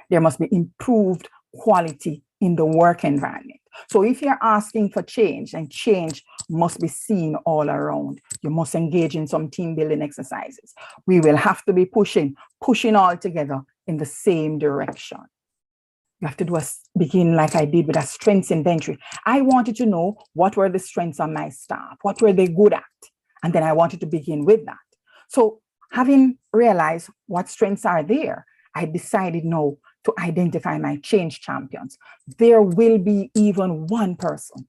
There must be improved quality in the work environment. So if you're asking for change, and change must be seen all around, you must engage in some team building exercises. We will have to be pushing all together in the same direction. You have to begin like I did with a strengths inventory. I wanted to know what were the strengths of my staff, what were they good at? And then I wanted to begin with that. So having realized what strengths are there, I decided now to identify my change champions. There will be even one person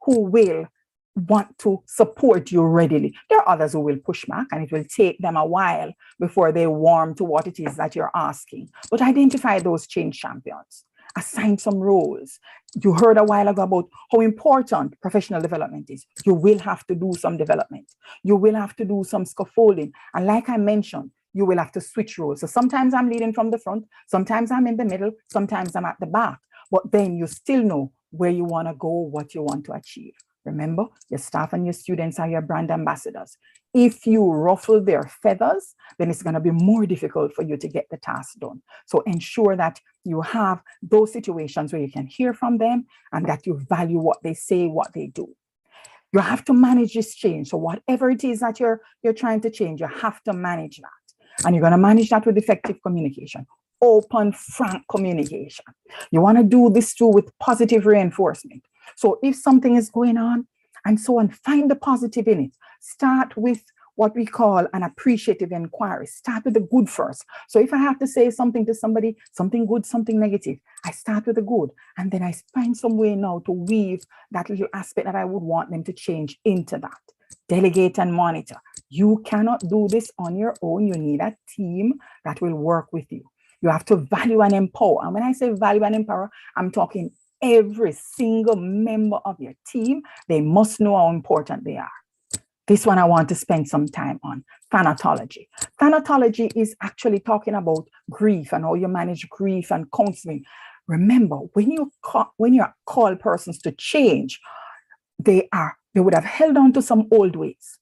who will want to support you readily. There are others who will push back, and it will take them a while before they warm to what it is that you're asking. But identify those change champions. Assign some roles. You heard a while ago about how important professional development is. You will have to do some development. You will have to do some scaffolding. And like I mentioned, you will have to switch roles. So sometimes I'm leading from the front, sometimes I'm in the middle, sometimes I'm at the back. But then you still know where you want to go, what you want to achieve. Remember, your staff and your students are your brand ambassadors. If you ruffle their feathers, then it's going to be more difficult for you to get the task done. So ensure that you have those situations where you can hear from them and that you value what they say, what they do. You have to manage this change. So whatever it is that you're trying to change, you have to manage that. And you're going to manage that with effective communication, open, frank communication. You want to do this too with positive reinforcement. So if something is going on and so on, find the positive in it. Start with what we call an appreciative inquiry. Start with the good first. So if I have to say something to somebody, something good, something negative, I start with the good. And then I find some way now to weave that little aspect that I would want them to change into that. Delegate and monitor. You cannot do this on your own. You need a team that will work with you. You have to value and empower. And when I say value and empower, I'm talking every single member of your team. They must know how important they are. This one I want to spend some time on, thanatology. Thanatology is actually talking about grief and how you manage grief and counseling. Remember, when you call persons to change, they would have held on to some old ways.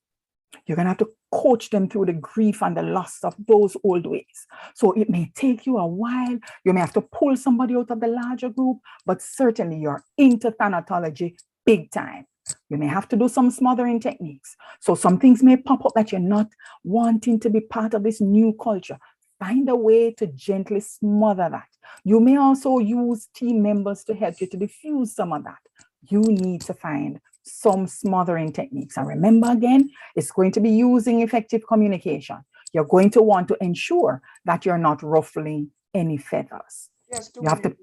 You're going to have to coach them through the grief and the loss of those old ways. So it may take you a while. You may have to pull somebody out of the larger group, but certainly you're into thanatology big time. You may have to do some smothering techniques. So some things may pop up that you're not wanting to be part of this new culture. Find a way to gently smother that. You may also use team members to help you to diffuse some of that. You need to find some smothering techniques. And remember again, it's going to be using effective communication. You're going to want to ensure that you're not ruffling any feathers. Yes, you have to,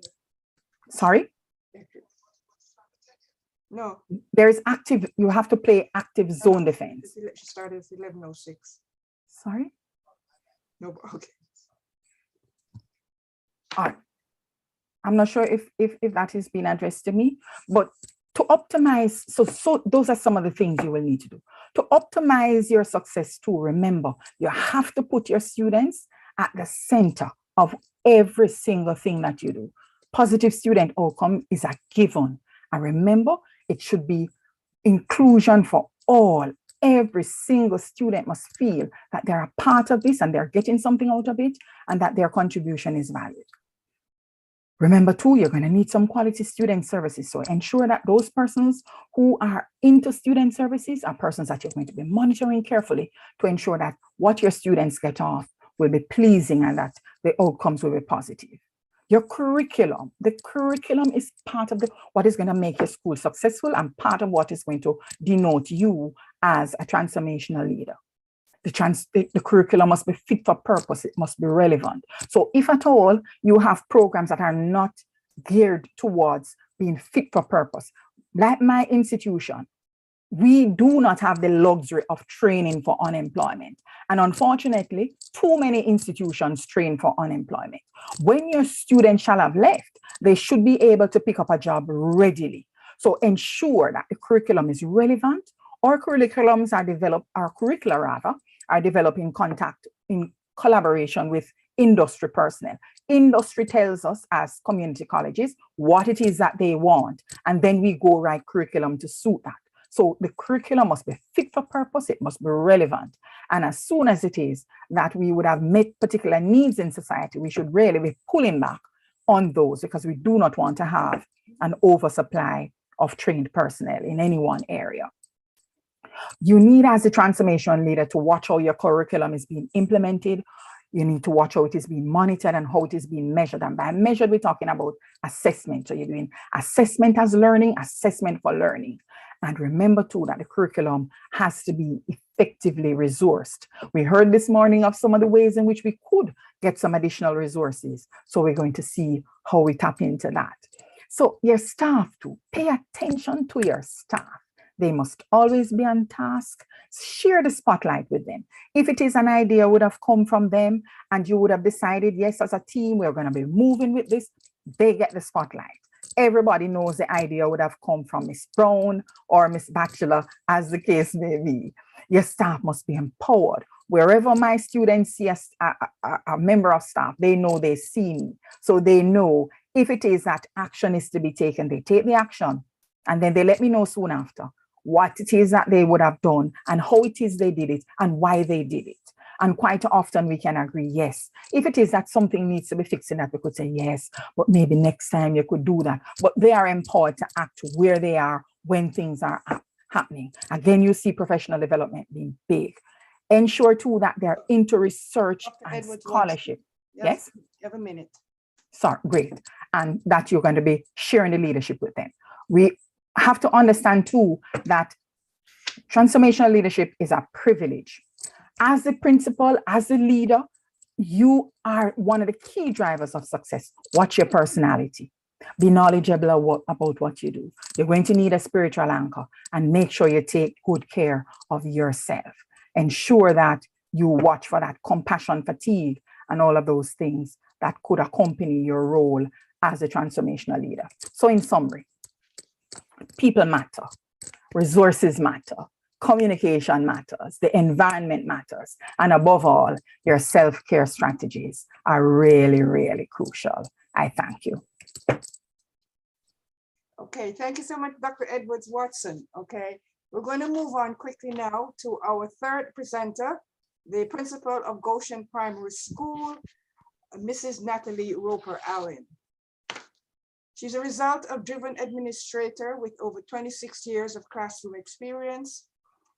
sorry? No. There's active, you have to play active zone defense. She started at 11:06. Sorry? No, okay. All right. I'm not sure if that has been addressed to me, but to optimize, so those are some of the things you will need to do. To optimize your success too, remember, you have to put your students at the center of every single thing that you do. Positive student outcome is a given. And remember, it should be inclusion for all. Every single student must feel that they're a part of this and they're getting something out of it and that their contribution is valued. Remember too, you're going to need some quality student services. So ensure that those persons who are into student services are persons that you're going to be monitoring carefully to ensure that what your students get off will be pleasing and that the outcomes will be positive. Your curriculum, the curriculum is part of what is going to make your school successful and part of what is going to denote you as a transformational leader. The curriculum must be fit for purpose. It must be relevant. So if at all you have programs that are not geared towards being fit for purpose, like my institution, we do not have the luxury of training for unemployment. And unfortunately, too many institutions train for unemployment. When your students shall have left, they should be able to pick up a job readily. So ensure that the curriculum is relevant. Our curriculums are developed, our curricula rather, are developed in collaboration with industry personnel. Industry tells us as community colleges what it is that they want, and then we go write curriculum to suit that. So the curriculum must be fit for purpose, it must be relevant. And as soon as it is that we would have met particular needs in society, we should really be pulling back on those because we do not want to have an oversupply of trained personnel in any one area. You need, as a transformation leader, to watch how your curriculum is being implemented. You need to watch how it is being monitored and how it is being measured. And by measured, we're talking about assessment. So you're doing assessment as learning, assessment for learning. And remember too that the curriculum has to be effectively resourced. We heard this morning of some of the ways in which we could get some additional resources. So we're going to see how we tap into that. So your staff too, pay attention to your staff. They must always be on task. Share the spotlight with them. If it is an idea would have come from them and you would have decided, yes, as a team, we're going to be moving with this, they get the spotlight. Everybody knows the idea would have come from Miss Brown or Miss Batchelor, as the case may be. Your staff must be empowered. Wherever my students see a member of staff, they know they see me. So they know if it is that action is to be taken, they take the action. And then they let me know soon after what it is that they would have done and how it is they did it and why they did it. And quite often we can agree, yes. If it is that something needs to be fixed in that, we could say, yes, but maybe next time you could do that. But they are empowered to act where they are when things are happening. Again, you see professional development being big. Ensure too that they're into research and scholarship. Yes? You have a minute. Sorry, great. And that you're going to be sharing the leadership with them. We have to understand too that transformational leadership is a privilege. As the principal, as the leader, you are one of the key drivers of success. Watch your personality. Be knowledgeable about what you do. You're going to need a spiritual anchor and make sure you take good care of yourself. Ensure that you watch for that compassion fatigue and all of those things that could accompany your role as a transformational leader. So in summary, people matter, resources matter, communication matters, the environment matters, and above all, your self-care strategies are really, really crucial. I thank you. Okay, thank you so much, Dr. Edwards-Watson. Okay, We're going to move on quickly now to our third presenter, the principal of Goshen Primary School, Mrs. Natalie Roper Allen. She's a result of driven administrator with over 26 years of classroom experience.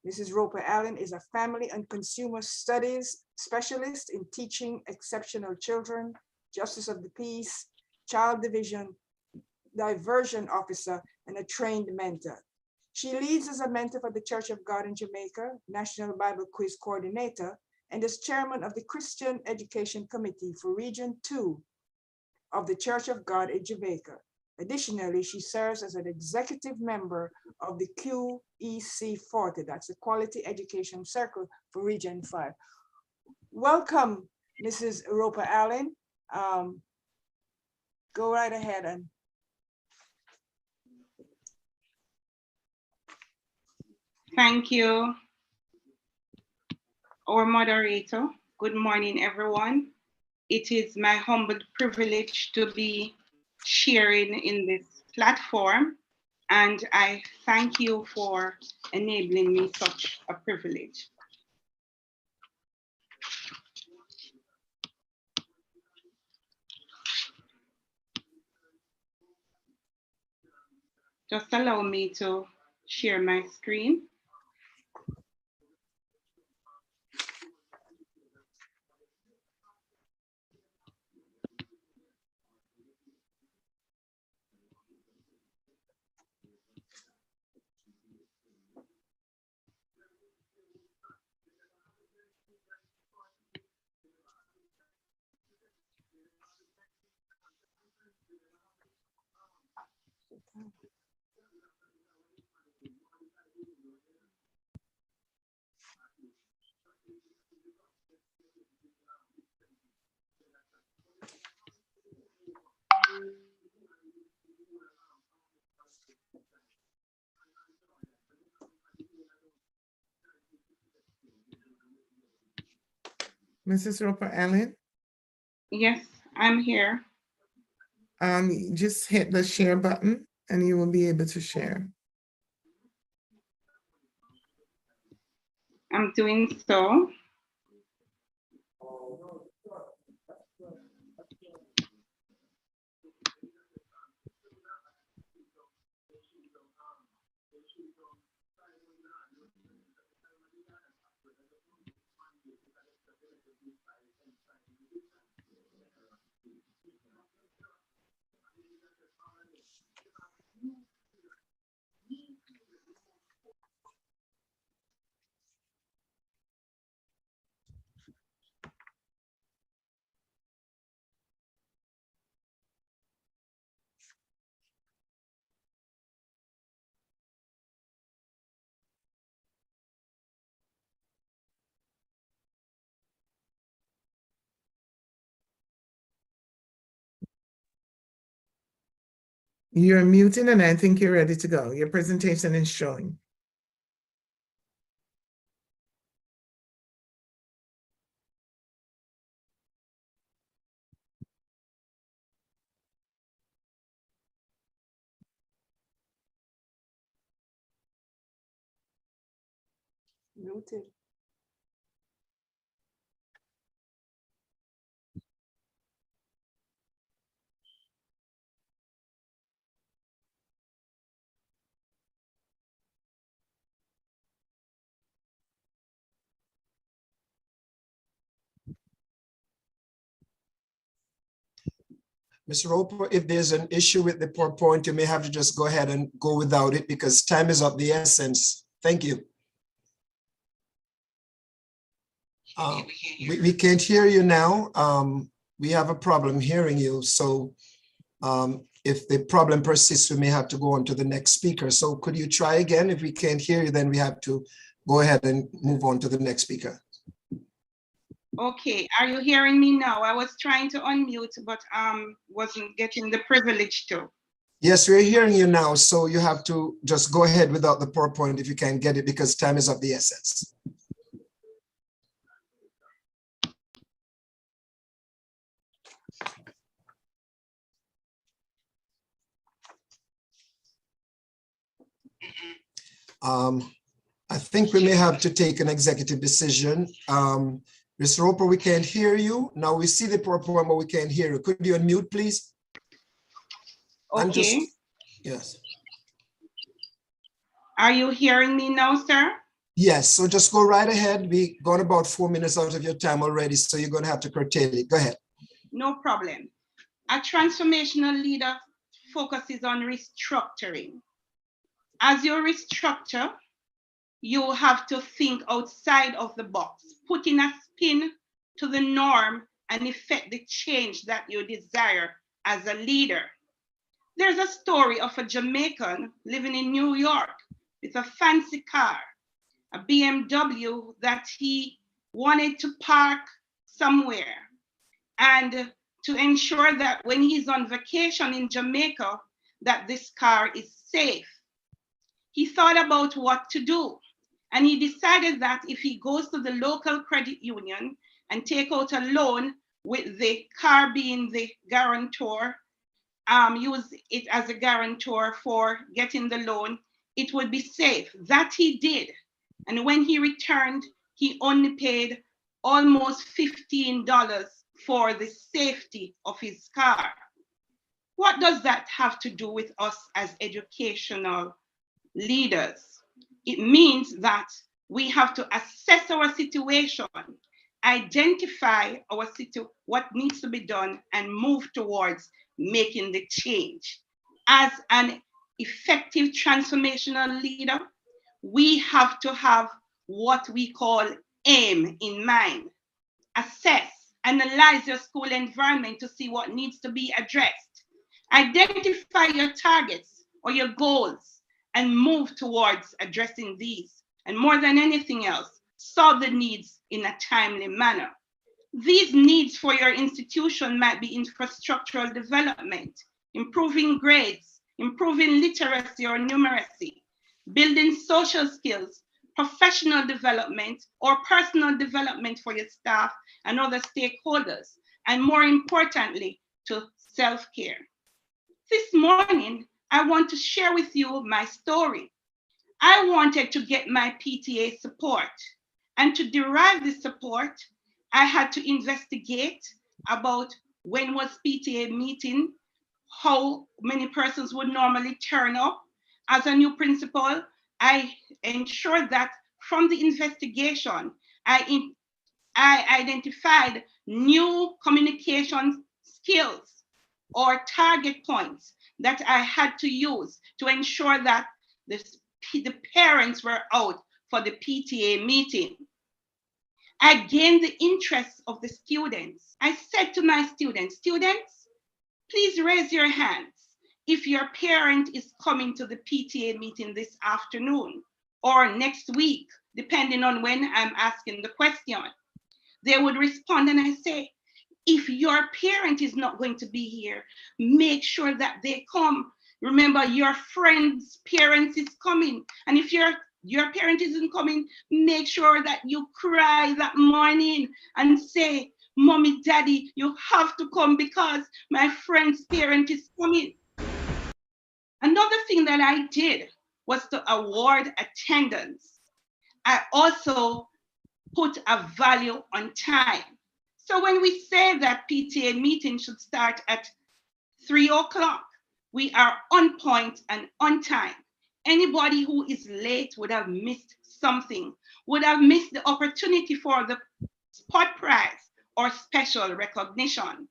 Mrs. Roper Allen is a family and consumer studies specialist in teaching exceptional children, justice of the peace, child division, diversion officer, and a trained mentor. She leads as a mentor for the Church of God in Jamaica, National Bible Quiz Coordinator, and is chairman of the Christian Education Committee for Region 2 of the Church of God in Jamaica. Additionally, she serves as an executive member of the QEC 40, that's the Quality Education Circle for Region 5. Welcome, Mrs. Roper Allen. Go right ahead and thank you, our moderator. Good morning, everyone. It is my humble privilege to be sharing in this platform, and I thank you for enabling me such a privilege. Just allow me to share my screen. Mrs. Roper Allen? Yes, I'm here. Just hit the share button and you will be able to share. I'm doing so. You're muted and I think you're ready to go. Your presentation is showing. muted. Ms. Roper, if there's an issue with the PowerPoint, you may have to just go ahead and go without it because time is of the essence. Thank you. We can't hear you now. We have a problem hearing you. So if the problem persists, we may have to go on to the next speaker. So could you try again? If we can't hear you, then we have to go ahead and move on to the next speaker. Okay, are you hearing me now? I was trying to unmute, but wasn't getting the privilege to. Yes, we're hearing you now. So you have to just go ahead without the PowerPoint if you can get it because time is of the essence. I think we may have to take an executive decision. Mr. Roper, we can't hear you. Now we see the PowerPoint, but we can't hear you. Could you unmute, please? Okay. Yes. Are you hearing me now, sir? Yes, so just go right ahead. We've gone about 4 minutes out of your time already, so you're going to have to curtail it. Go ahead. No problem. A transformational leader focuses on restructuring. As you restructure, you have to think outside of the box, putting a spin to the norm and effect the change that you desire as a leader. There's a story of a Jamaican living in New York with a fancy car, a BMW that he wanted to park somewhere, and to ensure that when he's on vacation in Jamaica, that this car is safe. He thought about what to do, and he decided that if he goes to the local credit union and take out a loan with the car being the guarantor, use it as a guarantor for getting the loan, it would be safe. That he did. And when he returned, he only paid almost $15 for the safety of his car. What does that have to do with us as educational leaders? It means that we have to assess our situation, identify what needs to be done, and move towards making the change. As an effective transformational leader, we have to have what we call aim in mind. Assess, analyze your school environment to see what needs to be addressed. Identify your targets or your goals and move towards addressing these. And more than anything else, solve the needs in a timely manner. These needs for your institution might be infrastructural development, improving grades, improving literacy or numeracy, building social skills, professional development, or personal development for your staff and other stakeholders, and more importantly, to self-care. This morning, I want to share with you my story. I wanted to get my PTA support, and to derive this support, I had to investigate about when was PTA meeting, how many persons would normally turn up. As a new principal, I ensured that from the investigation, I identified new communication skills or target points that I had to use to ensure that the parents were out for the PTA meeting. I gained the interest of the students. I said to my students, please raise your hands if your parent is coming to the PTA meeting this afternoon or next week, depending on when I'm asking the question. They would respond and I say, if your parent is not going to be here, make sure that they come. Remember, your friend's parents is coming. And if your parent isn't coming, make sure that you cry that morning and say, Mommy, Daddy, you have to come because my friend's parent is coming. Another thing that I did was to award attendance. I also put a value on time. So when we say that PTA meeting should start at 3 o'clock, we are on point and on time. Anybody who is late would have missed something, would have missed the opportunity for the spot prize or special recognition.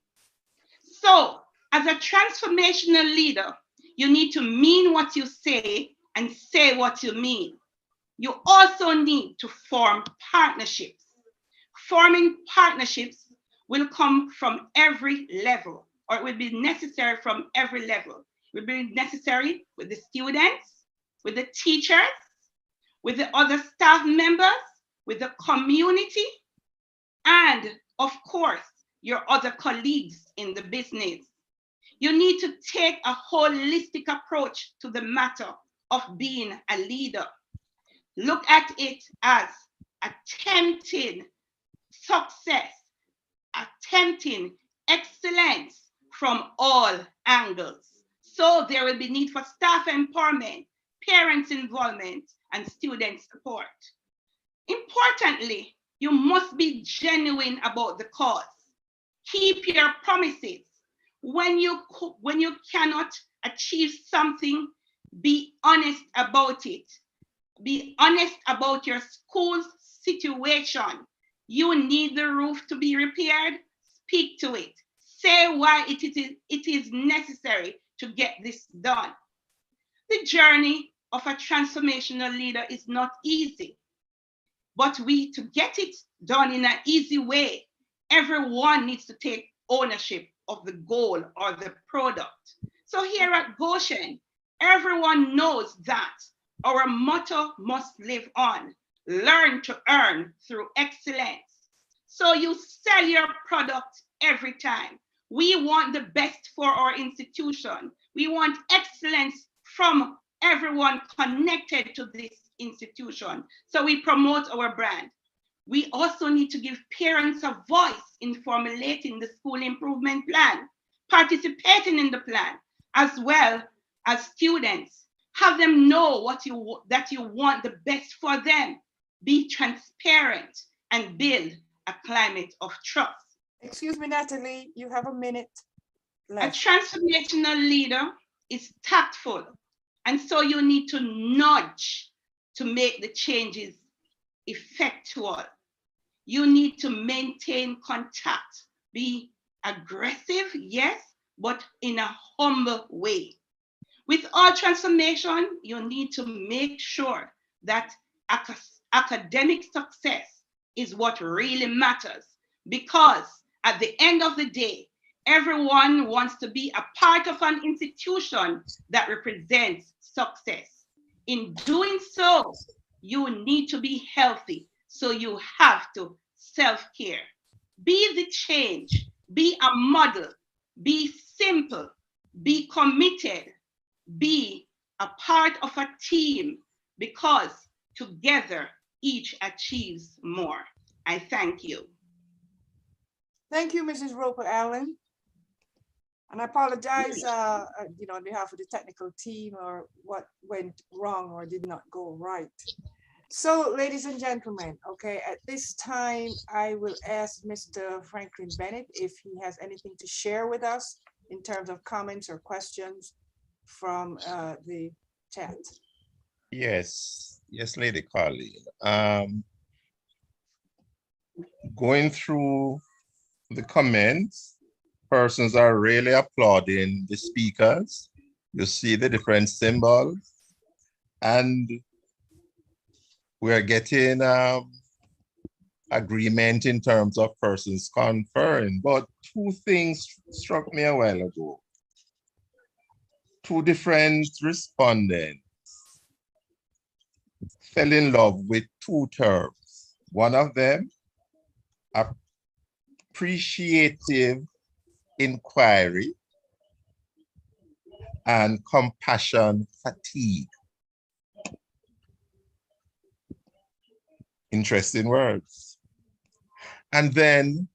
So as a transformational leader, you need to mean what you say and say what you mean. You also need to form partnerships. Forming partnerships will come from every level, or it will be necessary from every level. It will be necessary with the students, with the teachers, with the other staff members, with the community, and of course, your other colleagues in the business. You need to take a holistic approach to the matter of being a leader. Look at it as attempting success, attempting excellence from all angles. So there will be need for staff empowerment, parents' involvement, and student support. Importantly, you must be genuine about the cause. Keep your promises. When you cannot achieve something, be honest about it. Be honest about your school's situation. You need the roof to be repaired. Speak to it. Say why it is necessary to get this done. The journey of a transformational leader is not easy, but to get it done in an easy way, everyone needs to take ownership of the goal or the product. So here at Goshen, everyone knows that our motto must live on: learn to earn through excellence. So you sell your product every time. We want the best for our institution. We want excellence from everyone connected to this institution. So we promote our brand. We also need to give parents a voice in formulating the school improvement plan, participating in the plan, as well as students. Have them know that you want the best for them. Be transparent and build a climate of trust. Excuse me, Natalie, you have a minute left. A transformational leader is tactful, and so you need to nudge to make the changes effectual. You need to maintain contact. Be aggressive, yes, but in a humble way. With all transformation, you need to make sure that academic success is what really matters, because at the end of the day, everyone wants to be a part of an institution that represents success. In doing so, you need to be healthy, so you have to self-care. Be the change, be a model, be simple, be committed, be a part of a team, because together each achieves more. I thank you. Thank you, Mrs. Roper Allen. And I apologize, on behalf of the technical team, or what went wrong or did not go right. So, ladies and gentlemen, okay, at this time, I will ask Mr. Franklin Bennett if he has anything to share with us in terms of comments or questions from the chat. Yes, Lady Colleen. Going through the comments, persons are really applauding the speakers. You see the different symbols, and we're getting agreement in terms of persons conferring. But two things struck me a while ago. Two different respondents fell in love with two terms. One of them, appreciative inquiry, and compassion fatigue. Interesting words. And then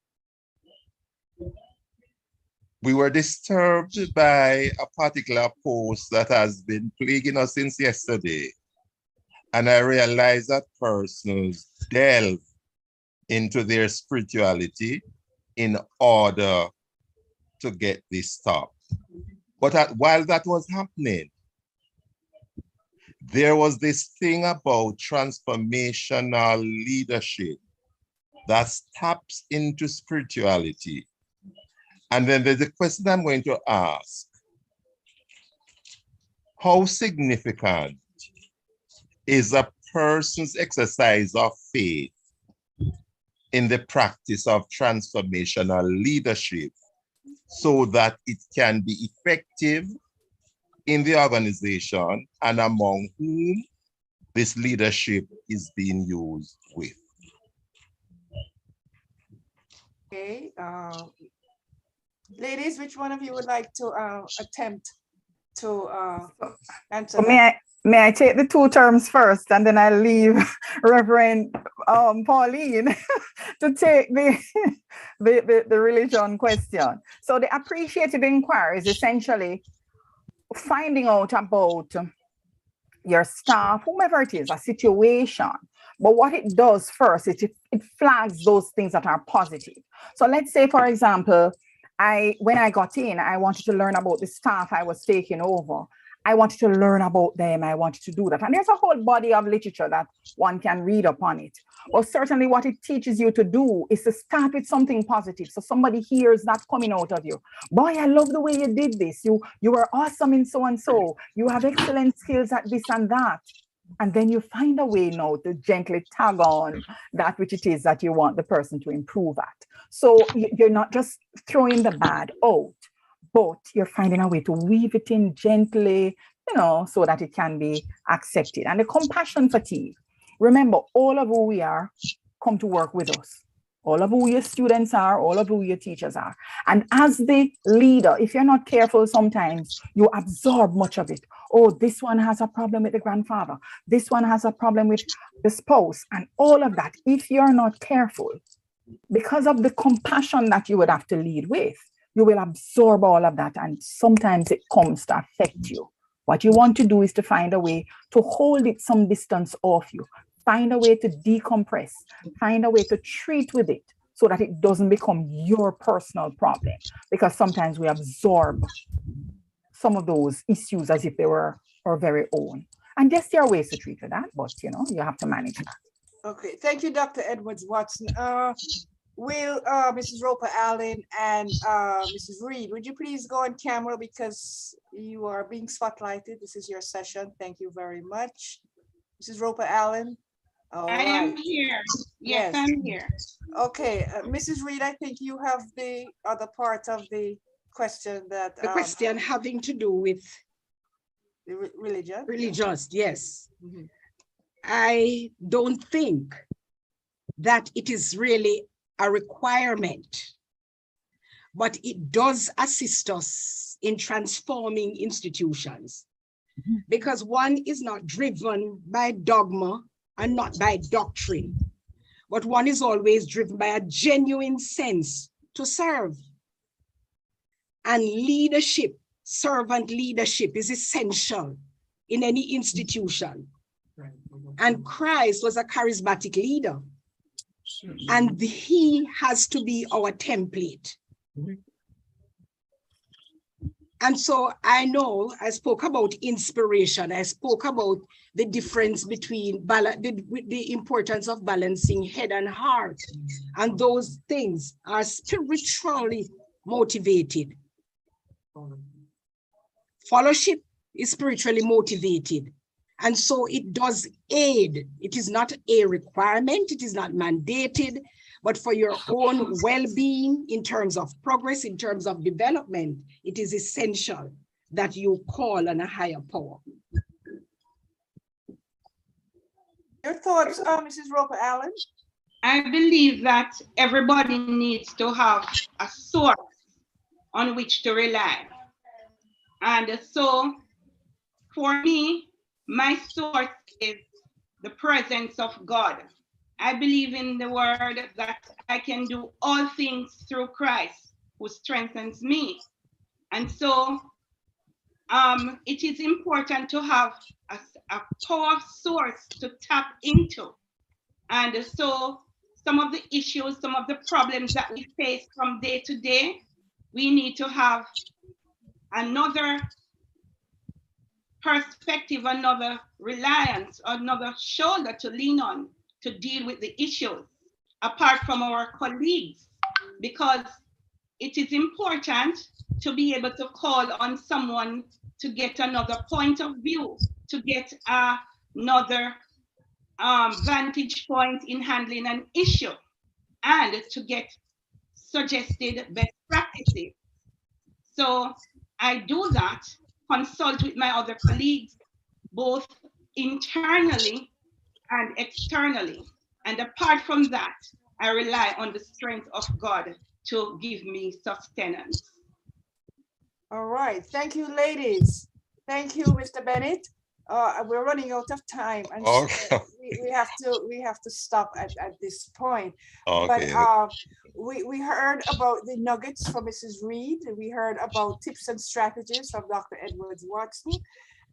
we were disturbed by a particular post that has been plaguing us since yesterday. And I realized that persons delve into their spirituality in order to get this stopped. But while that was happening, there was this thing about transformational leadership that taps into spirituality. And then there's a question I'm going to ask. How significant is a person's exercise of faith in the practice of transformational leadership so that it can be effective in the organization and among whom this leadership is being used with? Okay, ladies, which one of you would like to attempt to answer that? May I take the two terms first, and then I'll leave Reverend Pauline to take the religion question. So the appreciative inquiry is essentially finding out about your staff, whomever it is, a situation. But what it does first, it flags those things that are positive. So let's say, for example, when I got in, I wanted to learn about the staff I was taking over. I wanted to learn about them. I wanted to do that. And there's a whole body of literature that one can read upon it. Well, certainly what it teaches you to do is to start with something positive. So somebody hears that coming out of you. Boy, I love the way you did this. You were awesome in so and so. You have excellent skills at this and that. And then you find a way now to gently tag on that which it is that you want the person to improve at. So you're not just throwing the bad out, but you're finding a way to weave it in gently, so that it can be accepted. And the compassion fatigue. Remember, all of who we are come to work with us. All of who your students are, all of who your teachers are. And as the leader, if you're not careful, sometimes you absorb much of it. Oh, this one has a problem with the grandfather. This one has a problem with the spouse, and all of that. If you're not careful, because of the compassion that you would have to lead with, you will absorb all of that, and sometimes it comes to affect you. What you want to do is to find a way to hold it some distance off you, find a way to decompress, find a way to treat with it so that it doesn't become your personal problem, because sometimes we absorb some of those issues as if they were our very own. And yes, there are ways to treat with that, but you have to manage that. Okay, thank you, Dr. Edwards Watson. Will Mrs. Roper Allen and Mrs. Reed, would you please go on camera because you are being spotlighted. This is your session. Thank you very much. Mrs. Roper Allen. I am here. Yes, I'm here. Okay, Mrs. Reed, I think you have the other part of the question that the question having to do with the religion. Religious, yes. Mm-hmm. I don't think that it is really a requirement, but it does assist us in transforming institutions, because one is not driven by dogma and not by doctrine, but one is always driven by a genuine sense to serve. And leadership, servant leadership, is essential in any institution. And Christ was a charismatic leader. And he has to be our template. And so I know I spoke about inspiration. I spoke about the difference between the importance of balancing head and heart. And those things are spiritually motivated. Fellowship is spiritually motivated. And so it does aid. It is not a requirement. It is not mandated, but for your own well-being, in terms of progress, in terms of development, it is essential that you call on a higher power. Your thoughts, Mrs. Roper Allen? I believe that everybody needs to have a source on which to rely. And so for me, my source is the presence of God. I believe in the word that I can do all things through Christ who strengthens me. And so it is important to have a power source to tap into. And so some of the issues, some of the problems that we face from day to day, we need to have another perspective, another reliance, another shoulder to lean on to deal with the issues, apart from our colleagues, because it is important to be able to call on someone to get another point of view, to get another vantage point in handling an issue, and to get suggested best practices. So I do that, consult with my other colleagues, both internally and externally. And apart from that, I rely on the strength of God to give me sustenance. All right, thank you, ladies. Thank you, Mr. Bennett. We're running out of time, and okay. we have to stop at this point. Okay. But we heard about the nuggets from Mrs. Reed. We heard about tips and strategies from Dr. Edwards Watson,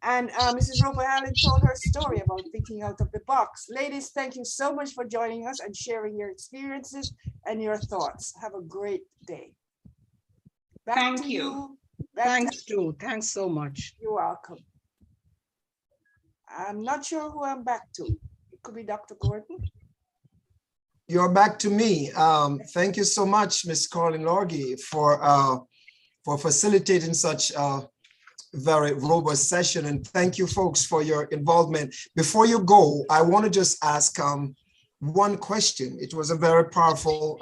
And Mrs. Roper Allen told her story about thinking out of the box. Ladies, thank you so much for joining us and sharing your experiences and your thoughts. Have a great day. Thank you. Thanks, Drew. Thanks so much. You're welcome. I'm not sure who I'm back to. It could be Dr. Gordon. You're back to me. Thank you so much, Ms. Colin Lorgie, for facilitating such a very robust session. And thank you, folks, for your involvement. Before you go, I want to just ask one question. It was a very powerful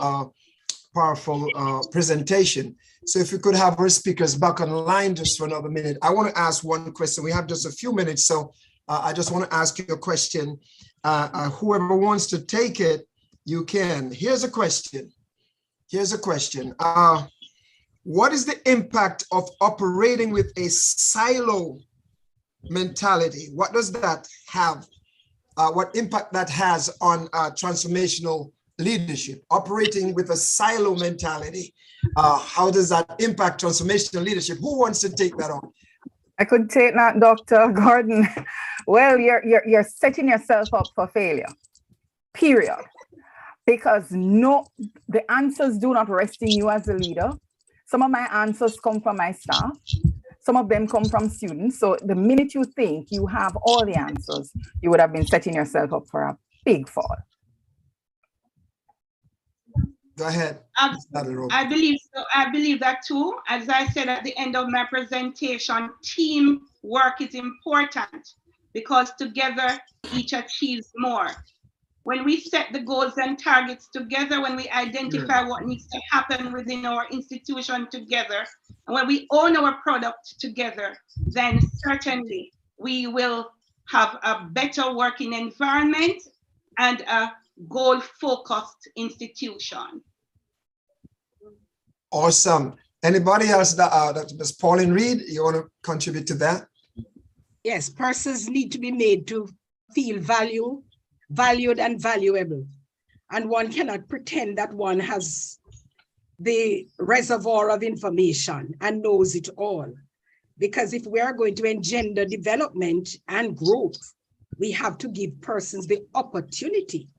presentation. So if you could have our speakers back online just for another minute, I want to ask one question. We have just a few minutes, so I just want to ask you a question. Whoever wants to take it, you can. Here's a question. What is the impact of operating with a silo mentality? What does that have? What impact that has on transformational leadership? Operating with a silo mentality, how does that impact transformational leadership? Who wants to take that on? I could take that, Dr. Gordon. Well, you're setting yourself up for failure, period. Because the answers do not rest in you as a leader. Some of my answers come from my staff. Some of them come from students. So the minute you think you have all the answers, you would have been setting yourself up for a big fall. Go ahead. I believe so. I believe that too. As I said at the end of my presentation, teamwork is important because together each achieves more. When we set the goals and targets together, when we identify what needs to happen within our institution together, and when we own our product together, then certainly we will have a better working environment and a goal-focused institution. Awesome. Anybody else? Ms. Pauline Reed, you want to contribute to that? Yes, persons need to be made to feel valued and valuable. And one cannot pretend that one has the reservoir of information and knows it all. Because if we are going to engender development and growth, we have to give persons the opportunity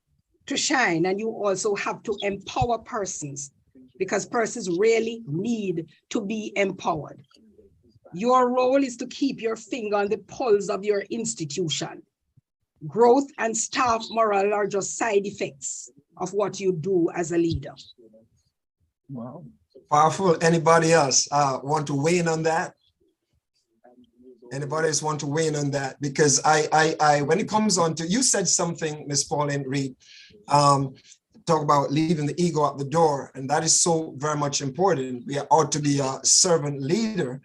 to shine. And you also have to empower persons, because persons really need to be empowered. Your role is to keep your finger on the pulse of your institution. Growth and staff morale are just side effects of what you do as a leader. Wow. Powerful. Anybody else want to weigh in on that? Anybody else want to weigh in on that? Because I when it comes on to, you said something, Ms. Pauline Reed, talk about leaving the ego at the door. And that is so very much important. We ought to be a servant leader.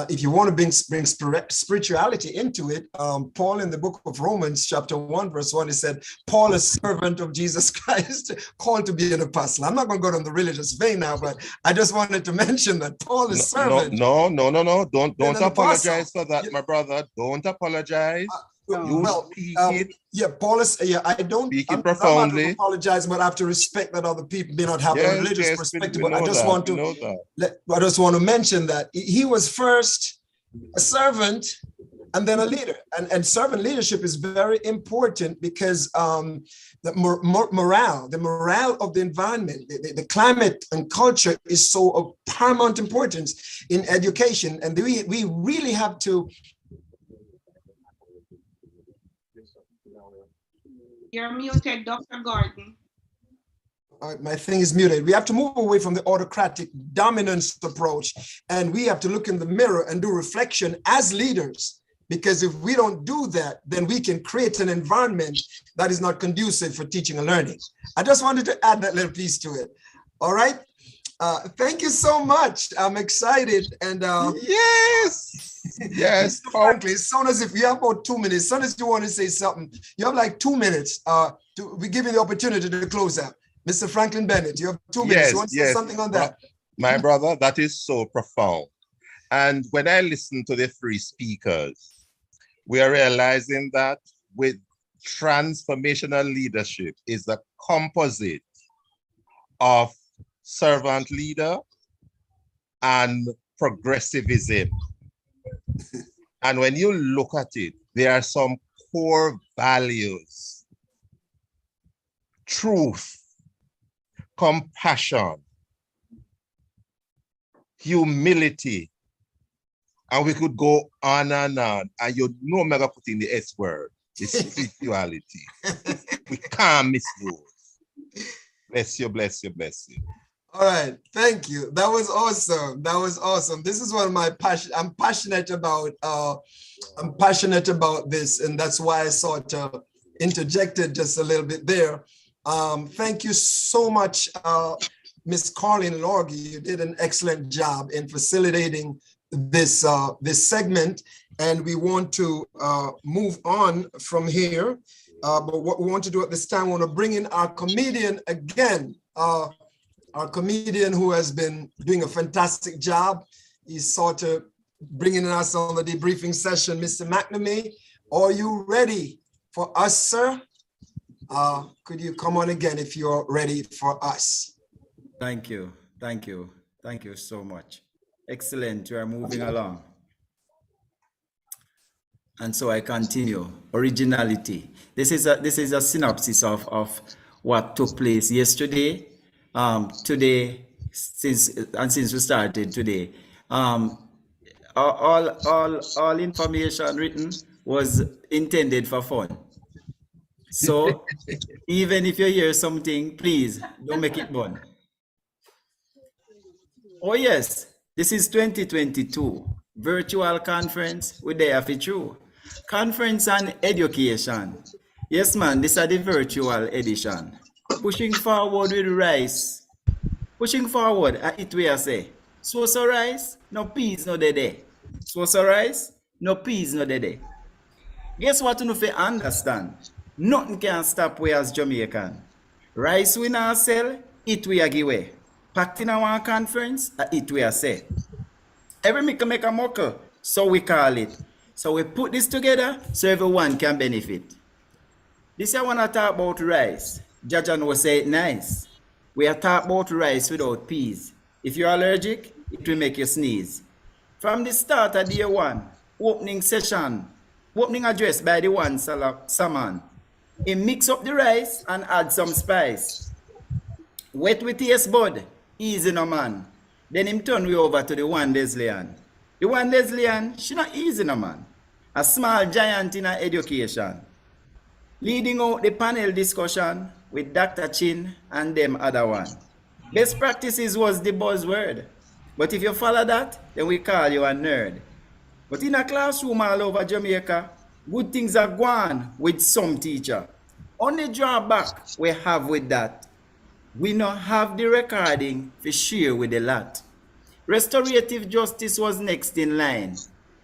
If you want to bring spirituality into it, Paul in the book of Romans, chapter 1, verse 1, he said, Paul, a servant of Jesus Christ, called to be an apostle. I'm not going to go down the religious vein now, but I just wanted to mention that Paul is servant. No. Don't apologize for that, my brother. Don't apologize. Yeah, Paul is, I don't, I'm profoundly. not apologize, but I have to respect that other people may not have a religious perspective. But I just want to mention that he was first a servant and then a leader. And servant leadership is very important because the morale of the environment, the climate and culture is so of paramount importance in education. And we really have to. You're muted, Dr. Gordon. All right, my thing is muted. We have to move away from the autocratic dominance approach, and we have to look in the mirror and do reflection as leaders, because if we don't do that, then we can create an environment that is not conducive for teaching and learning. I just wanted to add that little piece to it. All right. Thank you so much. I'm excited. And yes. Frankly, as soon as if you have about 2 minutes, as soon as you want to say something, you have like 2 minutes. We give you the opportunity to close out. Mr. Franklin Bennett, you have 2 minutes. You want to say something on that? My brother, that is so profound. And when I listen to the three speakers, we are realizing that with transformational leadership is a composite of servant leader and progressivism. And when you look at it, there are some core values: truth, compassion, humility, and we could go on, and you know I'm gonna put in the S word, the spirituality. We can't miss those. Bless you, bless you, bless you. All right, thank you. That was awesome. That was awesome. This is one of my passion. I'm passionate about this, and that's why I sort of interjected just a little bit there. Thank you so much, Miss Pauline Reed. You did an excellent job in facilitating this this segment, and we want to move on from here. But what we want to do at this time, we want to bring in our comedian again. Our comedian who has been doing a fantastic job. He's sort of bringing us on the debriefing session. Mr. McNamee, are you ready for us, sir? Could you come on again if you're ready for us? Thank you. Thank you. Thank you so much. Excellent. We are moving along. And so I continue. Originality. This is a synopsis of what took place yesterday. Today, since we started today, all information written was intended for fun. So even if you hear something, please don't make it fun. Oh yes, this is 2022 virtual conference with the true conference on education. Yes, man, this is the virtual edition. Pushing forward with rice. Pushing forward, it we are say. So rice, no peas, no dede. So rice, no peas, no dede. Guess what you know fi understand? Nothing can stop we as Jamaican. Rice we now sell, it we a give away. Packed in our conference, it we a say. Every make a muckle, so we call it. So we put this together so everyone can benefit. This I want to talk about rice. Jajan will say it nice. We are talking about rice without peas. If you're allergic, it will make you sneeze. From the start of day one, opening session, opening address by the one Saman. He mix up the rice and add some spice. Wet with taste bud, easy no man. Then him turn we over to the one Leslian. The one Leslian, she not easy no man. A small giant in her education. Leading out the panel discussion with Dr. Chin and them other one. Best practices was the buzzword. But if you follow that, then we call you a nerd. But in a classroom all over Jamaica, good things are gone with some teacher. Only drawback we have with that, we not have the recording to share with the lot. Restorative justice was next in line.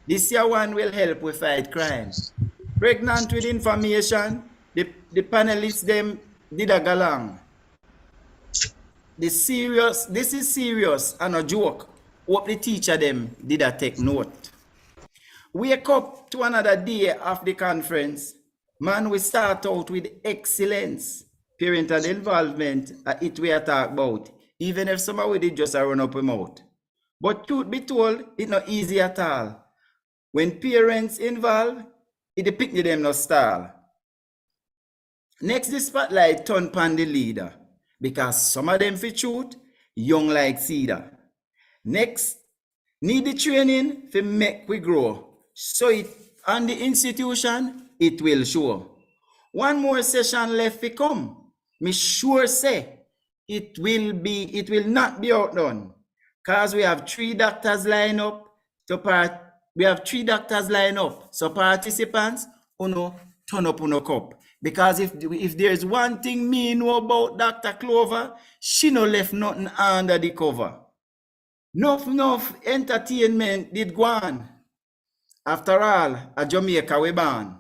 This year one will help we fight crime. Pregnant with information, the panelists them did a galang. This is serious and a joke. What the teacher them did a take note. Wake up to another day of the conference. Man, we start out with excellence. Parental involvement, it we are talk about. Even if somebody did just run up him out. But truth be told, it's not easy at all. When parents involved, it depict them no style. Next, the spotlight turn upon the leader, because some of them for truth, young like cedar. Next, need the training to make we grow. So it on the institution, it will show. One more session left to come. Me sure say it will not be outdone. Cause we have 3 doctors line up to so participants, turn up uno cup. Because if there's one thing me know about Dr. Clover, she no left nothing under the cover. Enough entertainment did go on. After all, a Jamaica we born.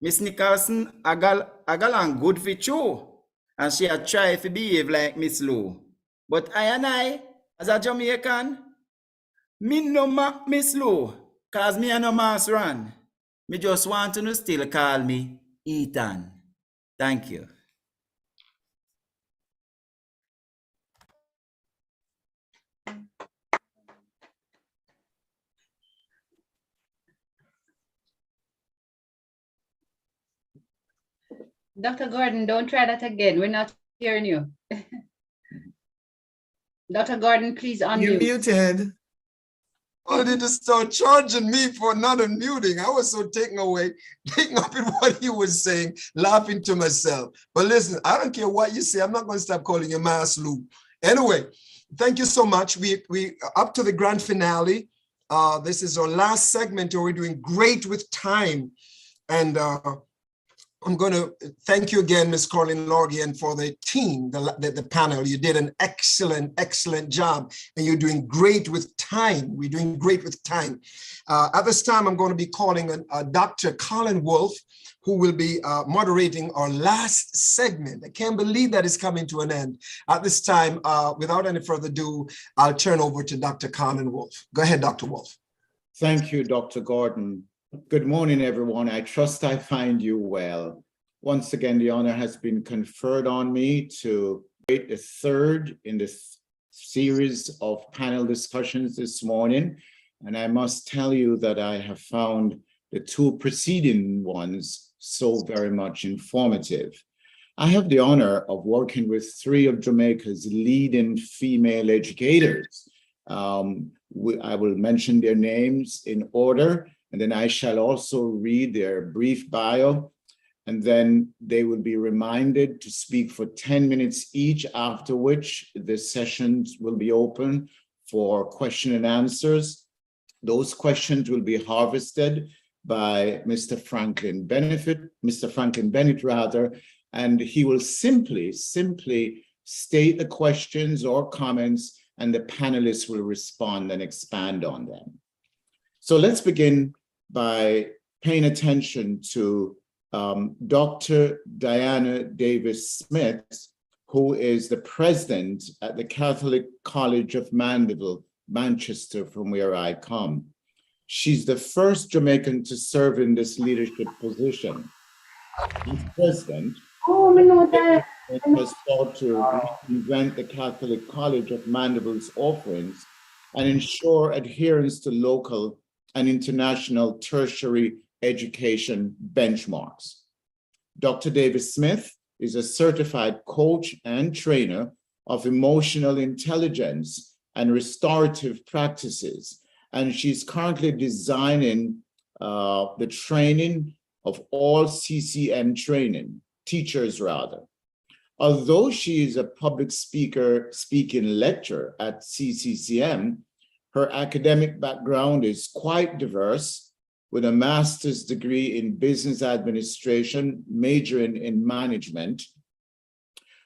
Miss Nicholson agalang good for true. And she had tried to behave like Miss Lou. But I, as a Jamaican, me no mock Miss Lou, cause me a no mass run. Me just want to still call me Ethan. Thank you. Dr. Gordon, don't try that again. We're not hearing you. Dr. Gordon, please unmute. You're muted. Oh, they just start charging me for not unmuting. I was so taken up in what he was saying, laughing to myself. But listen, I don't care what you say. I'm not going to stop calling you Mass Lou. Anyway, thank you so much. We up to the grand finale. This is our last segment where we're doing great with time. And I'm going to thank you again, Ms. Corlin Lorgie, and for the team, the panel. You did an excellent, excellent job, and you're doing great with time. We're doing great with time. At this time, I'm going to be calling Dr. Colin Wolf, who will be moderating our last segment. I can't believe that it's coming to an end. At this time, without any further ado, I'll turn over to Dr. Colin Wolf. Go ahead, Dr. Wolf. Thank you, Dr. Gordon. Good morning, everyone. I trust I find you well. Once again, the honor has been conferred on me to create the third in this series of panel discussions this morning. And I must tell you that I have found the two preceding ones so very much informative. I have the honor of working with three of Jamaica's leading female educators. I will mention their names in order, and then I shall also read their brief bio, and then they will be reminded to speak for 10 minutes each, after which the sessions will be open for question and answers. Those questions will be harvested by Mr. Franklin Bennett, and he will simply state the questions or comments, and the panelists will respond and expand on them. So let's begin by paying attention to Dr. Diana Davis-Smith, who is the president at the Catholic College of Mandeville, Manchester, from where I come. She's the first Jamaican to serve in this leadership position. As president, it has sought to reinvent the Catholic College of Mandeville's offerings and ensure adherence to local and international tertiary education benchmarks. Dr. Davis-Smith is a certified coach and trainer of emotional intelligence and restorative practices, and she's currently designing the training of all CCM teachers. Although she is a public speaking lecturer at CCCM, her academic background is quite diverse, with a master's degree in business administration, majoring in management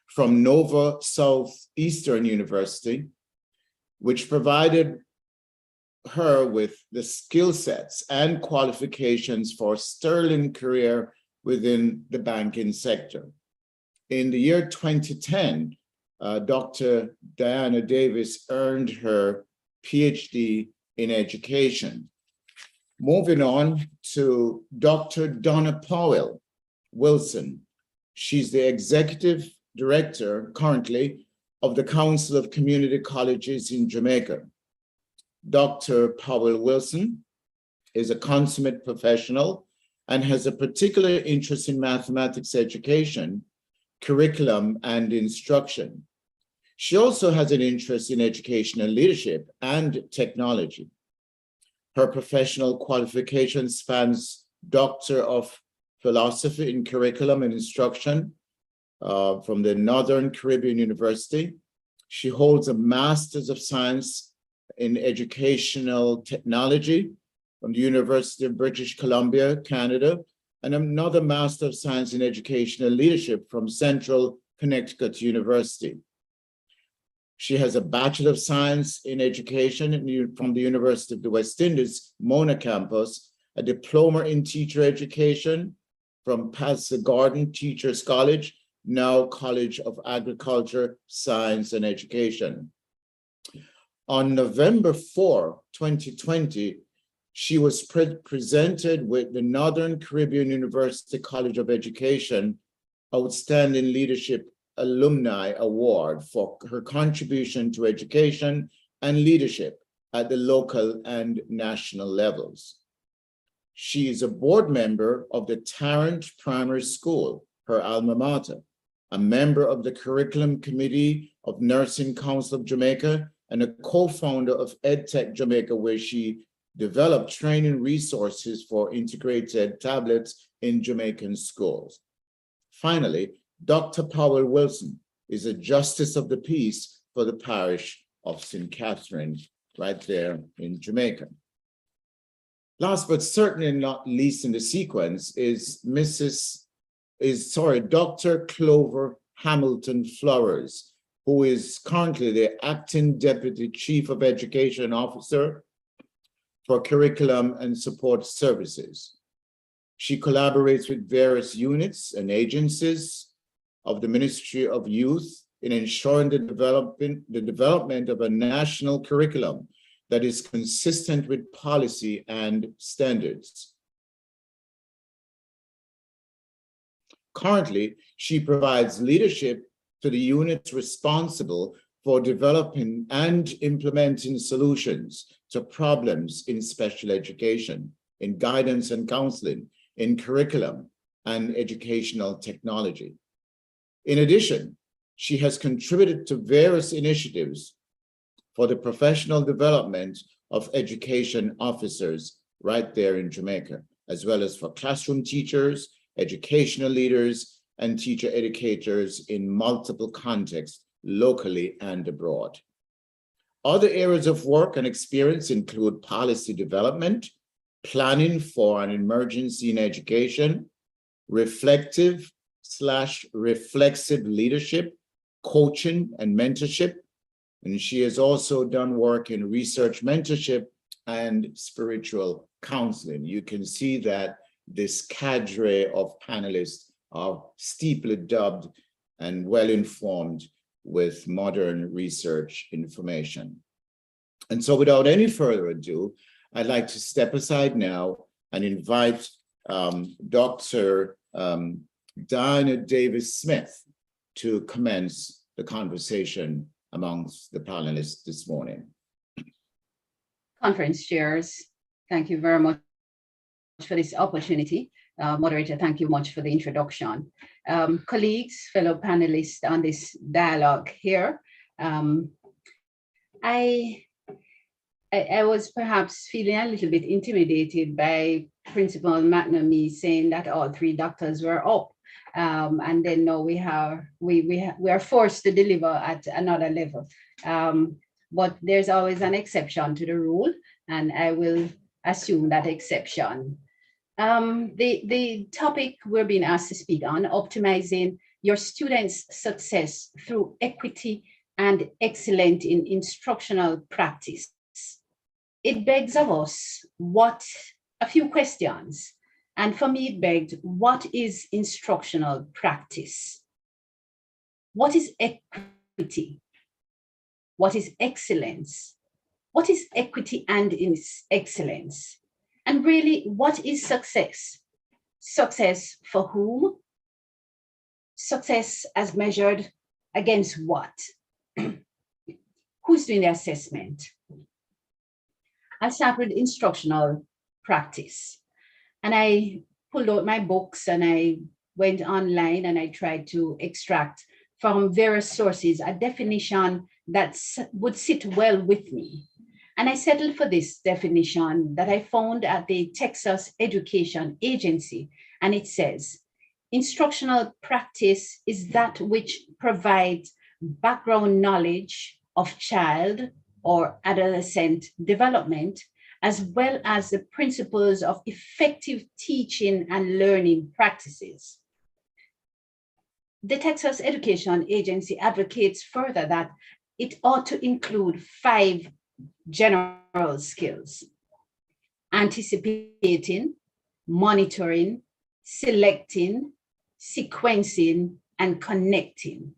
from Nova Southeastern University, which provided her with the skill sets and qualifications for a sterling career within the banking sector. In the year 2010, Dr. Diana Davis earned her PhD in education. Moving on to Dr. Donna Powell Wilson. She's the executive director currently of the Council of Community Colleges in Jamaica. Dr. Powell Wilson is a consummate professional and has a particular interest in mathematics education, curriculum, and instruction. She also has an interest in educational leadership and technology. Her professional qualification spans Doctor of Philosophy in Curriculum and Instruction from the Northern Caribbean University. She holds a Master's of Science in Educational Technology from the University of British Columbia, Canada, and another Master of Science in Educational Leadership from Central Connecticut University. She has a Bachelor of Science in Education from the University of the West Indies, Mona campus, a Diploma in Teacher Education from Patsy Garden Teachers College, now College of Agriculture, Science and Education. On November 4, 2020, she was presented with the Northern Caribbean University College of Education Outstanding Leadership Alumni Award for her contribution to education and leadership at the local and national levels. She is a board member of the Tarrant Primary School. her alma mater, a member of the Curriculum Committee of Nursing Council of Jamaica, and a co-founder of EdTech Jamaica, where she developed training resources for integrated tablets in Jamaican schools. Finally, Dr. Powell Wilson is a Justice of the Peace for the parish of St. Catherine, right there in Jamaica. Last but certainly not least in the sequence is Dr. Clover Hamilton Flowers, who is currently the Acting Deputy Chief of Education Officer for Curriculum and Support Services. She collaborates with various units and agencies of the Ministry of Youth in ensuring the development of a national curriculum that is consistent with policy and standards. Currently, she provides leadership to the units responsible for developing and implementing solutions to problems in special education, in guidance and counseling, in curriculum and educational technology. In addition, she has contributed to various initiatives for the professional development of education officers right there in Jamaica, as well as for classroom teachers, educational leaders, and teacher educators in multiple contexts, locally and abroad. Other areas of work and experience include policy development, planning for an emergency in education, reflective/reflexive leadership, coaching and mentorship. And she has also done work in research mentorship and spiritual counseling. You can see that this cadre of panelists are steeply dubbed and well-informed with modern research information. And so without any further ado, I'd like to step aside now and invite Dr. Diana Davis-Smith to commence the conversation amongst the panelists this morning. Conference chairs, thank you very much for this opportunity. Moderator, thank you much for the introduction. Colleagues, fellow panelists on this dialogue here, I was perhaps feeling a little bit intimidated by Principal McNamee saying that all three doctors were up. And then now we are forced to deliver at another level. But there's always an exception to the rule, and I will assume that exception. The topic we're being asked to speak on, optimizing your students' success through equity and excellence in instructional practice. It begs of us a few questions. And for me, it begged, what is instructional practice? What is equity? What is excellence? What is equity and excellence? And really, what is success? Success for whom? Success as measured against what? Who's doing the assessment? I'll start with instructional practice. And I pulled out my books and I went online and I tried to extract from various sources a definition that would sit well with me. And I settled for this definition that I found at the Texas Education Agency. And it says, instructional practice is that which provides background knowledge of child or adolescent development, as well as the principles of effective teaching and learning practices. The Texas Education Agency advocates further that it ought to include 5 general skills: anticipating, monitoring, selecting, sequencing, and connecting.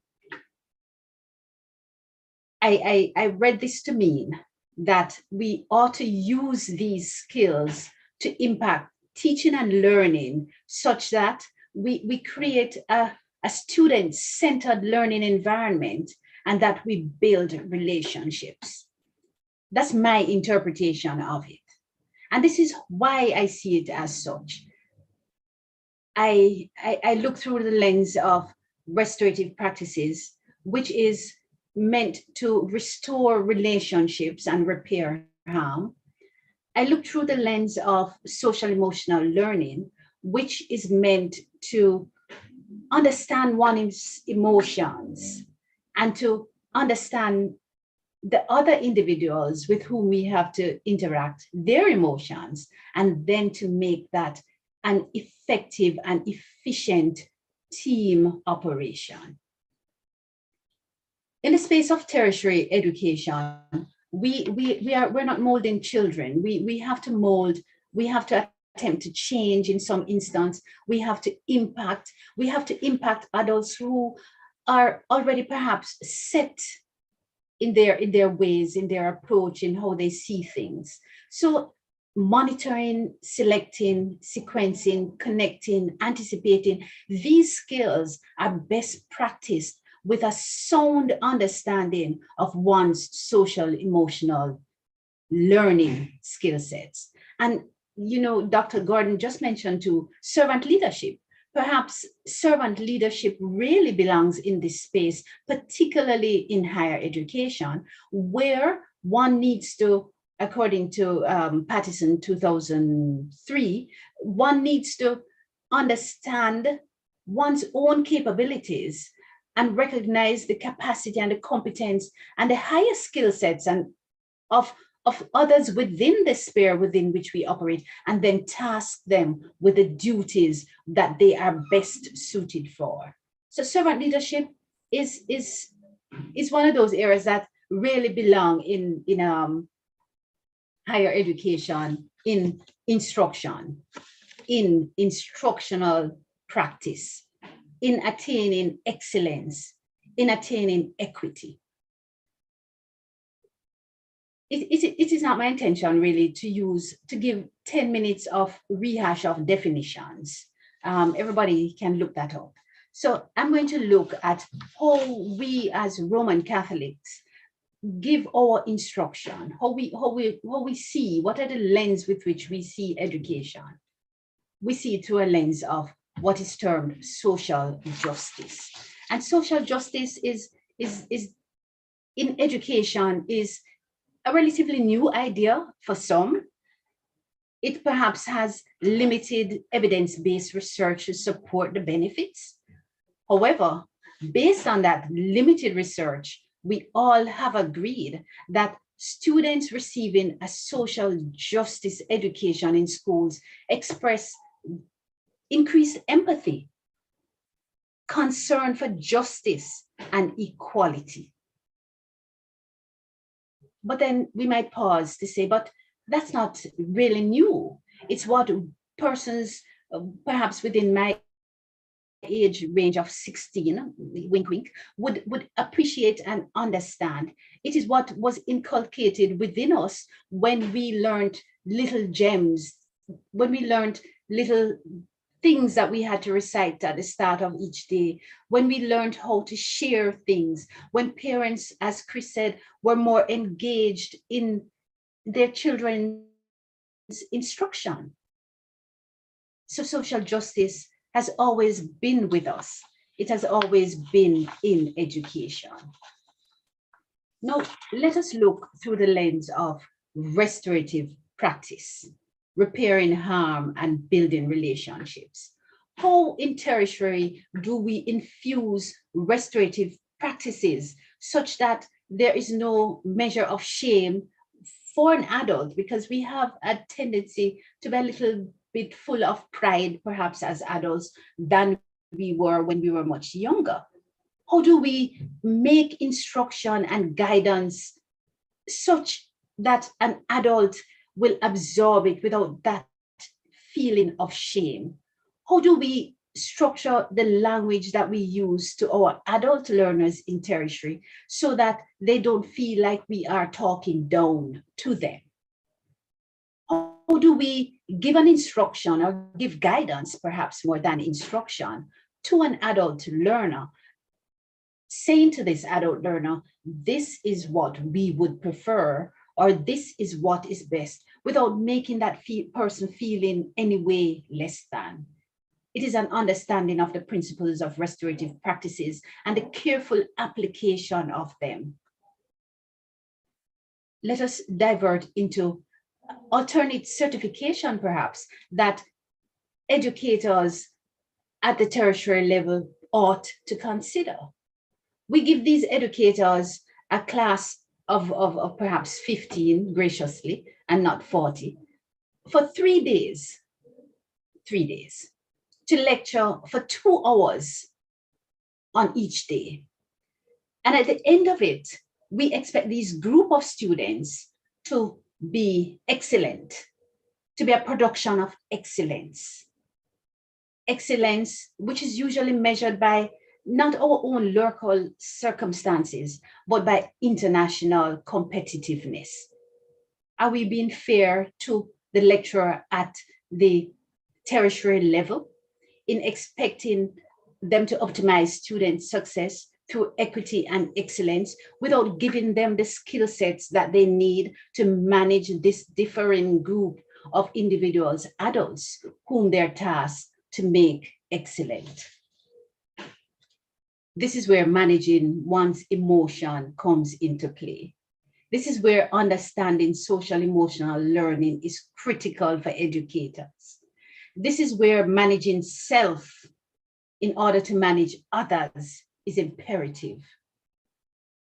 I read this to mean that we ought to use these skills to impact teaching and learning such that we create a student-centered learning environment and that we build relationships. That's my interpretation of it. And this is why I see it as such. I look through the lens of restorative practices, which is meant to restore relationships and repair harm. I look through the lens of social emotional learning, which is meant to understand one's emotions and to understand the other individuals with whom we have to interact, their emotions, and then to make that an effective and efficient team operation. In the space of tertiary education, we're not molding children. We have to mold, we have to attempt to change in some instance. We have to impact adults who are already perhaps set in their ways, in their approach, in how they see things. So monitoring, selecting, sequencing, connecting, anticipating, these skills are best practiced with a sound understanding of one's social emotional learning skill sets. And Dr. Gordon just mentioned too, servant leadership. Perhaps servant leadership really belongs in this space, particularly in higher education, where one needs to, according to Pattison 2003, one needs to understand one's own capabilities and recognize the capacity and the competence and the higher skill sets and of others within the sphere within which we operate, and then task them with the duties that they are best suited for. So servant leadership is one of those areas that really belong in higher education, in instruction, in instructional practice, in attaining excellence, in attaining equity. It is not my intention really to give 10 minutes of rehash of definitions. Everybody can look that up. So I'm going to look at how we as Roman Catholics give our instruction, how we see, what are the lens with which we see education. We see it through a lens of what is termed social justice. And social justice is in education is a relatively new idea for some. It perhaps has limited evidence-based research to support the benefits. However, based on that limited research, we all have agreed that students receiving a social justice education in schools express increased empathy, concern for justice and equality. But then we might pause to say, but that's not really new. It's what persons, perhaps within my age range of 16, wink, wink, would appreciate and understand. It is what was inculcated within us when we learned little gems, when we learned little things that we had to recite at the start of each day, when we learned how to share things, when parents, as Chris said, were more engaged in their children's instruction. So social justice has always been with us. It has always been in education. Now, let us look through the lens of restorative practice, repairing harm and building relationships. How in tertiary do we infuse restorative practices such that there is no measure of shame for an adult, because we have a tendency to be a little bit full of pride, perhaps as adults, than we were when we were much younger. How do we make instruction and guidance such that an adult will absorb it without that feeling of shame? How do we structure the language that we use to our adult learners in tertiary so that they don't feel like we are talking down to them? How do we give an instruction or give guidance, perhaps more than instruction, to an adult learner, saying to this adult learner, this is what we would prefer, or this is what is best, without making that person feel in any way less than? It is an understanding of the principles of restorative practices and the careful application of them. Let us divert into alternate certification, perhaps, that educators at the tertiary level ought to consider. We give these educators a class of perhaps 15 graciously and not 40 for 3 days, to lecture for 2 hours on each day. And at the end of it, we expect these group of students to be excellent, to be a production of excellence. Excellence, which is usually measured by not our own local circumstances, but by international competitiveness. Are we being fair to the lecturer at the tertiary level in expecting them to optimize student success through equity and excellence without giving them the skill sets that they need to manage this differing group of individuals, adults, whom they're tasked to make excellent? This is where managing one's emotion comes into play. This is where understanding social emotional learning is critical for educators. This is where managing self in order to manage others is imperative.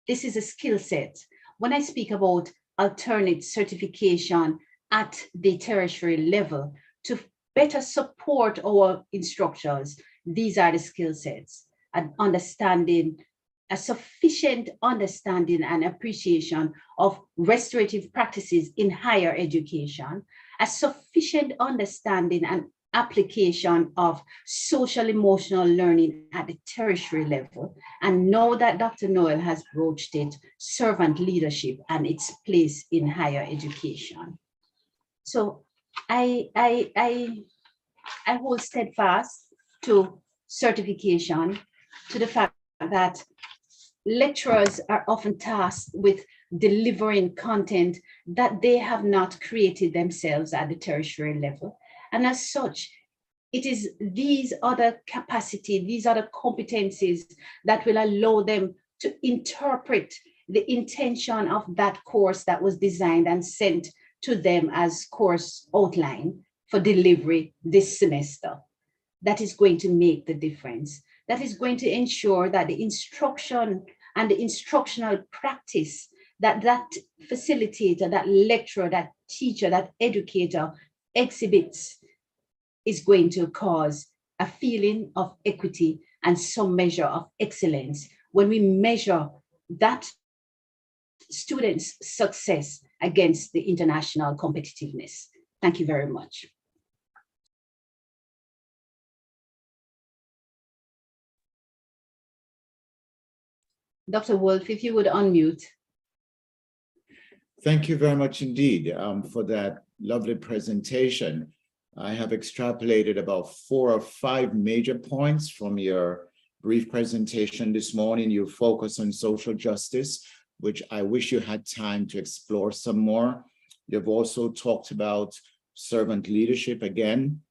This is a skill set. When I speak about alternate certification at the tertiary level to better support our instructors, these are the skill sets. An understanding, a sufficient understanding and appreciation of restorative practices in higher education, a sufficient understanding and application of social emotional learning at the tertiary level, and know that Dr. Noel has broached it, servant leadership and its place in higher education. So I hold steadfast to certification, to the fact that lecturers are often tasked with delivering content that they have not created themselves at the tertiary level. And as such, it is these other capacities, these other competencies that will allow them to interpret the intention of that course that was designed and sent to them as course outline for delivery this semester. That is going to make the difference. That is going to ensure that the instruction and the instructional practice that that facilitator, that lecturer, that teacher, that educator exhibits is going to cause a feeling of equity and some measure of excellence when we measure that student's success against the international competitiveness. Thank you very much. Dr. Wolf, if you would unmute. Thank you very much indeed for that lovely presentation. I have extrapolated about 4 or 5 major points from your brief presentation this morning. You focus on social justice, which I wish you had time to explore some more. You've also talked about servant leadership again,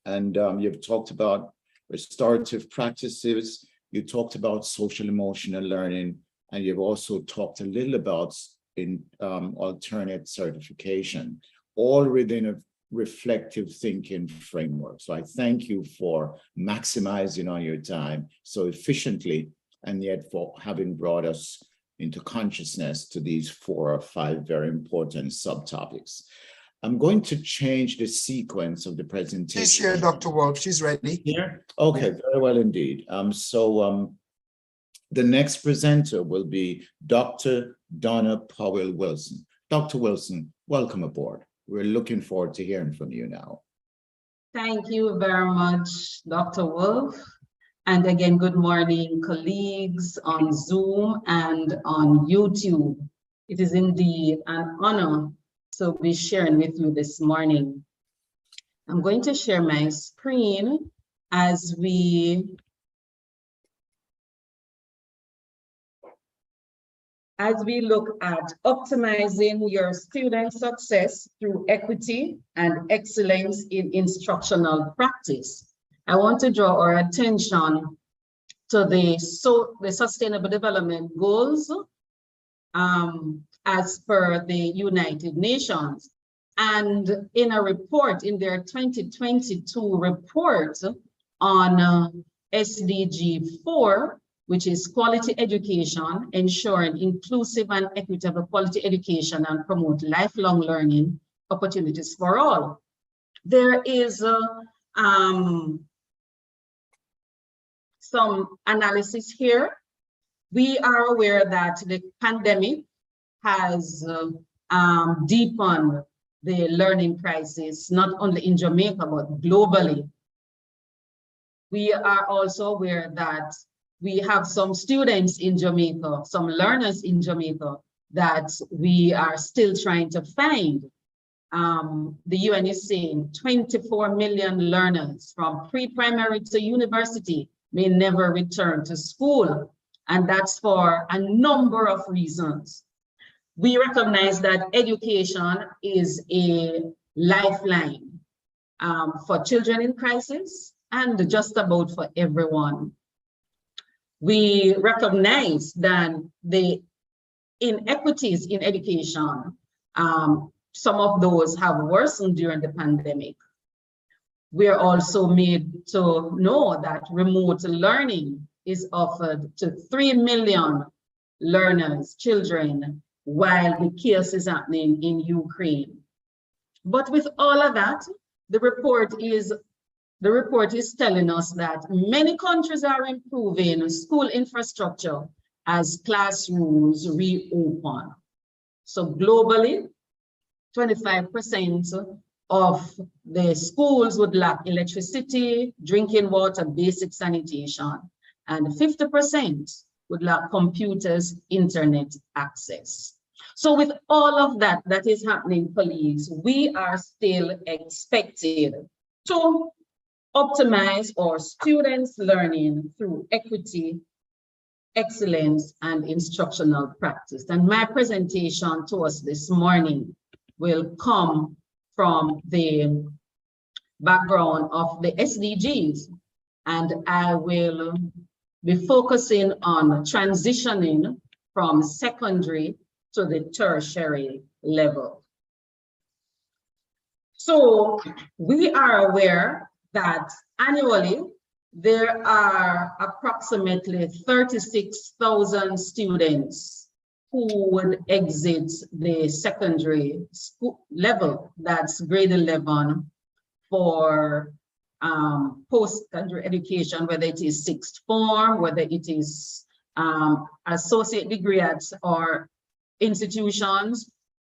and you've talked about restorative practices. You talked about social emotional learning, and you've also talked a little about alternate certification, all within a reflective thinking framework. So I thank you for maximizing on your time so efficiently, and yet for having brought us into consciousness to these 4 or 5 very important subtopics. I'm going to change the sequence of the presentation. She's here, Dr. Wolf. She's ready. Here? Okay, very well indeed. The next presenter will be Dr. Donna Powell-Wilson. Dr. Wilson, welcome aboard. We're looking forward to hearing from you now. Thank you very much, Dr. Wolf. And again, good morning, colleagues on Zoom and on YouTube. It is indeed an honor to be sharing with you this morning. I'm going to share my screen as we look at optimizing your student success through equity and excellence in instructional practice. I want to draw our attention to the Sustainable Development Goals as per the United Nations. And in a report, in their 2022 report on SDG 4, which is quality education, ensuring inclusive and equitable quality education and promote lifelong learning opportunities for all. There is some analysis here. We are aware that the pandemic has deepened the learning crisis, not only in Jamaica, but globally. We are also aware that we have some students in Jamaica, some learners in Jamaica that we are still trying to find. The UN is saying 24 million learners from pre-primary to university may never return to school, and that's for a number of reasons. We recognize that education is a lifeline for children in crisis and just about for everyone. We recognize that the inequities in education, some of those have worsened during the pandemic. We are also made to know that remote learning is offered to 3 million learners, children, while the chaos is happening in Ukraine. But with all of that, the report is telling us that many countries are improving school infrastructure as classrooms reopen. So globally, 25% of the schools would lack electricity, drinking water, basic sanitation, and 50% would lack computers, internet access. So with all of that is happening, colleagues, we are still expected to optimize our students' learning through equity, excellence, and instructional practice. And my presentation to us this morning will come from the background of the SDGs, and I will be focusing on transitioning from secondary to the tertiary level. So we are aware that annually there are approximately 36,000 students who would exit the secondary school level, that's grade 11, for post-secondary education, whether it is sixth form, whether it is associate degree at our institutions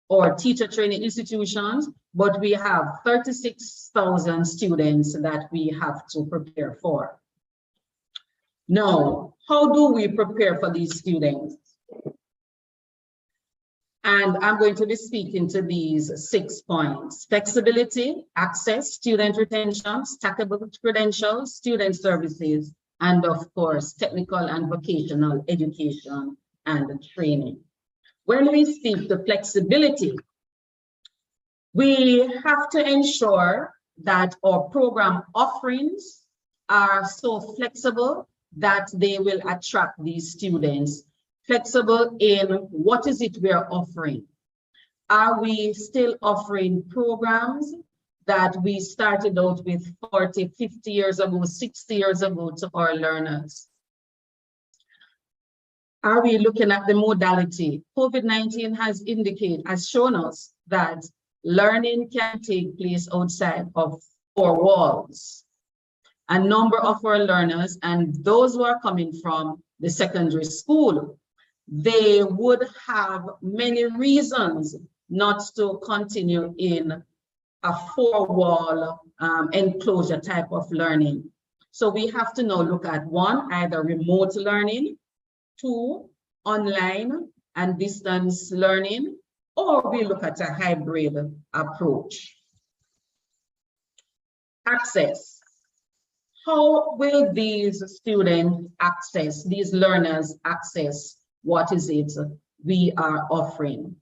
or teacher training institutions, but we have 36,000 students that we have to prepare for. Now, how do we prepare for these students? And I'm going to be speaking to these 6 points: flexibility, access, student retention, stackable credentials, student services, and of course, technical and vocational education and training. When we speak to flexibility, we have to ensure that our program offerings are so flexible that they will attract these students. Flexible in what is it we are offering. Are we still offering programs that we started out with 40, 50 years ago, 60 years ago to our learners? Are we looking at the modality? COVID-19 has shown us that learning can take place outside of 4 walls. A number of our learners, and those who are coming from the secondary school, they would have many reasons not to continue in a 4-wall enclosure type of learning. So we have to now look at 1, either remote learning, 2, online and distance learning, or we look at a hybrid approach. Access. How will these students access, these learners access what is it we are offering?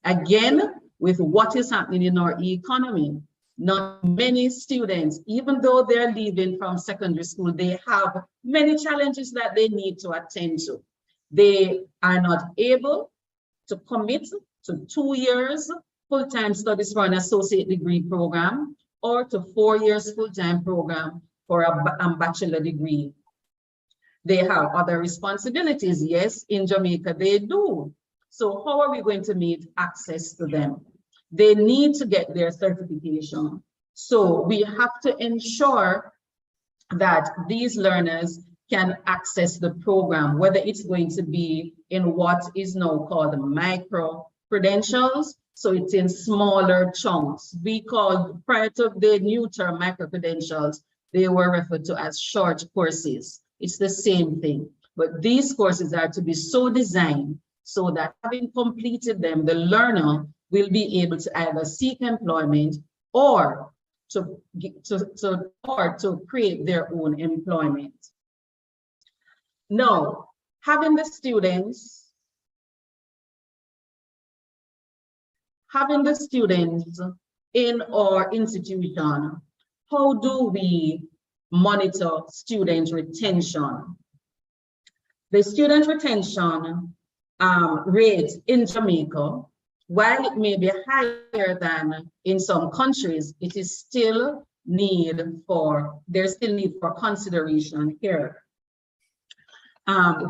Again, with what is happening in our economy, Not many students, even though they're leaving from secondary school, they have many challenges that they need to attend to. They are not able to commit to 2 years full-time studies for an associate degree program or to 4 years full-time program for a bachelor degree. They have other responsibilities. Yes, in Jamaica they do. So how are we going to meet access to them? They need to get their certification. So we have to ensure that these learners can access the program, whether it's going to be in what is now called micro credentials. So it's in smaller chunks. We called, prior to the new term micro credentials, they were referred to as short courses. It's the same thing, but these courses are to be so designed so that having completed them, the learner will be able to either seek employment or to create their own employment. Now, having the students in our institution, how do we monitor student retention? The student retention rate in Jamaica, while it may be higher than in some countries, it is still there's still need for consideration here.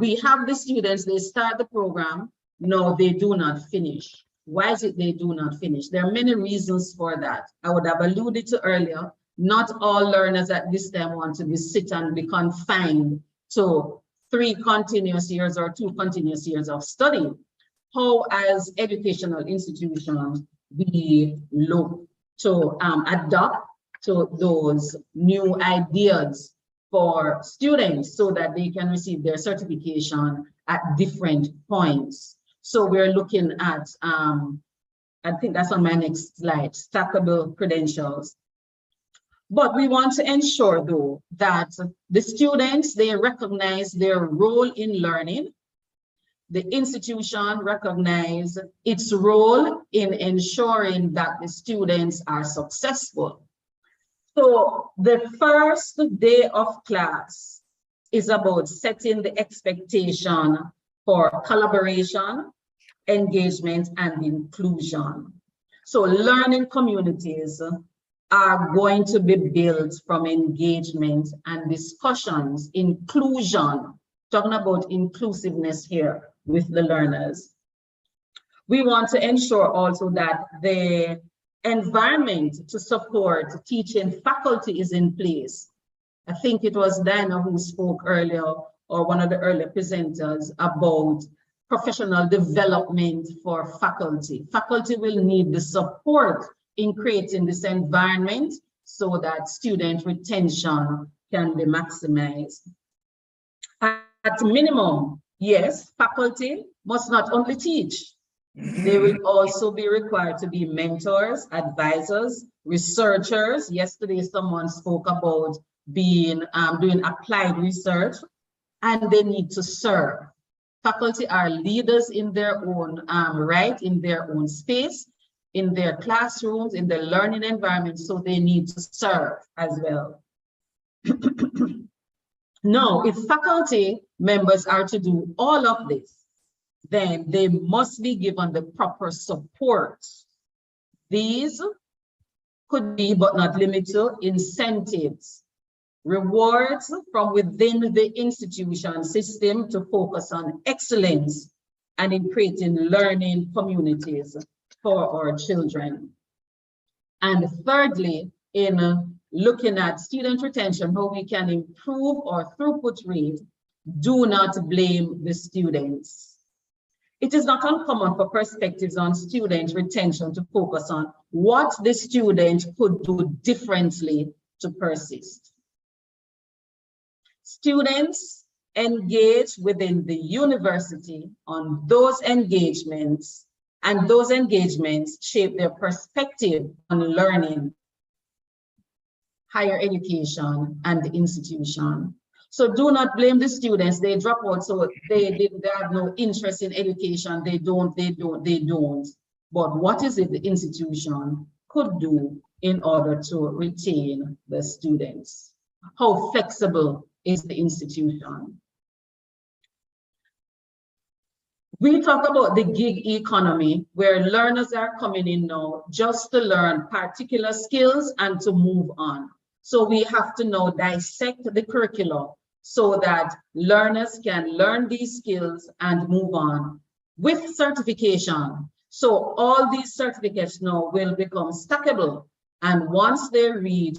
We have the students, they start the program, no, they do not finish. Why is it they do not finish? There are many reasons for that. I would have alluded to earlier, not all learners at this time want to sit and be confined to 3 continuous years or 2 continuous years of study. How, as educational institutions, we look to adapt to those new ideas for students so that they can receive their certification at different points. So we're looking at, I think that's on my next slide, stackable credentials. But we want to ensure, though, that the students, they recognize their role in learning. The institution recognize its role in ensuring that the students are successful. So the first day of class is about setting the expectation for collaboration, engagement, and inclusion. So learning communities are going to be built from engagement and discussions, inclusion, talking about inclusiveness here with the learners. We want to ensure also that the environment to support teaching faculty is in place. I think it was Diana who spoke earlier, or one of the earlier presenters, about professional development for faculty. Faculty will need the support in creating this environment so that student retention can be maximized. At minimum, yes, faculty must not only teach, they will also be required to be mentors, advisors, researchers. Yesterday, someone spoke about being doing applied research, and they need to serve. Faculty are leaders in their own right, in their own space, in their classrooms, in their learning environment, so they need to serve as well. Now, if faculty members are to do all of this, then they must be given the proper support. These could be, but not limited to, incentives, rewards from within the institution system to focus on excellence and in creating learning communities for our children. And thirdly, in looking at student retention, how we can improve our throughput rate, do not blame the students. It is not uncommon for perspectives on student retention to focus on what the student could do differently to persist. Students engage within the university on those engagements, and those engagements shape their perspective on learning, higher education, and the institution. So do not blame the students. They drop out, so they have no interest in education. They don't. But what is it the institution could do in order to retain the students. How flexible is the institution? We talk about the gig economy, where learners are coming in now just to learn particular skills and to move on. So we have to now dissect the curriculum so that learners can learn these skills and move on with certification. So all these certificates now will become stackable. And once they reach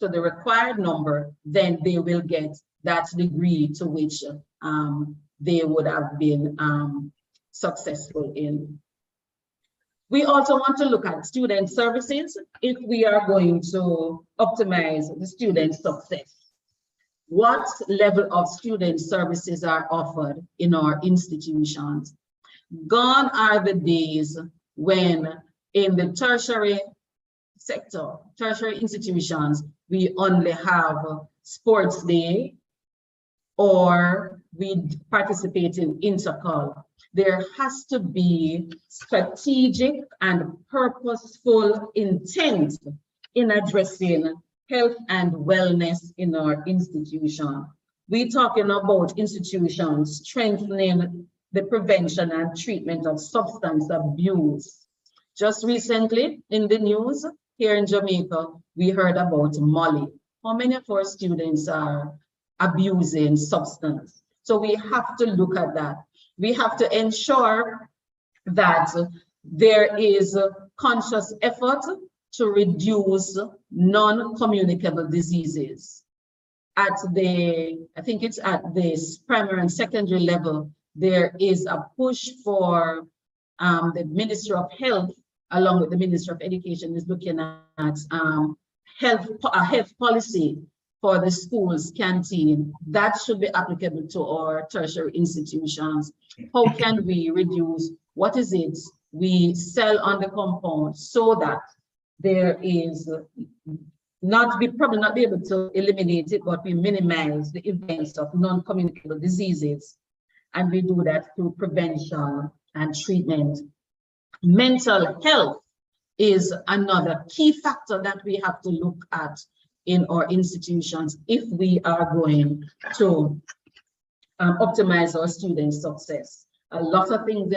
to the required number, then they will get that degree to which they would have been successful in. We also want to look at student services if we are going to optimize the student success. What level of student services are offered in our institutions? Gone are the days when in the tertiary sector, tertiary institutions, we only have sports day or we participate in intercol. There has to be strategic and purposeful intent in addressing health and wellness in our institution. We're talking about institutions strengthening the prevention and treatment of substance abuse. Just recently in the news here in Jamaica, we heard about Molly. How many of our students are abusing substance? So we have to look at that. We have to ensure that there is conscious effort to reduce non-communicable diseases. At the, I think it's at the primary and secondary level, there is a push for the Ministry of Health, along with the Ministry of Education, is looking at a health policy for the school's canteen. That should be applicable to our tertiary institutions. How can we reduce, what is it we sell on the compound so that there is probably not be able to eliminate it, but we minimize the events of non-communicable diseases. And we do that through prevention and treatment. Mental health is another key factor that we have to look at in our institutions if we are going to optimize our student success. A lot of things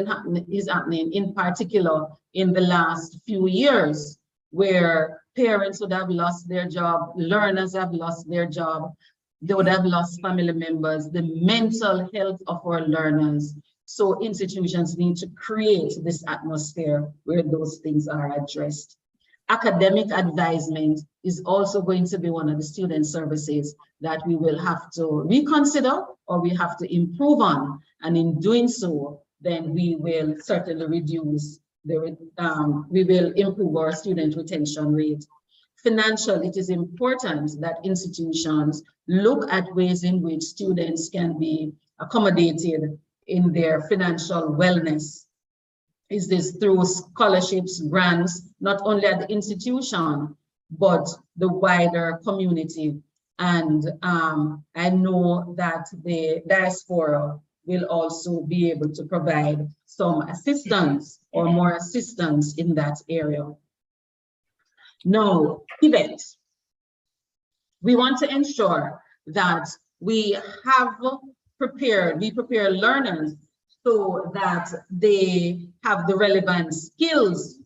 is happening, in particular in the last few years, where parents would have lost their job, learners have lost their job, they would have lost family members, the mental health of our learners. So institutions need to create this atmosphere where those things are addressed. Academic advisement is also going to be one of the student services that we will have to reconsider or we have to improve on. And in doing so, then we will certainly reduce the, we will improve our student retention rate. Financial, it is important that institutions look at ways in which students can be accommodated in their financial wellness. Is this through scholarships, grants, not only at the institution, but the wider community? And I know that the Diaspora will also be able to provide some assistance or more assistance in that area. Now, events. We want to ensure that we have prepared, we prepare learners so that they have the relevant skills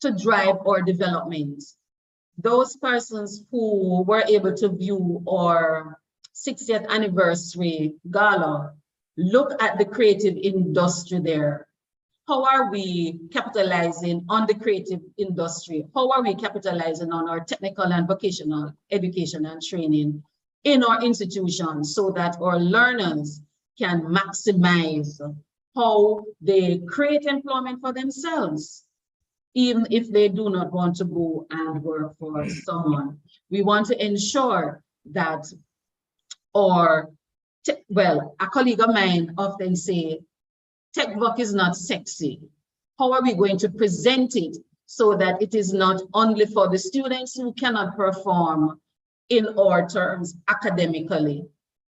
to drive our development. Those persons who were able to view our 60th anniversary gala, look at the creative industry there. How are we capitalizing on the creative industry? How are we capitalizing on our technical and vocational education and training in our institutions so that our learners can maximize how they create employment for themselves, even if they do not want to go and work for someone? We want to ensure that a colleague of mine often say, tech work is not sexy. How are we going to present it so that it is not only for the students who cannot perform in our terms academically,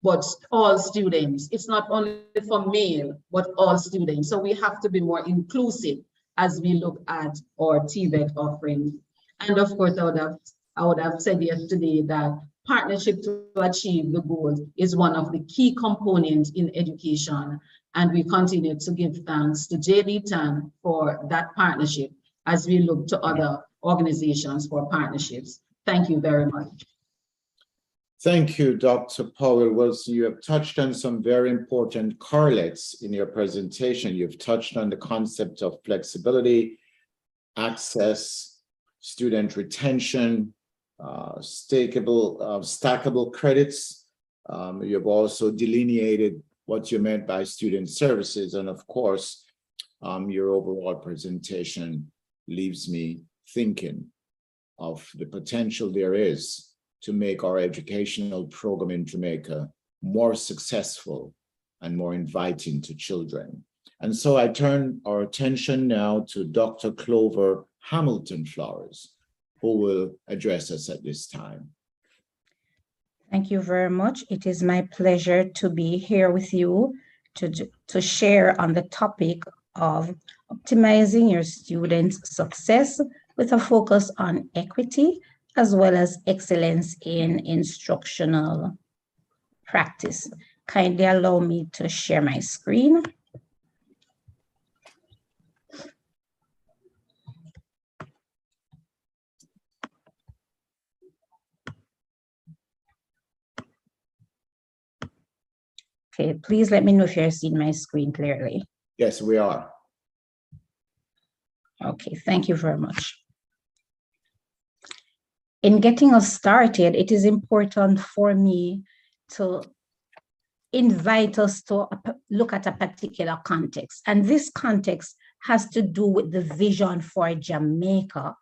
but all students? It's not only for male, but all students. So we have to be more inclusive as we look at our TVET offerings. And of course, I would have said yesterday that partnership to achieve the goals is one of the key components in education. And we continue to give thanks to JD TAN for that partnership as we look to other organizations for partnerships. Thank you very much. Thank you, Dr. Powell. Well, so you have touched on some very important correlates in your presentation. You've touched on the concept of flexibility, access, student retention, stackable credits. You've also delineated what you meant by student services. And of course, your overall presentation leaves me thinking of the potential there is to make our educational program in Jamaica more successful and more inviting to children. And so I turn our attention now to Dr. Clover Hamilton Flowers, who will address us at this time. Thank you very much. It is my pleasure to be here with you to share on the topic of optimizing your students' success with a focus on equity, as well as excellence in instructional practice. Kindly allow me to share my screen. Okay, please let me know if you're seeing my screen clearly. Yes, we are. Okay, thank you very much. In getting us started, it is important for me to invite us to look at a particular context. And this context has to do with the vision for Jamaica.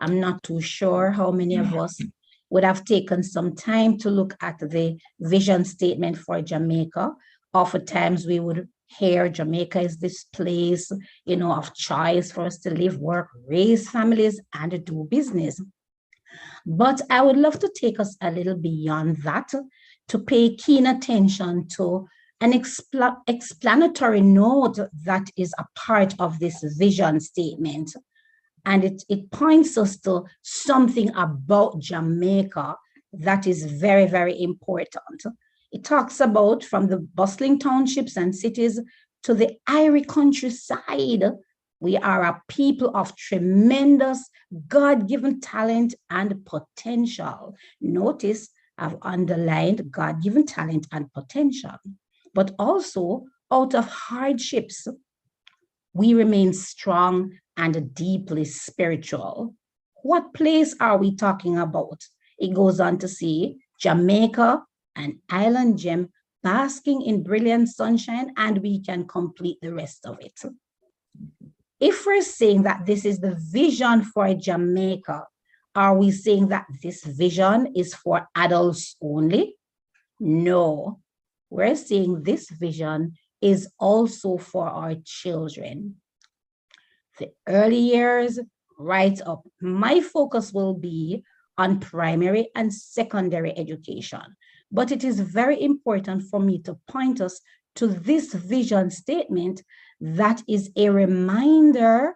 I'm not too sure how many of us would have taken some time to look at the vision statement for Jamaica. Oftentimes we would hear Jamaica is this place, of choice for us to live, work, raise families, and do business. But I would love to take us a little beyond that, to pay keen attention to an explanatory note that is a part of this vision statement. And it points us to something about Jamaica that is very, very important. It talks about from the bustling townships and cities to the airy countryside. We are a people of tremendous God-given talent and potential. Notice I've underlined God-given talent and potential, but also out of hardships, we remain strong and deeply spiritual. What place are we talking about? It goes on to say, Jamaica, an island gem basking in brilliant sunshine, and we can complete the rest of it. If we're saying that this is the vision for Jamaica, are we saying that this vision is for adults only? No, we're saying this vision is also for our children. The early years, right up, my focus will be on primary and secondary education. But it is very important for me to point us to this vision statement that is a reminder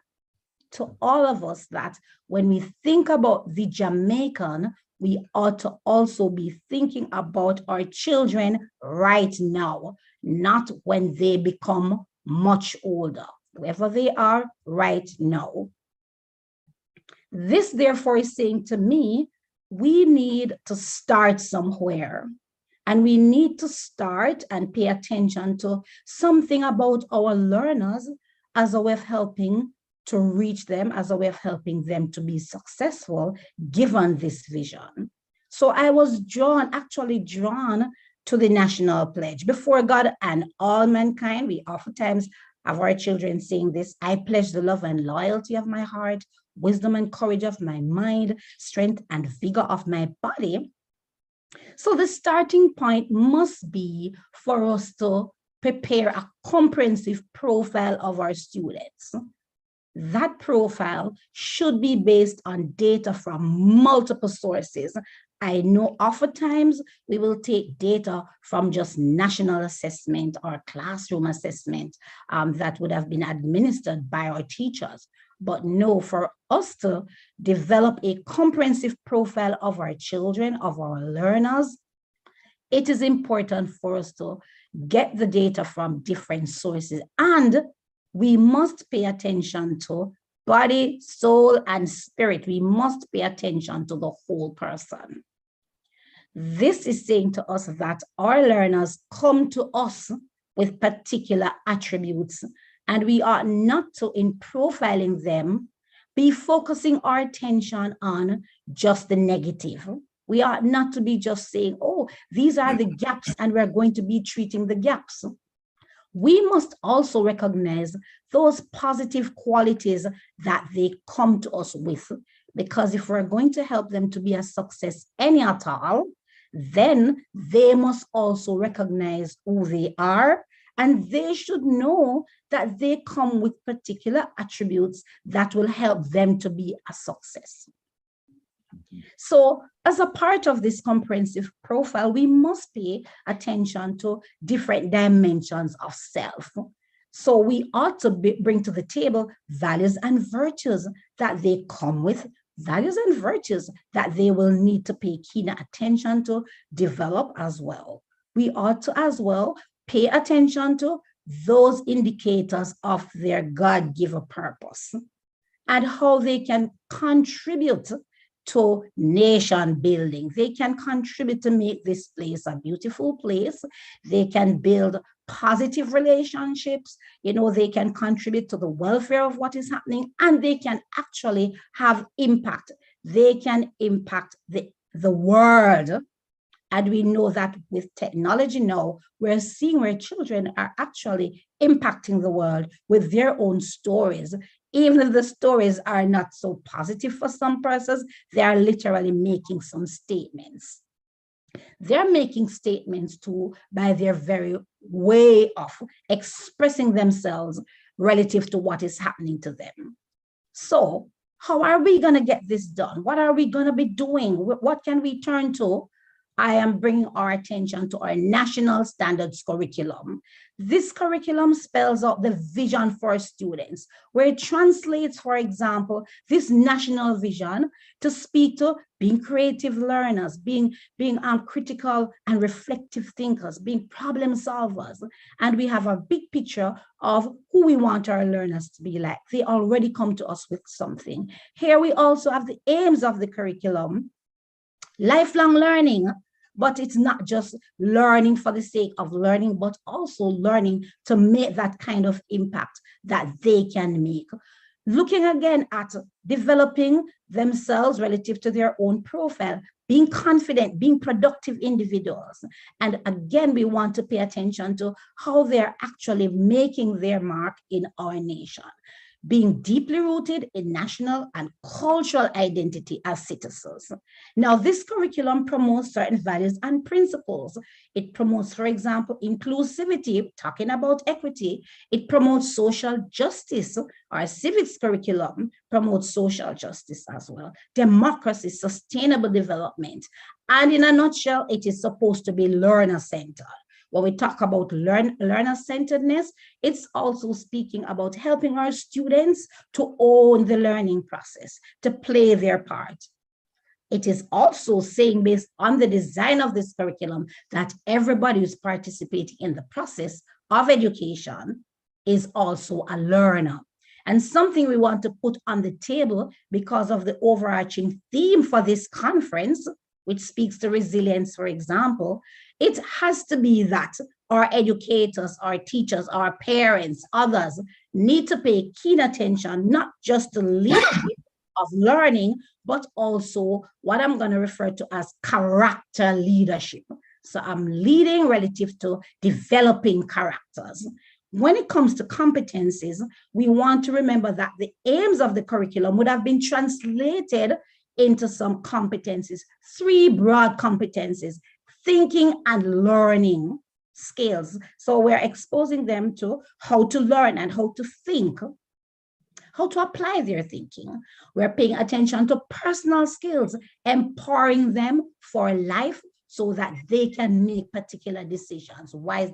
to all of us that when we think about the Jamaican, we ought to also be thinking about our children right now, not when they become much older, wherever they are right now. This therefore is saying to me, we need to start somewhere. And we need to start and pay attention to something about our learners as a way of helping to reach them, as a way of helping them to be successful, given this vision. So I was actually drawn to the national pledge. Before God and all mankind, we oftentimes have our children saying this, I pledge the love and loyalty of my heart, wisdom and courage of my mind, strength and vigor of my body. So the starting point must be for us to prepare a comprehensive profile of our students. That profile should be based on data from multiple sources. I know oftentimes we will take data from just national assessment or classroom assessment that would have been administered by our teachers. but no, for us to develop a comprehensive profile of our children, of our learners, it is important for us to get the data from different sources. And we must pay attention to body, soul, and spirit. We must pay attention to the whole person. This is saying to us that our learners come to us with particular attributes, and we ought not to, in profiling them, be focusing our attention on just the negative. We ought not to be just saying, oh, these are the gaps and we're going to be treating the gaps. We must also recognize those positive qualities that they come to us with, because if we're going to help them to be a success any at all, then they must also recognize who they are, and they should know that they come with particular attributes that will help them to be a success. So as a part of this comprehensive profile, we must pay attention to different dimensions of self. So we ought to bring to the table values and virtues that they come with, values and virtues that they will need to pay keen attention to develop as well. We ought to as well pay attention to those indicators of their God-given purpose and how they can contribute to nation building. They can contribute to make this place a beautiful place. They can build positive relationships. You know, they can contribute to the welfare of what is happening, and they can actually have impact. They can impact the world. And we know that with technology now, we're seeing where children are actually impacting the world with their own stories. Even if the stories are not so positive for some persons, they are literally making some statements. They're making statements too by their very way of expressing themselves relative to what is happening to them. So how are we going to get this done? What are we going to be doing? What can we turn to? I am bringing our attention to our national standards curriculum. This curriculum spells out the vision for students, where it translates, for example, this national vision to speak to being creative learners, being critical and reflective thinkers, being problem solvers. And we have a big picture of who we want our learners to be like. They already come to us with something. Here we also have the aims of the curriculum, lifelong learning. But it's not just learning for the sake of learning, but also learning to make that kind of impact that they can make. Looking again at developing themselves relative to their own profile, being confident, being productive individuals. And again, we want to pay attention to how they're actually making their mark in our nation, being deeply rooted in national and cultural identity as citizens. Now, this curriculum promotes certain values and principles. It promotes, for example, inclusivity, talking about equity. It promotes social justice. Our civics curriculum promotes social justice as well. Democracy, sustainable development. And in a nutshell, it is supposed to be learner-centered. When we talk about learner-centeredness, it's also speaking about helping our students to own the learning process, to play their part. It is also saying, based on the design of this curriculum, that everybody who's participating in the process of education is also a learner. And something we want to put on the table because of the overarching theme for this conference, which speaks to resilience, for example, it has to be that our educators, our teachers, our parents, others need to pay keen attention, not just to leadership of learning, but also what I'm going to refer to as character leadership. So I'm leading relative to developing characters. When it comes to competencies, we want to remember that the aims of the curriculum would have been translated into some competencies, 3 broad competencies: thinking and learning skills. So we're exposing them to how to learn and how to think, how to apply their thinking. We're paying attention to personal skills, empowering them for life, so that they can make particular decisions, wise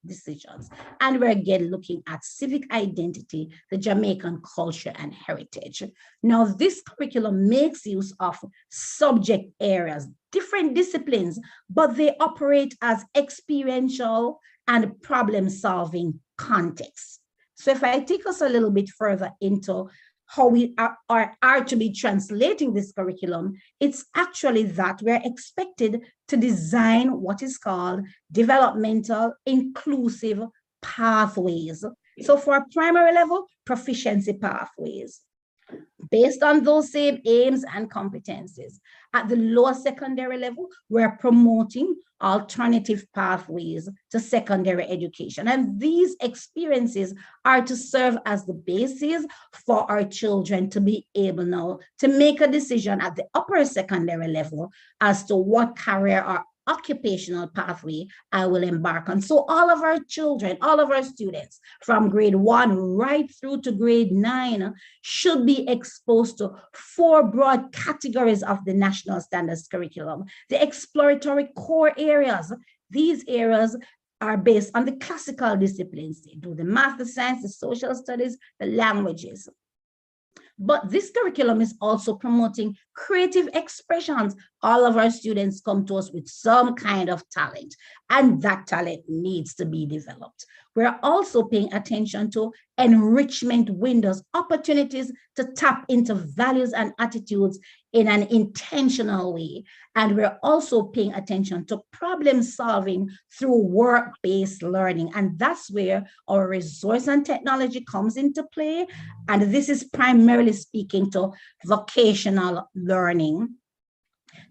decisions. And we're again looking at civic identity, the Jamaican culture and heritage. Now, this curriculum makes use of subject areas, different disciplines, but they operate as experiential and problem-solving contexts. So if I take us a little bit further into how we are to be translating this curriculum, it's actually that we're expected to design what is called developmental inclusive pathways. So for primary level, proficiency pathways, based on those same aims and competencies. At the lower secondary level, we're promoting alternative pathways to secondary education. And these experiences are to serve as the basis for our children to be able now to make a decision at the upper secondary level as to what career or occupational pathway I will embark on. So all of our children, all of our students from grade 1 right through to grade 9 should be exposed to 4 broad categories of the National Standards Curriculum. The exploratory core areas, these areas are based on the classical disciplines. They do the math, the science, the social studies, the languages. But this curriculum is also promoting creative expressions. All of our students come to us with some kind of talent, and that talent needs to be developed. We're also paying attention to enrichment windows, opportunities to tap into values and attitudes in an intentional way. And we're also paying attention to problem solving through work-based learning. And that's where our resource and technology comes into play. And this is primarily speaking to vocational learning.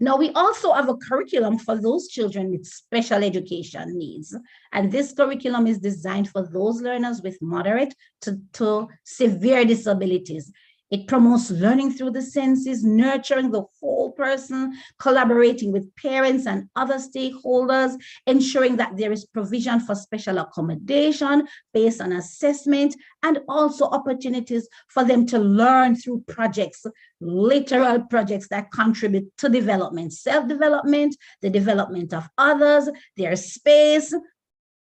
Now, we also have a curriculum for those children with special education needs. And this curriculum is designed for those learners with moderate to severe disabilities. It promotes learning through the senses, nurturing the whole person, collaborating with parents and other stakeholders, ensuring that there is provision for special accommodation based on assessment, and also opportunities for them to learn through projects, literal projects that contribute to development, self-development, the development of others, their space,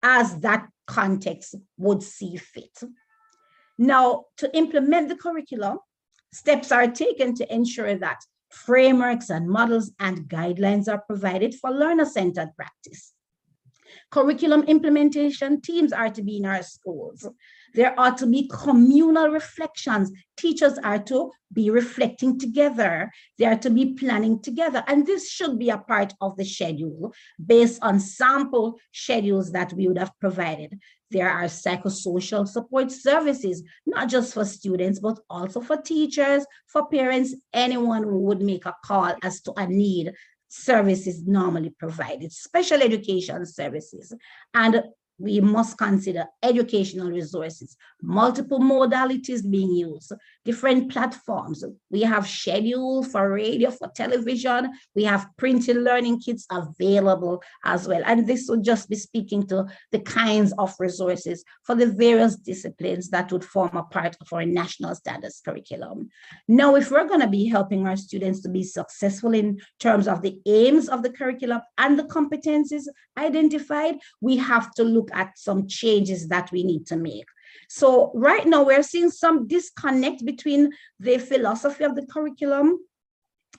as that context would see fit. Now, to implement the curriculum, steps are taken to ensure that frameworks and models and guidelines are provided for learner-centered practice. Curriculum implementation teams are to be in our schools. There are to be communal reflections. Teachers are to be reflecting together. They are to be planning together. And this should be a part of the schedule based on sample schedules that we would have provided. There are psychosocial support services, not just for students, but also for teachers, for parents, anyone who would make a call as to a need. Services normally provided, special education services, and we must consider educational resources, multiple modalities being used, different platforms. We have schedule for radio, for television. We have printed learning kits available as well. And this would just be speaking to the kinds of resources for the various disciplines that would form a part of our national standards curriculum. Now, if we're going to be helping our students to be successful in terms of the aims of the curriculum and the competencies identified, we have to look at some changes that we need to make. So right now we're seeing some disconnect between the philosophy of the curriculum,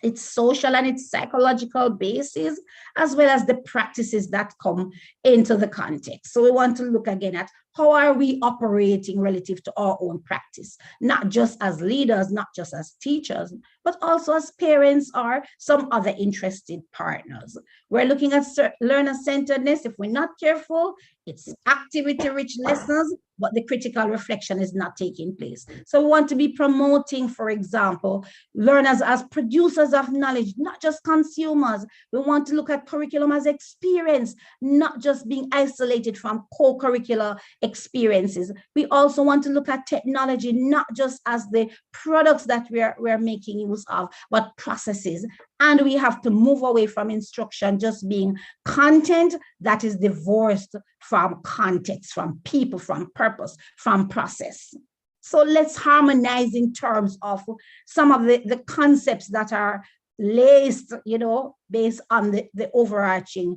its social and its psychological basis, as well as the practices that come into the context. So we want to look again at how are we operating relative to our own practice, not just as leaders, not just as teachers, but also as parents or some other interested partners. We're looking at learner-centeredness. If we're not careful, it's activity-rich lessons, but the critical reflection is not taking place. So we want to be promoting, for example, learners as producers of knowledge, not just consumers. We want to look at curriculum as experience, not just being isolated from co-curricular experiences. We also want to look at technology, not just as the products that we're making use of, but processes. And we have to move away from instruction just being content that is divorced from context, from people, from purpose, from process. So let's harmonize in terms of some of the concepts that are laced, you know, based on the overarching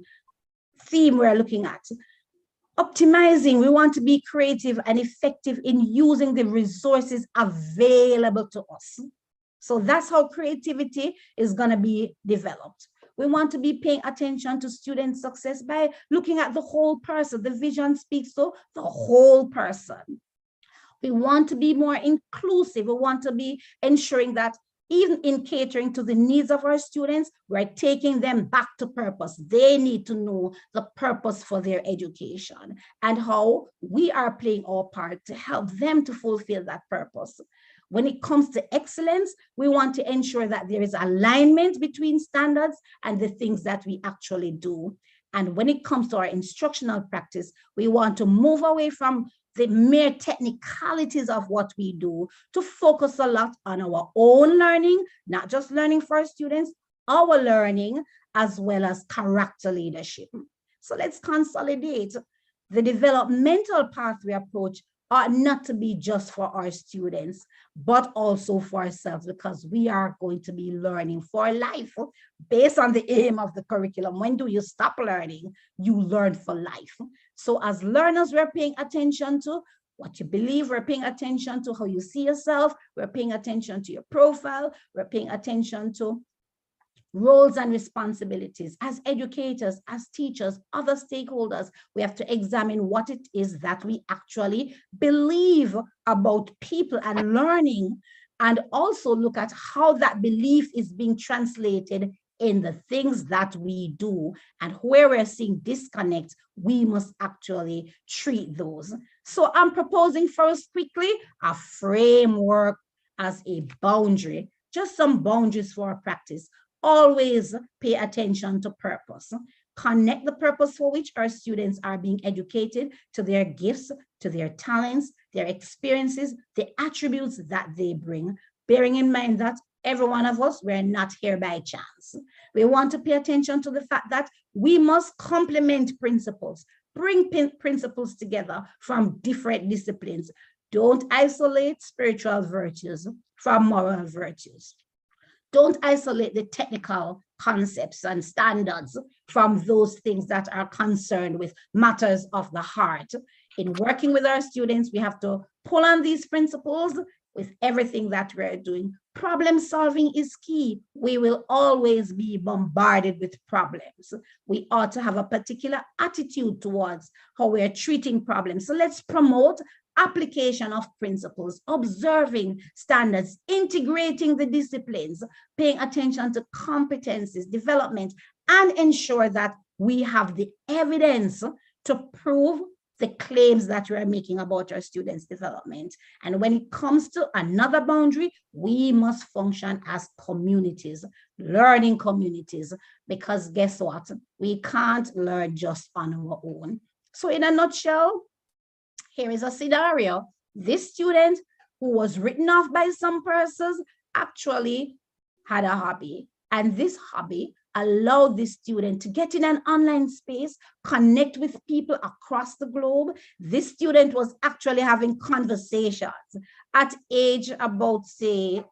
theme we're looking at. Optimizing, we want to be creative and effective in using the resources available to us. So that's how creativity is going to be developed. We want to be paying attention to student success by looking at the whole person. The vision speaks to the whole person. We want to be more inclusive. We want to be ensuring that even in catering to the needs of our students, we're taking them back to purpose. They need to know the purpose for their education and how we are playing our part to help them to fulfill that purpose. When it comes to excellence, we want to ensure that there is alignment between standards and the things that we actually do. And when it comes to our instructional practice, we want to move away from the mere technicalities of what we do to focus a lot on our own learning, not just learning for our students, our learning, as well as character leadership. So let's consolidate. The developmental pathway approach ought not to be just for our students, but also for ourselves, because we are going to be learning for life based on the aim of the curriculum. When do you stop learning? You learn for life. So as learners, we're paying attention to what you believe, we're paying attention to how you see yourself, we're paying attention to your profile, we're paying attention to roles and responsibilities. As educators, as teachers, other stakeholders, we have to examine what it is that we actually believe about people and learning, and also look at how that belief is being translated in the things that we do. And where we're seeing disconnect, we must actually treat those. So I'm proposing first quickly a framework as a boundary, just some boundaries for our practice. Always pay attention to purpose. Connect the purpose for which our students are being educated to their gifts, to their talents, their experiences, the attributes that they bring, bearing in mind that every one of us, we're not here by chance. We want to pay attention to the fact that we must complement principles, bring principles together from different disciplines. Don't isolate spiritual virtues from moral virtues. Don't isolate the technical concepts and standards from those things that are concerned with matters of the heart. In working with our students, we have to pull on these principles with everything that we're doing. Problem solving is key. We will always be bombarded with problems. We ought to have a particular attitude towards how we're treating problems. So let's promote application of principles, observing standards, integrating the disciplines, paying attention to competencies, development, and ensure that we have the evidence to prove the claims that we're making about our students' development. And when it comes to another boundary, we must function as communities, learning communities, because guess what? We can't learn just on our own. So in a nutshell, here is a scenario. This student who was written off by some persons actually had a hobby. And this hobby allowed this student to get in an online space, connect with people across the globe. This student was actually having conversations at age about, say,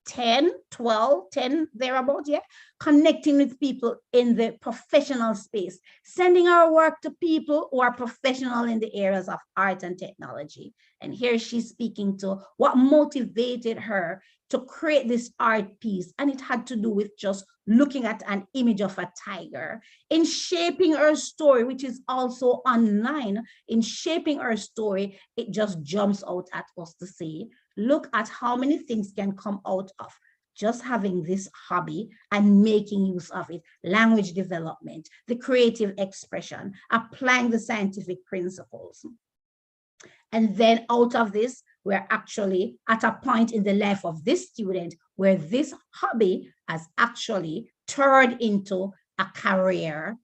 10, 12, 10, thereabout, yeah, connecting with people in the professional space, sending our work to people who are professional in the areas of art and technology. And here she's speaking to what motivated her to create this art piece. And it had to do with just looking at an image of a tiger. In shaping her story, which is also online, in shaping her story, it just jumps out at us to say, look at how many things can come out of just having this hobby and making use of it. Language development, the creative expression, applying the scientific principles. And then out of this, we're actually at a point in the life of this student where this hobby has actually turned into a career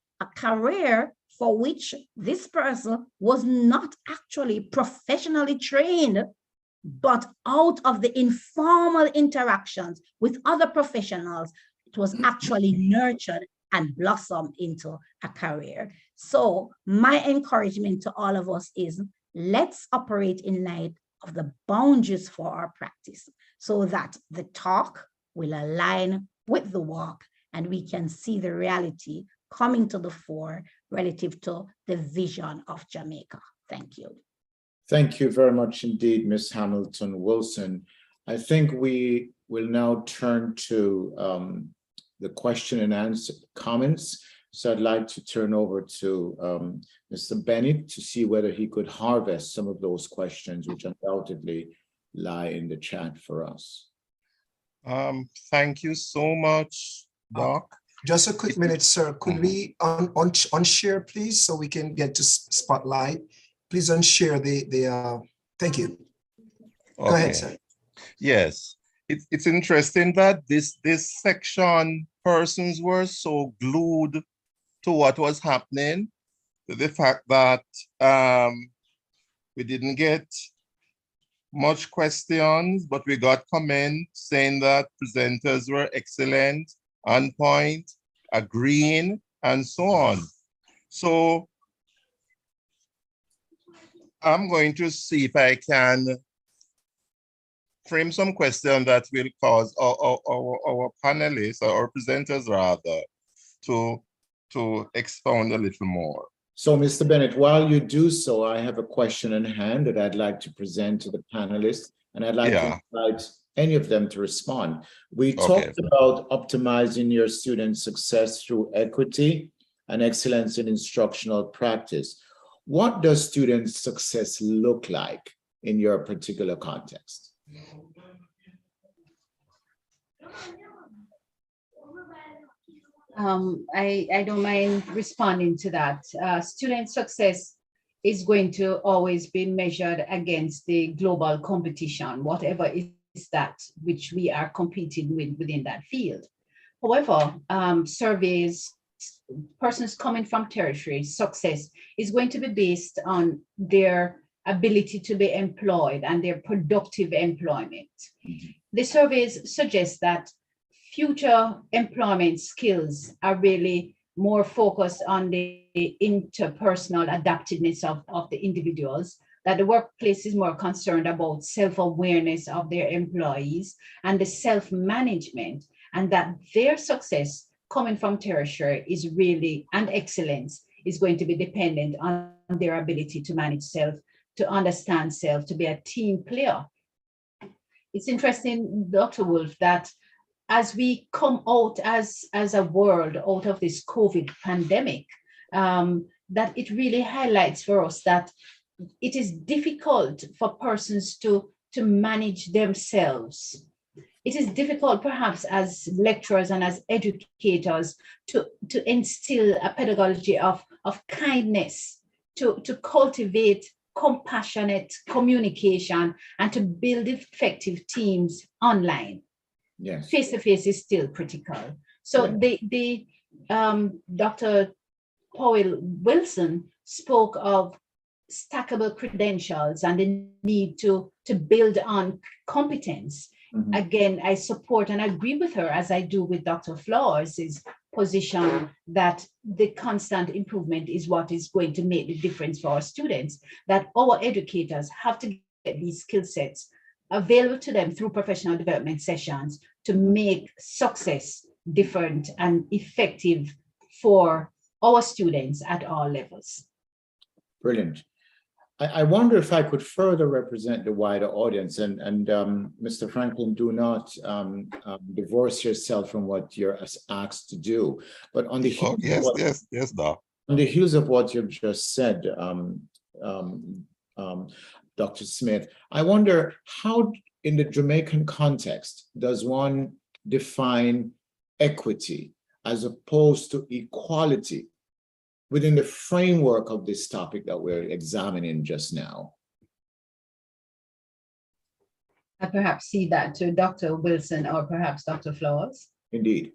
for which this person was not actually professionally trained, but out of the informal interactions with other professionals, it was actually nurtured and blossomed into a career. So my encouragement to all of us is, let's operate in light of the boundaries for our practice so that the talk will align with the walk, and we can see the reality coming to the fore relative to the vision of Jamaica. Thank you. Thank you very much indeed, Ms. Hamilton Wilson. I think we will now turn to the question and answer comments. So I'd like to turn over to Mr. Bennett to see whether he could harvest some of those questions, which undoubtedly lie in the chat for us. Thank you so much, Doc. Just a quick minute, sir. Could we unshare, please, so we can get to spotlight? Please unshare the thank you. Okay. Go ahead, sir. Yes, it's interesting that this section, persons were so glued to what was happening, to the fact that we didn't get much questions, but we got comments saying that presenters were excellent, on point, agreeing, and so on. So I'm going to see if I can frame some questions that will cause our panelists, or our presenters rather, to expound a little more. So, Mr. Bennett, while you do so, I have a question in hand that I'd like to present to the panelists, and I'd like to invite any of them to respond. We talked about optimizing your student success through equity and excellence in instructional practice. What does student success look like in your particular context? I don't mind responding to that. Student success is going to always be measured against the global competition, whatever is that which we are competing with within that field. However, surveys, persons coming from tertiary, success is going to be based on their ability to be employed and their productive employment. The surveys suggest that future employment skills are really more focused on the interpersonal adaptiveness of the individuals, that the workplace is more concerned about self-awareness of their employees and the self-management, and that their success coming from tertiary is really, and excellence is going to be dependent on their ability to manage self, to understand self, to be a team player. It's interesting, Dr. Wolf, that as we come out as a world out of this COVID pandemic, that it really highlights for us that it is difficult for persons to manage themselves. It is difficult perhaps as lecturers and as educators to instill a pedagogy of kindness, to cultivate compassionate communication and to build effective teams online. Yes. Face-to-face is still critical. So Dr. Pauline Wilson spoke of stackable credentials and the need to build on competence. Mm-hmm. Again, I support and agree with her, as I do with Dr. Flores' position that the constant improvement is what is going to make the difference for our students, that our educators have to get these skill sets available to them through professional development sessions to make success different and effective for our students at all levels. Brilliant. I wonder if I could further represent the wider audience, and Mr. Franklin, do not divorce yourself from what you're asked to do. But on the heels yes, Doc. On the heels of what you've just said, Dr. Smith, I wonder how, in the Jamaican context, does one define equity as opposed to equality within the framework of this topic that we're examining just now? I perhaps see that to Dr. Wilson or perhaps Dr. Flores. Indeed.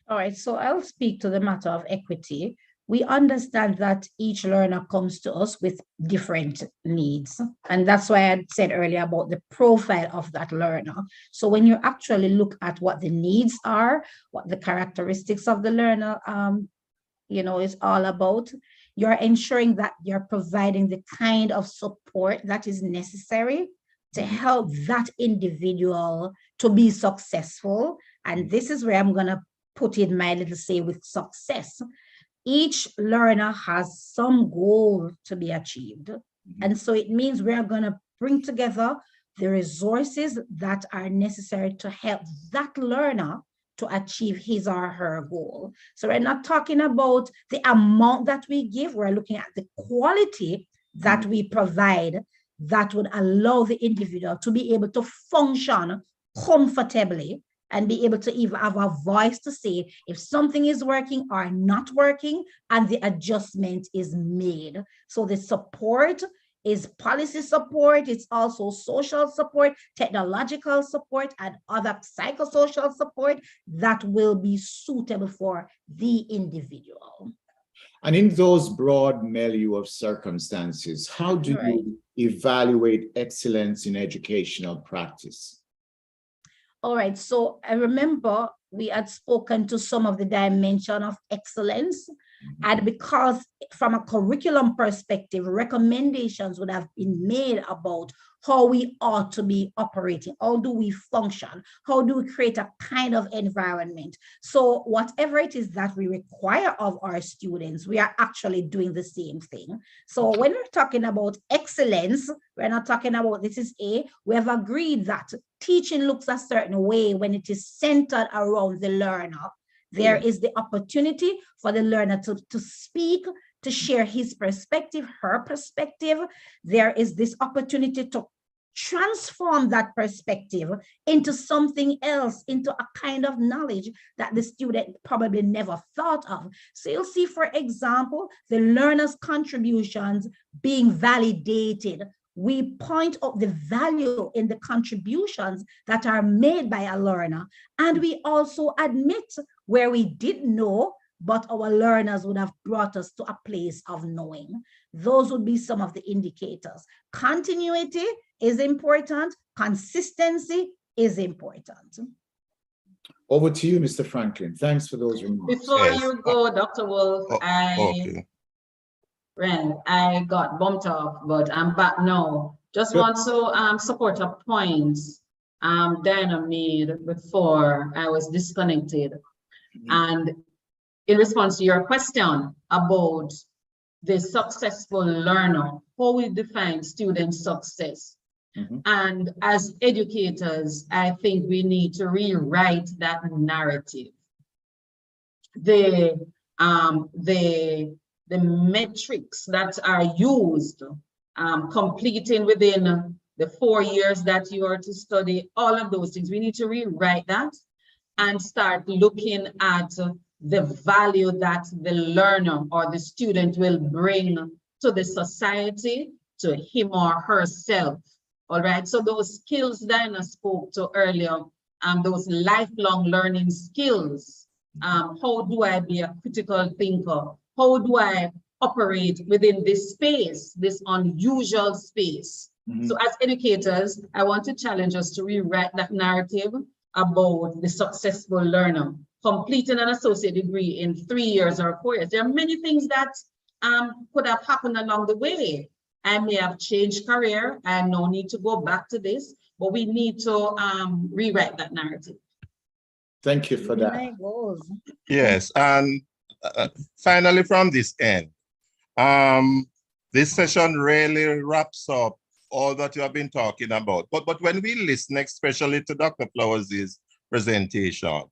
All right, so I'll speak to the matter of equity. We understand that each learner comes to us with different needs. And that's why I said earlier about the profile of that learner. So when you actually look at what the needs are, what the characteristics of the learner is all about, you're ensuring that you're providing the kind of support that is necessary to help that individual to be successful And this is where I'm going to put in my little say with success. Each learner has some goal to be achieved. And so it means we are going to bring together the resources that are necessary to help that learner to achieve his or her goal. So we're not talking about the amount that we give, we're looking at the quality that we provide that would allow the individual to be able to function comfortably and be able to even have a voice to say if something is working or not working, and the adjustment is made. So the support is policy support, it's also social support, technological support, and other psychosocial support that will be suitable for the individual. And in those broad milieu of circumstances, how do you evaluate excellence in educational practice? All right, so I remember we had spoken to some of the dimension of excellence, and because from a curriculum perspective, recommendations would have been made about how we ought to be operating, how do we function, how do we create a kind of environment. So whatever it is that we require of our students, we are actually doing the same thing. So when we're talking about excellence, we're not talking about this is we have agreed that teaching looks a certain way when it is centered around the learner. There is the opportunity for the learner to speak, to share his perspective, her perspective. There is this opportunity to transform that perspective into something else, into a kind of knowledge that the student probably never thought of. So you'll see, for example, the learner's contributions being validated. We point out the value in the contributions that are made by a learner, and we also admit where we didn't know, but our learners would have brought us to a place of knowing. Those would be some of the indicators. Continuity is important. Consistency is important. Over to you, Mr. Franklin. Thanks for those remarks. Before you go, Dr. Wolf, I got bumped off, but I'm back now. Just want to support a point Diana made before I was disconnected. And in response to your question about the successful learner, how we define student success. And as educators, I think we need to rewrite that narrative. The metrics that are used, completing within the 4 years that you are to study, all of those things, we need to rewrite that and start looking at the value that the learner or the student will bring to the society, to him or herself. All right, so those skills Diana spoke to earlier, those lifelong learning skills, how do I be a critical thinker? How do I operate within this space, this unusual space? So as educators, I want to challenge us to rewrite that narrative about the successful learner, completing an associate degree in 3 years or 4 years. There are many things that could have happened along the way. I may have changed career. I have no need to go back to this, but we need to rewrite that narrative. Thank you for that. Yes, and finally from this end, this session really wraps up all that you have been talking about. But when we listen, especially to Dr. Flowers' presentation,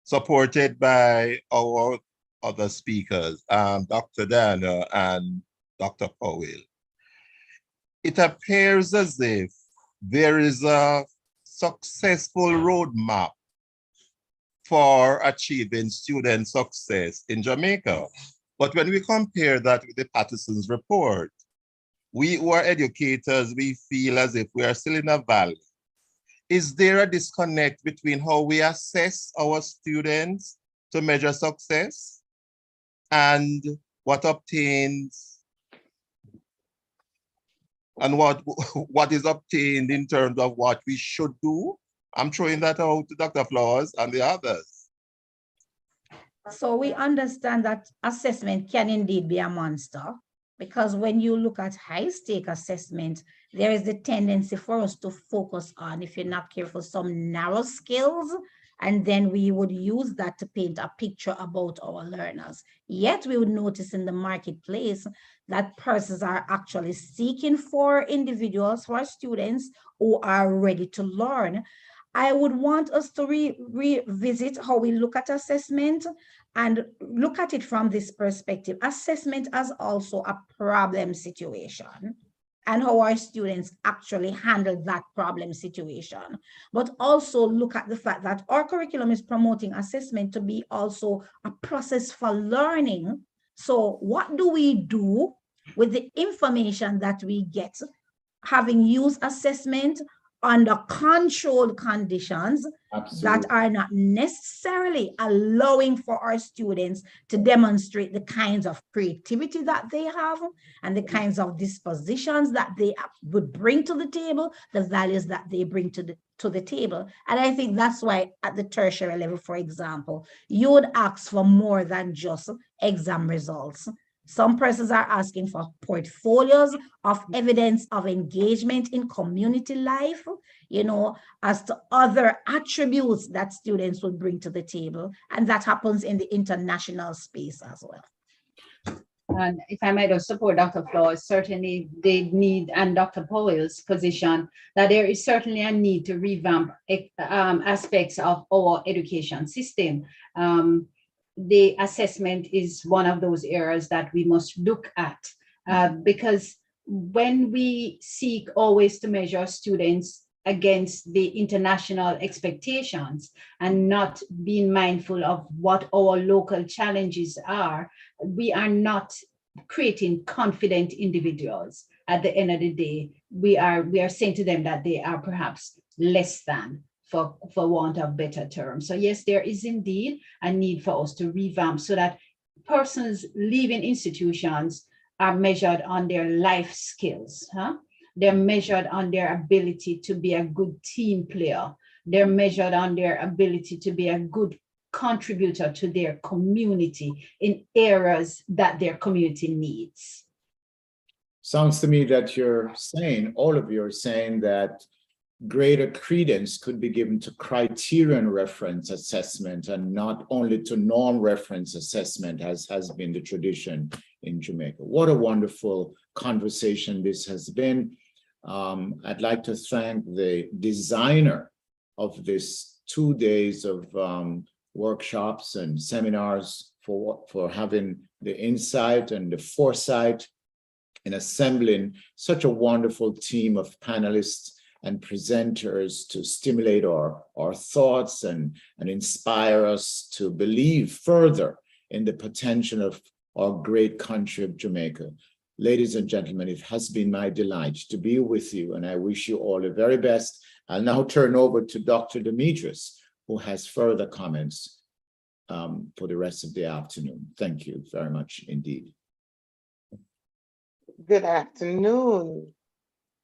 supported by our other speakers, Dr. Diana and Dr. Powell, it appears as if there is a successful roadmap for achieving student success in Jamaica. But when we compare that with the Patterson's report, we who are educators, we feel as if we are still in a valley. Is there a disconnect between how we assess our students to measure success and what obtains and what is obtained in terms of what we should do? I'm throwing that out to Dr. Flowers and the others. So we understand that assessment can indeed be a monster, because when you look at high-stake assessment, there is the tendency for us to focus on, if you're not careful, some narrow skills And then we would use that to paint a picture about our learners. Yet we would notice in the marketplace that persons are actually seeking for individuals, for students who are ready to learn. I would want us to revisit how we look at assessment and look at it from this perspective. Assessment as also a problem situation and how our students actually handle that problem situation. But also look at the fact that our curriculum is promoting assessment to be also a process for learning. So what do we do with the information that we get, having used assessment under controlled conditions that are not necessarily allowing for our students to demonstrate the kinds of creativity that they have and the kinds of dispositions that they would bring to the table, the values that they bring to the table. And I think that's why at the tertiary level, for example, you would ask for more than just exam results. Some persons are asking for portfolios of evidence of engagement in community life, you know, as to other attributes that students will bring to the table. And that happens in the international space as well. And if I might also support Dr. Flores, certainly they need, and Dr. Powell's position, that there is certainly a need to revamp aspects of our education system. The assessment is one of those areas that we must look at because when we seek always to measure students against the international expectations and not being mindful of what our local challenges are, we are not creating confident individuals. At the end of the day, we are saying to them that they are perhaps less than, for want of better terms. So yes, there is indeed a need for us to revamp so that persons leaving institutions are measured on their life skills. They're measured on their ability to be a good team player. They're measured on their ability to be a good contributor to their community in areas that their community needs. Sounds to me that you're saying, all of you are saying that greater credence could be given to criterion reference assessment and not only to norm reference assessment, as has been the tradition in Jamaica. What a wonderful conversation this has been. I'd like to thank the designer of this 2 days of workshops and seminars for having the insight and the foresight in assembling such a wonderful team of panelists and presenters to stimulate our thoughts and inspire us to believe further in the potential of our great country of Jamaica. Ladies and gentlemen, it has been my delight to be with you, and I wish you all the very best. I'll now turn over to Dr. Demetrius, who has further comments for the rest of the afternoon. Thank you very much indeed. Good afternoon.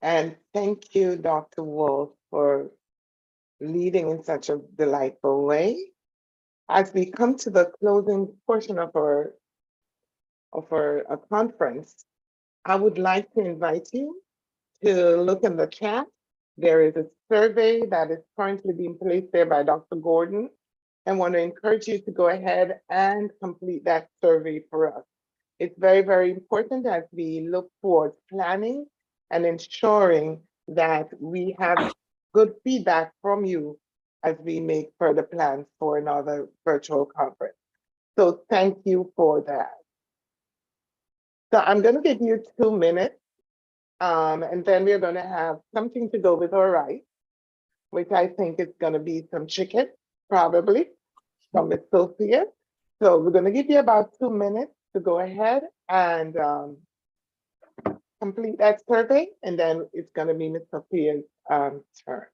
And thank you, Dr. Wolf, for leading in such a delightful way. As we come to the closing portion of our conference, I would like to invite you to look in the chat. There is a survey that is currently being placed there by Dr. Gordon. I want to encourage you to go ahead and complete that survey for us. It's very, very important as we look towards planning and ensuring that we have good feedback from you as we make further plans for another virtual conference. So thank you for that. So I'm going to give you 2 minutes, and then we're going to have something to go with our rice, which I think is going to be some chicken, probably, from Miss Sophia. So we're going to give you about 2 minutes to go ahead and complete that survey, and then it's going to be Ms. Sophia's turn.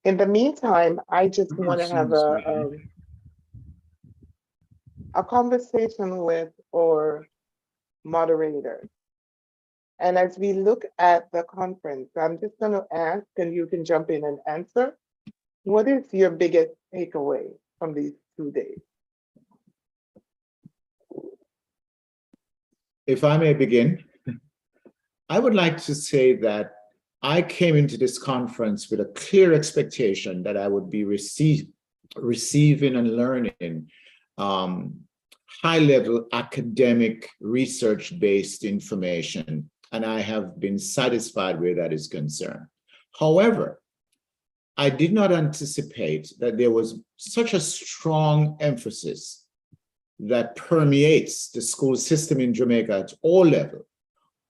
In the meantime, I just want to have a conversation with our moderators. And as we look at the conference, I'm just going to ask, and you can jump in and answer, what is your biggest takeaway from these 2 days? If I may begin, I would like to say that I came into this conference with a clear expectation that I would be receiving and learning high-level academic research-based information, and I have been satisfied where that is concerned. However, I did not anticipate that there was such a strong emphasis that permeates the school system in Jamaica at all levels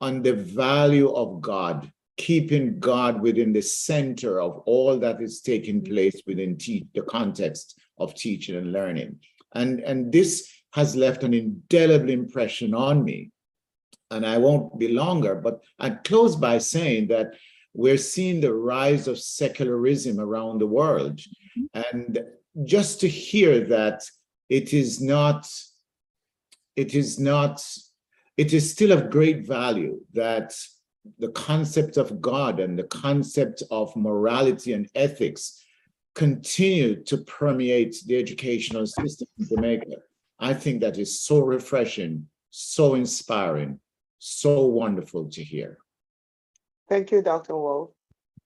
on the value of God, keeping God within the center of all that is taking place within the context of teaching and learning. And this has left an indelible impression on me. And I won't be longer, but I'd close by saying that we're seeing the rise of secularism around the world. And just to hear that it is still of great value that the concept of God and the concept of morality and ethics continue to permeate the educational system in Jamaica. I think that is so refreshing, so inspiring, so wonderful to hear. Thank you, Dr. Wolf.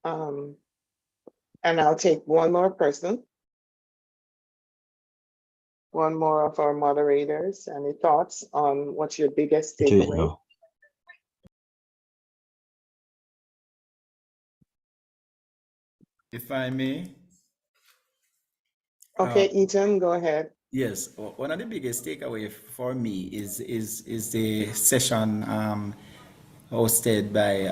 And I'll take one more person. One more of our moderators. Any thoughts on what's your biggest takeaway? If I may. Okay, Ethan, go ahead. Yes, one of the biggest takeaway for me is the session hosted by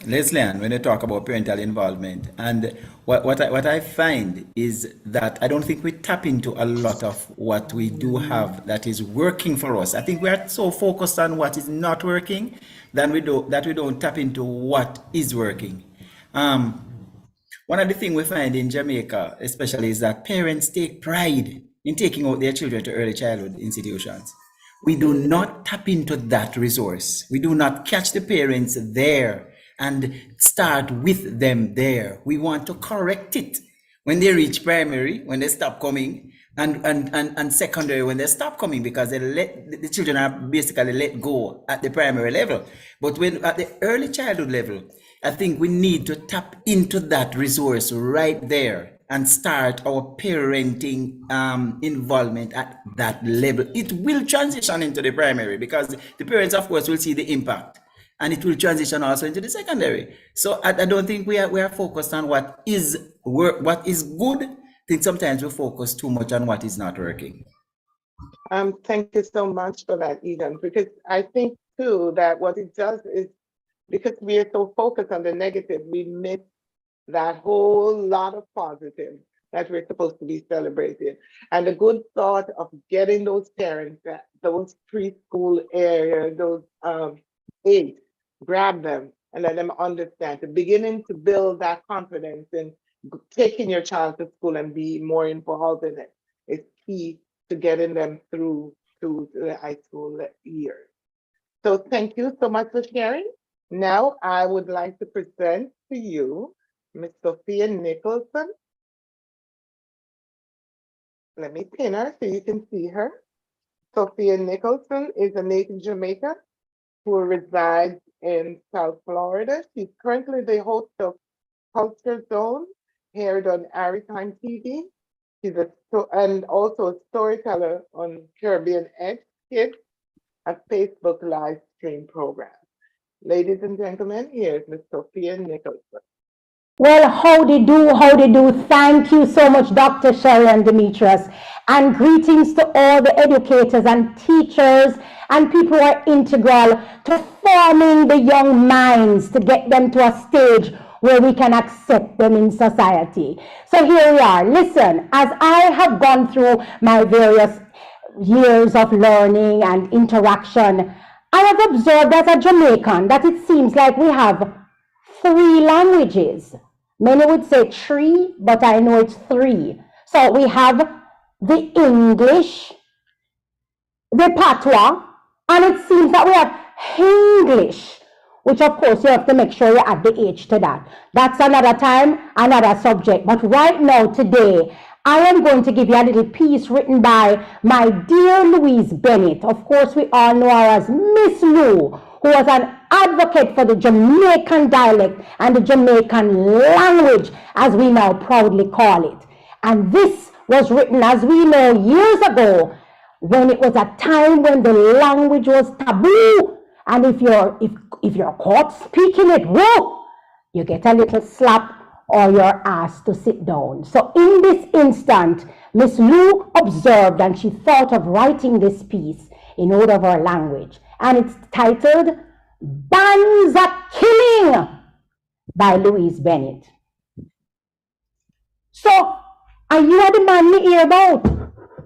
Leslie when they talk about parental involvement. And what I find is that I don't think we tap into a lot of what we do have that is working for us. I think we are so focused on what is not working that we don't tap into what is working. One of the things we find in Jamaica, especially, is that parents take pride in taking out their children to early childhood institutions. We do not tap into that resource. We do not catch the parents there and start with them there. We want to correct it when they reach primary, when they stop coming, and secondary when they stop coming, because the children are basically let go at the primary level. But when at the early childhood level, I think we need to tap into that resource right there and start our parenting involvement at that level. It will transition into the primary because the parents, of course, will see the impact, and it will transition also into the secondary. So I don't think we are focused on what is good. I think sometimes we focus too much on what is not working. Thank you so much for that, Eden, because I think too that what it does is, because we are so focused on the negative, we miss that whole lot of positive that we're supposed to be celebrating. And the good thought of getting those parents, those preschool areas, those age, grab them and let them understand, to beginning to build that confidence in taking your child to school and be more involved in it is key to getting them through to the high school years. So thank you so much for sharing. Now I would like to present to you Miss Sophia Nicholson. Let me pin her so you can see her. Sophia Nicholson is a native Jamaican who resides in South Florida. She's currently the host of Culture Zone, aired on Maritime TV. She's and also a storyteller on Caribbean Edge Kids, a Facebook live stream program. Ladies and gentlemen, here's Miss Sophia Nicholson. Well, howdy do. Thank you so much, Dr. Sharon Demetrius. And greetings to all the educators and teachers and people who are integral to forming the young minds to get them to a stage where we can accept them in society. So here we are. Listen, as I have gone through my various years of learning and interaction, I have observed as a Jamaican that it seems like we have 3 languages. Many would say 3, but I know it's 3. So we have the English, the Patois, and it seems that we have English, which of course you have to make sure you add the H to that. That's another time, another subject. But right now, today, I am going to give you a little piece written by my dear Louise Bennett. Of course, we all know her as Miss Lou, who was an advocate for the Jamaican dialect and the Jamaican language, as we now proudly call it. And this was written, as we know, years ago, when it was a time when the language was taboo. And if you're caught speaking it, whoa, you get a little slap or you're asked to sit down. So in this instant, Miss Lou observed and she thought of writing this piece in order of our language. And it's titled Bands Are Killing by Louise Bennett. So, are you the man me hear about?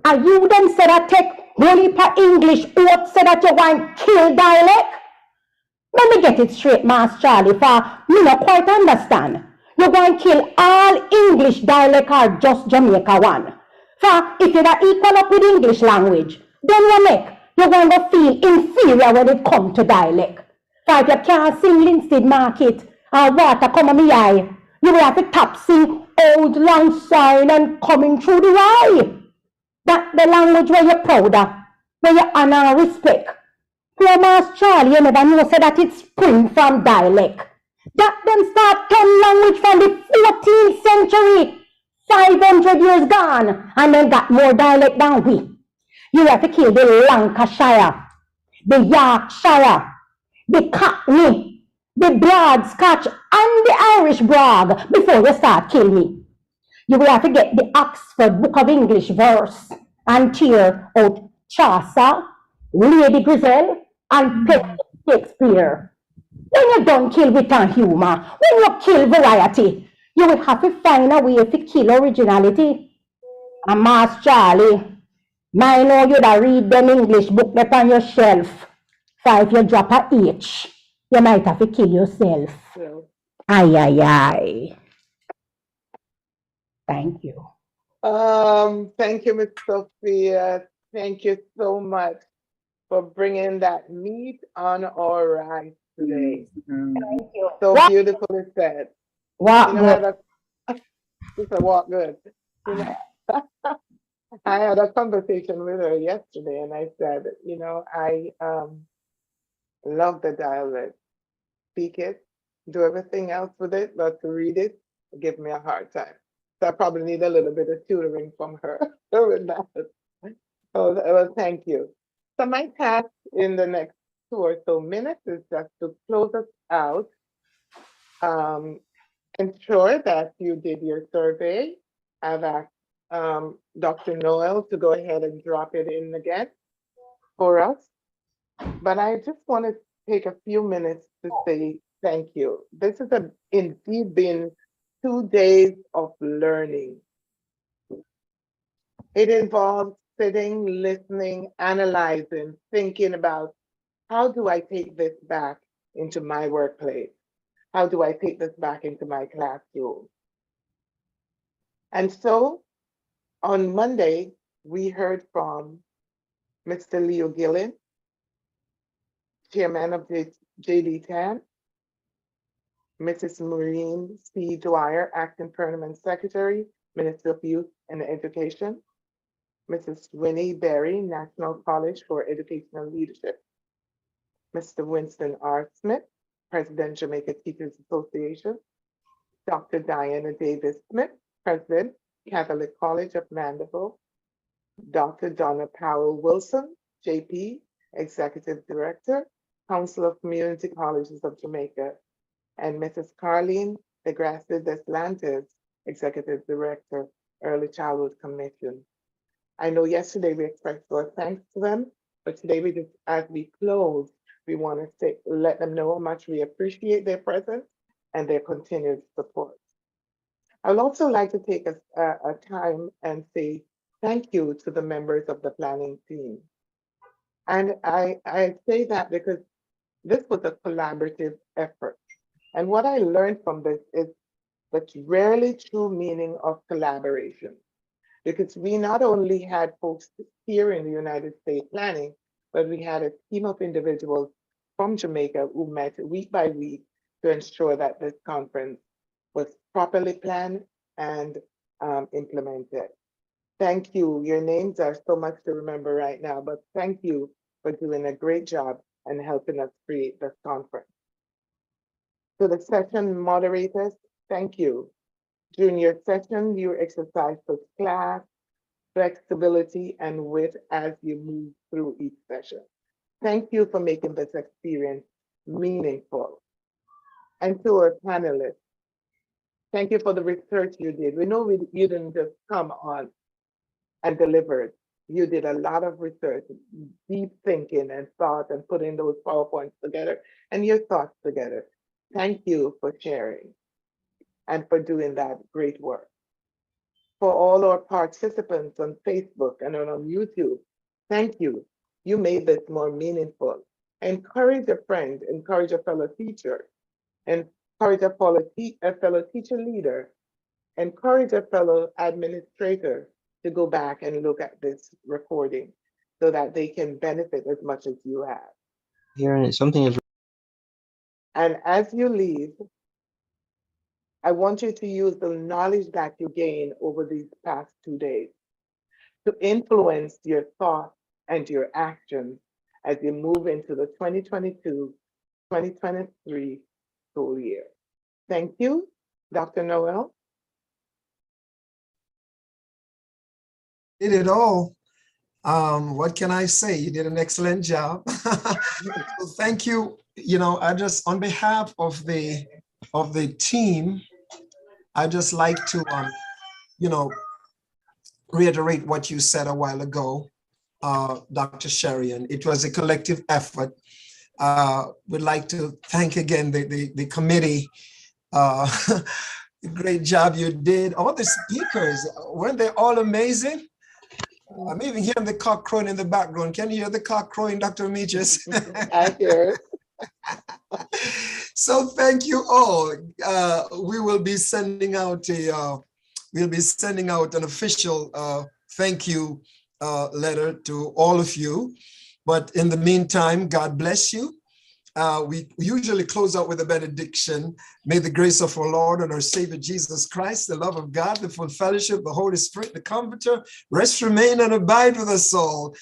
Are you them said I take only per English oath said that you want kill dialect? Let me get it straight, Master Charlie, for me not quite understand. You going to kill all English dialect or just Jamaica one? For if you're equal up with English language, then you're going to feel inferior when it comes to dialect. For if you can't sing Linstead Market or Water Come on Me Eye, you will have to tap sing Old Lang Syne and Coming Through the Rye. That's the language where you're proud of, where you honor and respect. Poor Master Charlie, you never know so that it spring from dialect. That them start 10 language from the 14th century, 500 years gone, and then got more dialect than we. You have to kill the Lancashire, the Yorkshire, the Cockney, the Broad Scotch, and the Irish Brogue before you start killing me. You will have to get the Oxford Book of English verse and tear out Chaucer, Lady Grizzel, and Shakespeare. When you don't kill wit and humor, when you kill variety, you will have to find a way to kill originality. And Master Charlie, I know you'd read them English book up on your shelf. For if you drop a H, you might have to kill yourself. Aye, aye, aye. Thank you. Thank you, Ms. Sophia. Thank you so much for bringing that meat on our rice today. Thank you. So What? beautifully said. What You know, good? she said, walk good. You know, I had a conversation with her yesterday and I said, you know, I love the dialect. Speak it, do everything else with it, but to read it, give me a hard time. So I probably need a little bit of tutoring from her with that. So, well, thank you. So my task in the next 2 or so minutes is just to close us out. Ensure that you did your survey. I've asked Dr. Noel to go ahead and drop it in again for us. But I just want to take a few minutes to say thank you. This has indeed been 2 days of learning. It involves sitting, listening, analyzing, thinking about how do I take this back into my workplace? How do I take this back into my classroom? And so on Monday, we heard from Mr. Leo Gillen, Chairman of the JD-TAN, Mrs. Maureen C. Dwyer, Acting Permanent Secretary, Minister of Youth and Education, Mrs. Winnie Berry, National College for Educational Leadership, Mr. Winston R. Smith, President, Jamaica Teachers Association, Dr. Diana Davis Smith, President, Catholic College of Mandeville, Dr. Donna Powell Wilson, JP, Executive Director, Council of Community Colleges of Jamaica, and Mrs. Carlene DeGrasse Deslantes, Executive Director, Early Childhood Commission. I know yesterday we expressed our thanks to them, but today we just, as we close, we want to let them know how much we appreciate their presence and their continued support. I would also like to take a time and say thank you to the members of the planning team. And I say that because this was a collaborative effort. And what I learned from this is the rarely true meaning of collaboration. Because we not only had folks here in the United States planning, but we had a team of individuals from Jamaica who met week by week to ensure that this conference was properly planned and implemented. Thank you. Your names are so much to remember right now, but thank you for doing a great job and helping us create this conference. To the session moderators, thank you. During your session, you exercised with class, flexibility, and wit as you move through each session. Thank you for making this experience meaningful. And to our panelists, thank you for the research you did. We know you didn't just come on and delivered. You did a lot of research, deep thinking and thought, and putting those PowerPoints together and your thoughts together. Thank you for sharing and for doing that great work. For all our participants on Facebook and on YouTube, thank you. You made this more meaningful. Encourage a friend, encourage a fellow teacher, encourage a fellow teacher leader, encourage a fellow administrator to go back and look at this recording so that they can benefit as much as you have. Hearing something is. And as you leave, I want you to use the knowledge that you gain over these past 2 days to influence your thoughts and your actions as you move into the 2022-2023 school year. Thank you, Dr. Noel. Did it all. What can I say? You did an excellent job. So thank you. You know, I just, on behalf of the team, I just like to, you know, reiterate what you said a while ago, Dr. Sherian. It was a collective effort. We'd like to thank again the committee. Great job you did. All the speakers, weren't they all amazing? I'm even hearing the cock crowing in the background. Can you hear the cock crowing, Dr. Meaches? I hear it. So thank you all. We will be sending out an official thank you letter to all of you. But in the meantime, God bless you. We usually close out with a benediction. May the grace of our Lord and our Savior Jesus Christ, the love of God, the full fellowship, the Holy Spirit, the Comforter, rest, remain, and abide with us all.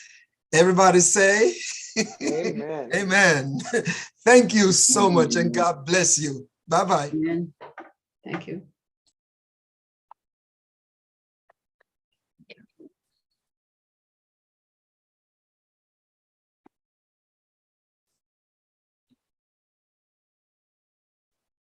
Everybody say, Amen. Amen. Thank you so much, and God bless you. Bye-bye. Amen. Thank you.